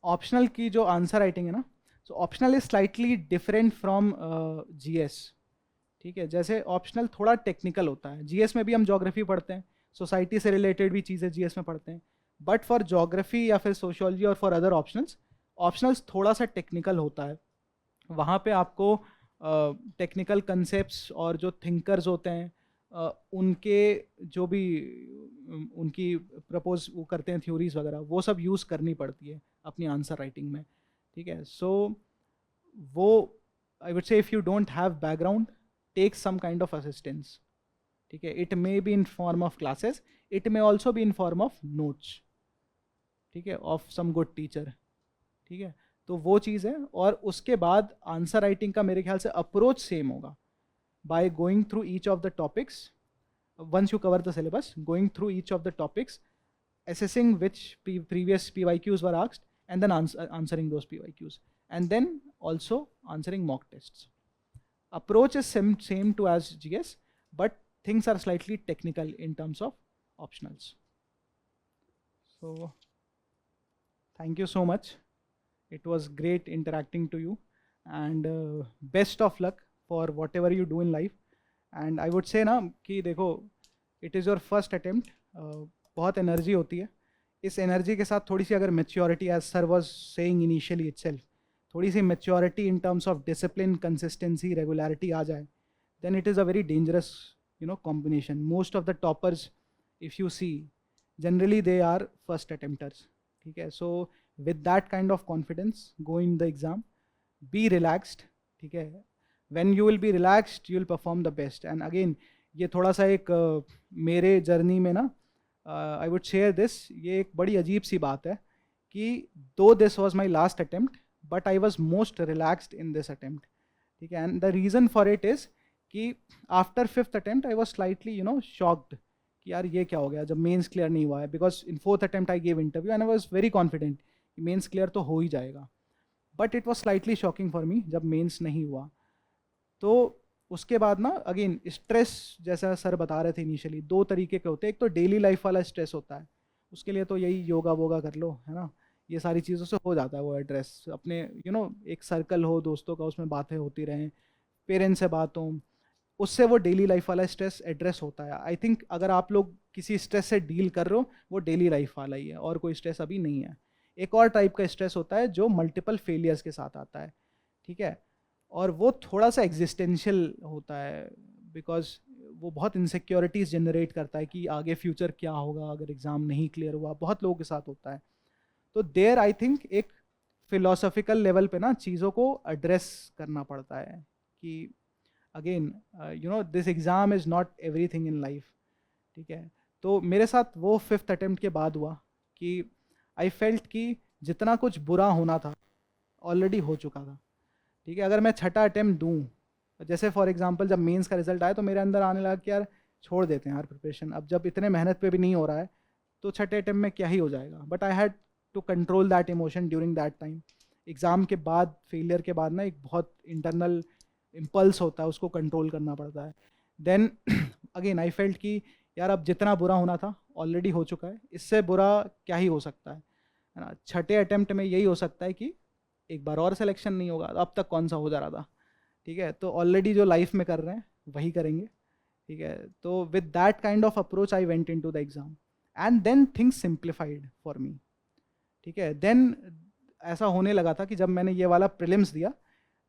optional की जो answer writing है ना, so optional is slightly different from GS. ठीक है, जैसे optional थोड़ा technical होता है. GS में भी हम ज्योग्राफी पढ़ते हैं, सोसाइटी से रिलेटेड भी चीज़ें GS में पढ़ते हैं, बट फॉर ज्योग्राफी या फिर सोशियोलॉजी और फॉर अदर ऑप्शनल्स थोड़ा सा टेक्निकल होता है. वहाँ पे आपको टेक्निकल कंसेप्ट्स और जो थिंकर्स होते हैं उनके जो भी उनकी प्रपोज वो करते हैं थ्योरीज वगैरह, वो सब यूज़ करनी पड़ती है अपनी आंसर राइटिंग में, ठीक है. सो वो I would say if you don't have background, take some kind of assistance, ठीक है. It may be in form of classes, it may also be in form of notes, ठीक है, of some good teacher, ठीक है. तो वो चीज़ है. और उसके बाद आंसर राइटिंग का मेरे ख्याल से अप्रोच सेम होगा, by going through each of the topics, once you cover the syllabus, going through each of the topics, assessing which previous PYQs were asked, and then answering those PYQs, and then also answering mock tests. Approach is same to as GS, but things are slightly technical in terms of optionals. So thank you so much. It was great interacting to you, and best of luck for whatever you do in life. And I would say ना कि देखो, it is your first attempt, बहुत energy होती है. इस energy के साथ थोड़ी सी अगर maturity, as sir was saying initially itself, थोड़ी सी maturity in terms of discipline, consistency, regularity आ जाए, then it is a very dangerous combination. Most of the toppers if you see, generally they are first attempters, ठीक है. So with that kind of confidence go in the exam, B relaxed, ठीक है. when you will be relaxed, you will perform the best. And again, ये थोड़ा सा एक मेरे journey में ना, I would share this, ये एक बड़ी अजीब सी बात है कि though this was my last attempt, but I was most relaxed in this attempt, ठीक है. And the reason for it is कि after 5th attempt I was slightly shocked कि यार ये क्या हो गया जब मेंस क्लियर नहीं हुआ है, because in 4th attempt I gave interview and I was very confident कि मेंस क्लियर तो हो ही जाएगा. But it was slightly shocking for me जब मेंस नहीं हुआ. तो उसके बाद ना अगेन स्ट्रेस, जैसा सर बता रहे थे इनिशियली, 2 तरीके के होते हैं. एक तो डेली लाइफ वाला स्ट्रेस होता है, उसके लिए तो यही योगा वोगा कर लो, है ना, ये सारी चीज़ों से हो जाता है वो एड्रेस. अपने एक सर्कल हो दोस्तों का, उसमें बातें होती रहें, पेरेंट्स से बात हो, उससे वो डेली लाइफ वाला स्ट्रेस एड्रेस होता है. आई थिंक अगर आप लोग किसी स्ट्रेस से डील कर रहे हो, वो डेली लाइफ वाला ही है और कोई स्ट्रेस अभी नहीं है. एक और टाइप का स्ट्रेस होता है जो मल्टीपल फेलियर्स के साथ आता है, ठीक है. और वो थोड़ा सा एग्जिस्टेंशियल होता है, बिकॉज वो बहुत इनसिक्योरिटीज़ जनरेट करता है कि आगे फ्यूचर क्या होगा अगर एग्ज़ाम नहीं क्लियर हुआ. बहुत लोगों के साथ होता है. तो देयर आई थिंक एक फिलोसॉफिकल लेवल पे ना चीज़ों को एड्रेस करना पड़ता है कि again this exam is not everything in life, ठीक है. तो मेरे साथ वो 5th अटेम्प्ट के बाद हुआ कि आई फेल्ट कि जितना कुछ बुरा होना था ऑलरेडी हो चुका था, ठीक है. अगर मैं 6ठा अटेम्प्ट दूँ, जैसे फॉर एग्जांपल जब मेंस का रिजल्ट आया तो मेरे अंदर आने लगा कि यार छोड़ देते हैं यार प्रिपरेशन, अब जब इतने मेहनत पे भी नहीं हो रहा है तो 6ठे अटेम्प्ट में क्या ही हो जाएगा. But I had to control that emotion during that time. Exam के बाद, फेलियर के बाद ना एक बहुत इंटरनल इम्पल्स होता है, उसको कंट्रोल करना पड़ता है. देन अगेन आई फेल्ट कि यार अब जितना बुरा होना था ऑलरेडी हो चुका है, इससे बुरा क्या ही हो सकता है ना. 6ठे अटेम्प्ट में यही हो सकता है कि एक बार और सिलेक्शन नहीं होगा, अब तक कौन सा हो जा रहा था, ठीक है. तो ऑलरेडी जो लाइफ में कर रहे हैं वही करेंगे, ठीक है. तो with that kind of approach I went into the exam and then things simplified for me, ठीक है. देन ऐसा होने लगा था कि जब मैंने ये वाला प्रीलिम्स दिया,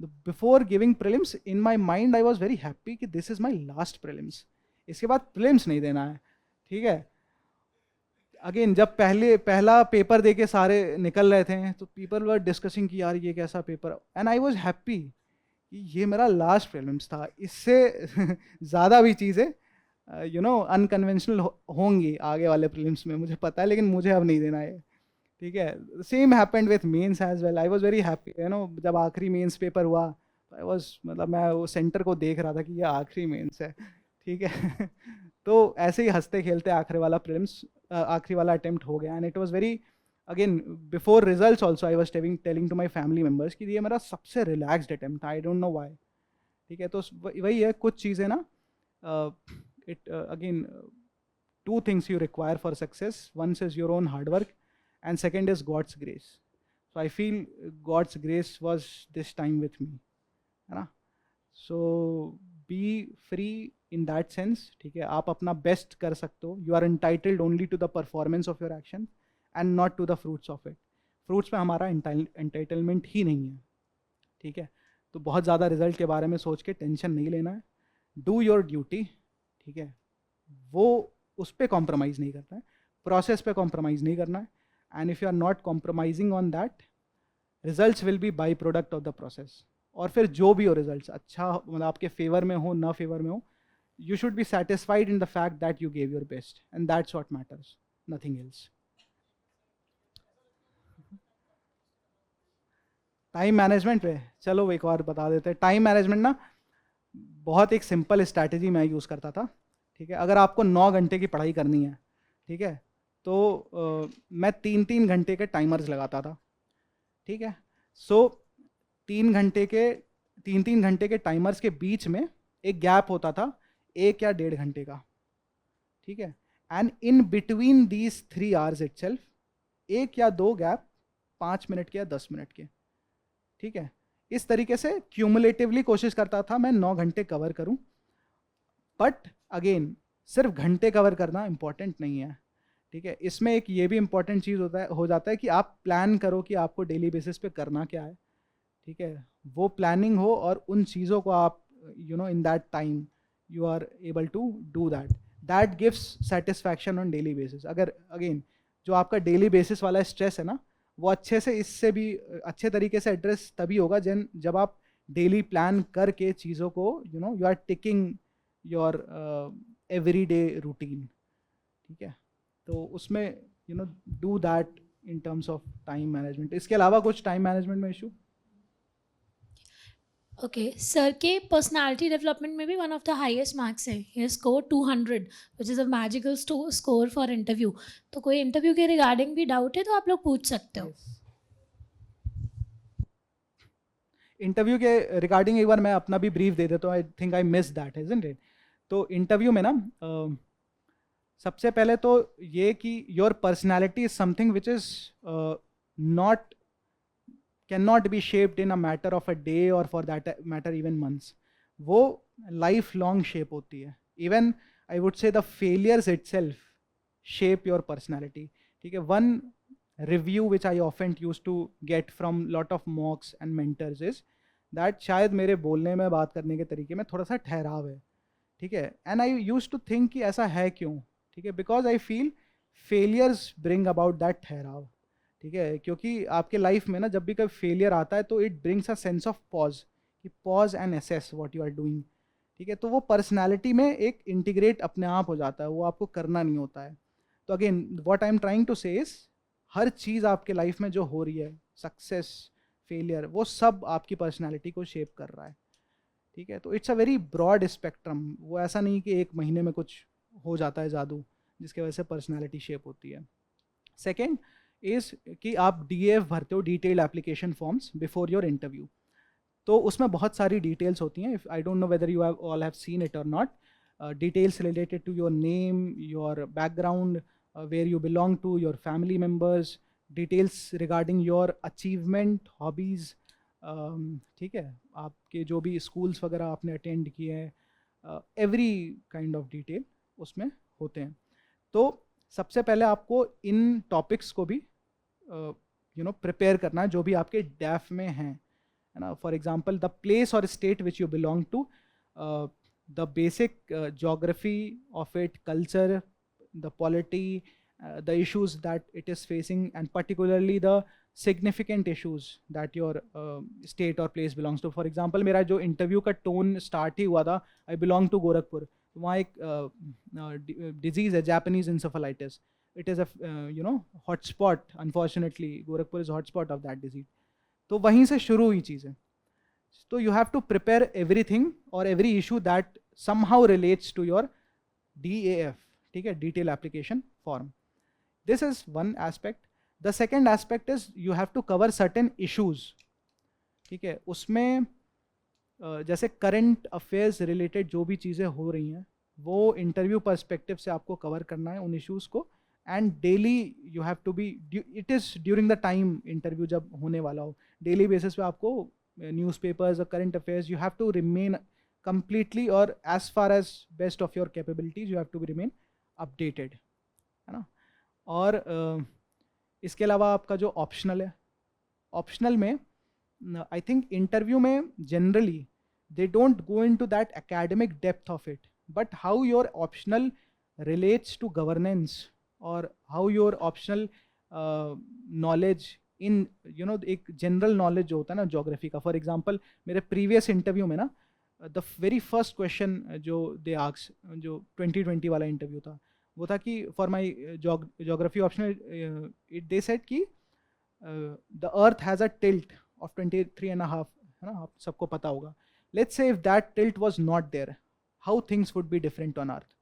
before giving prelims in my mind I was very happy कि this is my last prelims, इसके बाद प्रीलिम्स नहीं देना है, ठीक है. अगेन जब पहला पेपर दे के सारे निकल रहे थे तो पीपल वर डिस्कसिंग कि यार ये कैसा paper, and I was happy कि ये मेरा लास्ट प्रीलिम्स था. इससे ज़्यादा भी चीज़ें अनकन्वेंशनल होंगी आगे वाले प्रीलिम्स में, मुझे पता है, लेकिन मुझे अब नहीं देना है, ठीक है. Same happened with mains as well. I was very happy जब आखिरी मेंस पेपर हुआ, आई वाज मैं वो सेंटर को देख रहा था कि ये आखिरी मेंस है, ठीक है. तो ऐसे ही हंसते खेलते आखिरी वाला अटेम्प्ट हो गया. And it was very, again before results also I was telling to my family members कि ये मेरा सबसे रिलैक्स्ड अटेम्प्ट था, आई डोंट नो व्हाई, ठीक है. तो वही है, कुछ चीज़ें ना, it again 2 things you require for success. One is your own hard work and second is God's grace. So I feel God's grace was this time with me, है ना. So be free in that sense, ठीक है. आप अपना best कर सकते हो. You are entitled only to the performance of your action and not to the fruits of it. Fruits में हमारा entitlement ही नहीं है, ठीक है. तो बहुत ज़्यादा रिजल्ट के बारे में सोच के टेंशन नहीं लेना है. डू योर ड्यूटी, ठीक है, वो उस पर कॉम्प्रोमाइज़ नहीं करना है, प्रोसेस पे कॉम्प्रोमाइज़ नहीं करना है. And if you are not compromising on that, results will be by product of the process. और फिर जो भी हो रिजल्ट्स, अच्छा मतलब आपके फेवर में हो ना फेवर में हो, you should be satisfied in the fact that you gave your best, and that's what matters, nothing else. Time management पे चलो एक और बता देते हैं. टाइम मैनेजमेंट ना बहुत एक सिंपल स्ट्रैटेजी मैं यूज़ करता था, ठीक है. अगर आपको 9 घंटे की पढ़ाई करनी है, ठीक है, तो मैं 3-3 घंटे के टाइमर्स लगाता था, ठीक है. सो 3-3 घंटे के टाइमर्स के बीच में एक गैप होता था 1 या 1.5 घंटे का, ठीक है. And in between these 3 hours itself 1 या 2 गैप 5 मिनट के या 10 मिनट के, ठीक है. इस तरीके से क्यूमुलेटिवली कोशिश करता था मैं 9 घंटे कवर करूं. बट अगेन सिर्फ घंटे कवर करना इंपॉर्टेंट नहीं है, ठीक है. इसमें एक ये भी इंपॉर्टेंट चीज़ हो जाता है कि आप प्लान करो कि आपको डेली बेसिस पे करना क्या है, ठीक है. वो प्लानिंग हो और उन चीज़ों को आप in that time you are able to do that gives satisfaction on daily basis. अगर अगेन जो आपका डेली बेसिस वाला स्ट्रेस है ना, वो अच्छे से इससे भी अच्छे तरीके से एड्रेस तभी होगा जब आप डेली प्लान करके चीज़ों को you are ticking your every day routine, ठीक है. तो उसमें do that in terms of time management. इसके अलावा कुछ टाइम मैनेजमेंट में इशू? ओके सर के पर्सनालिटी डेवलपमेंट में भी one of the highest marks है, ही score 200 which is a magical score for interview. तो कोई इंटरव्यू के रिगार्डिंग भी डाउट है तो आप लोग पूछ सकते हो. इंटरव्यू के रिगार्डिंग एक बार मैं अपना भी ब्रीफ दे देता हूँ. I think I miss that, isn't it? तो इंटरव्यू में ना सबसे पहले तो ये कि your personality is something which is not cannot be shaped in a matter of a day or for that matter even months. वो life long shape होती है. Even I would say the failures itself shape your personality, ठीक है. One review which I often used to get from lot of mocks and mentors is that शायद मेरे बोलने में बात करने के तरीके में थोड़ा सा ठहराव है, ठीक है. And I used to think कि ऐसा है क्यों, ठीक है. Because I feel failures bring about that ठहराव, ठीक है. क्योंकि आपके लाइफ में ना जब भी कभी फेलियर आता है तो it brings a sense of pause, कि pause and assess what you are doing, ठीक है. तो वो पर्सनालिटी में एक इंटीग्रेट अपने आप हो जाता है, वो आपको करना नहीं होता है. तो again what I am trying to say is हर चीज़ आपके लाइफ में जो हो रही है, सक्सेस फेलियर, वो सब आपकी पर्सनैलिटी को शेप कर रहा है, ठीक है. तो it's a very broad spectrum. वो ऐसा नहीं कि एक महीने में कुछ हो जाता है जादू जिसकी वजह से पर्सनैलिटी शेप होती है. सेकेंड इज़ कि आप DAF भरते हो, detailed application forms, before your interview. तो उसमें बहुत सारी डिटेल्स होती हैं. I don't know whether you have all have seen it और not. Details related to your name, your background, where you belong to, your family members, details regarding your achievement, hobbies, ठीक है, आपके जो भी schools वगैरह आपने attend किए हैं, एवरी काइंड ऑफ डिटेल उसमें होते हैं. तो सबसे पहले आपको इन टॉपिक्स को भी प्रिपेयर करना है जो भी आपके डैफ में हैं, है ना. For example the place or state which you belong to, the basic geography of it, culture, the polity, the issues that it is facing, and particularly the significant issues that your state or place belongs to. For example मेरा जो interview का tone start ही हुआ था, आई belong to Gorakhpur. वहाँ एक disease है, Japanese encephalitis. It is a hotspot, unfortunately Gorakhpur is hotspot of that disease. तो वहीं से शुरू हुई चीज़ें. तो you have to prepare everything or every issue that somehow relates to your DAF, ठीक है, detail application form. This is one aspect. The second aspect is you have to cover certain issues, ठीक है. उसमें जैसे current affairs related जो भी चीज़ें हो रही हैं वो इंटरव्यू पर्सपेक्टिव से आपको कवर करना है उन इश्यूज़ को. And daily you have to be, it is during the time interview जब होने वाला हो, डेली बेसिस पे आपको न्यूज़पेपर्स और current affairs, you have to remain completely or as far as best of your capabilities you have to remain updated, है ना. और इसके अलावा आपका जो ऑप्शनल है, ऑप्शनल में I think interview में generally they don't go into that academic depth of it, but how your optional relates to governance or how your optional knowledge in एक general knowledge जो होता है ना geography का. For example मेरे previous interview में ना the very first question जो they asked, जो 2020 वाला interview था, वो था कि for my geography optional they said कि the earth has a tilt of 23.5, है ना, आप सबको पता होगा. Let's say if that tilt was not there, how things would be different on earth.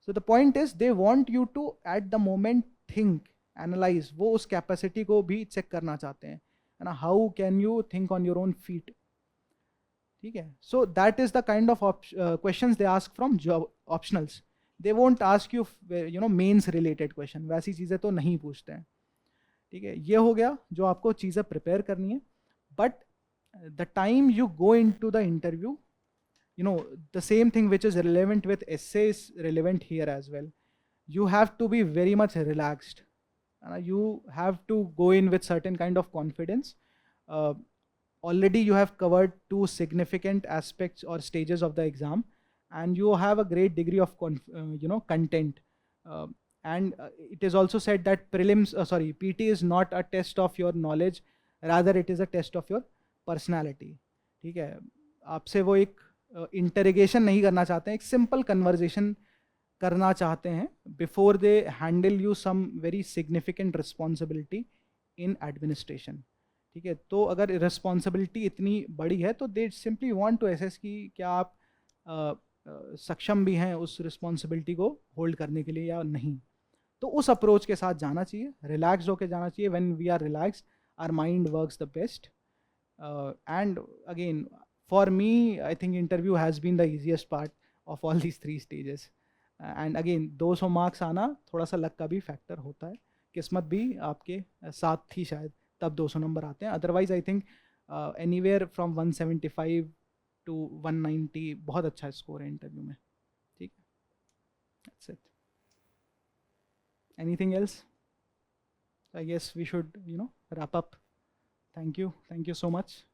So the point is they want you to at the moment think, analyze, वो उस capacity को भी check करना चाहते हैं, है ना, how can you think on your own feet. ठीक है. So that is the kind of questions they ask from job optionals. They won't ask you mains related question, वैसी चीज़ें तो नहीं पूछते हैं. ठीक है. ये हो गया जो आपको चीज़ें प्रिपेयर करनी है. But the time you go into the interview, the same thing which is relevant with essay is relevant here as well. You have to be very much relaxed. You have to go in with certain kind of confidence. Already you have covered 2 significant aspects or stages of the exam, and you have a great degree of content. And it is also said that PT is not a test of your knowledge, rather it is a test of your personality. ठीक है. आपसे वो एक interrogation नहीं करना चाहते हैं, एक सिंपल कन्वर्जेशन करना चाहते हैं before they handle you some very significant responsibility in administration. ठीक है. तो अगर रिस्पॉन्सिबिलिटी इतनी बड़ी है तो they simply want to assess कि क्या आप सक्षम भी हैं उस रिस्पॉन्सिबिलिटी को होल्ड करने के लिए या नहीं. तो उस अप्रोच के साथ जाना चाहिए, रिलैक्स होकर जाना चाहिए. When we are relax our mind works the best. And again, for me, I think interview has been the easiest part of all these 3 stages. And again, 200 marks आना थोड़ा सा लक का भी फैक्टर होता है, किस्मत भी आपके साथ थी शायद तब 200 नंबर आते हैं. Otherwise I think anywhere from 175 to 190 बहुत अच्छा स्कोर है इंटरव्यू में. ठीक है. That's it. Anything else? I guess we should wrap up. Thank you so much.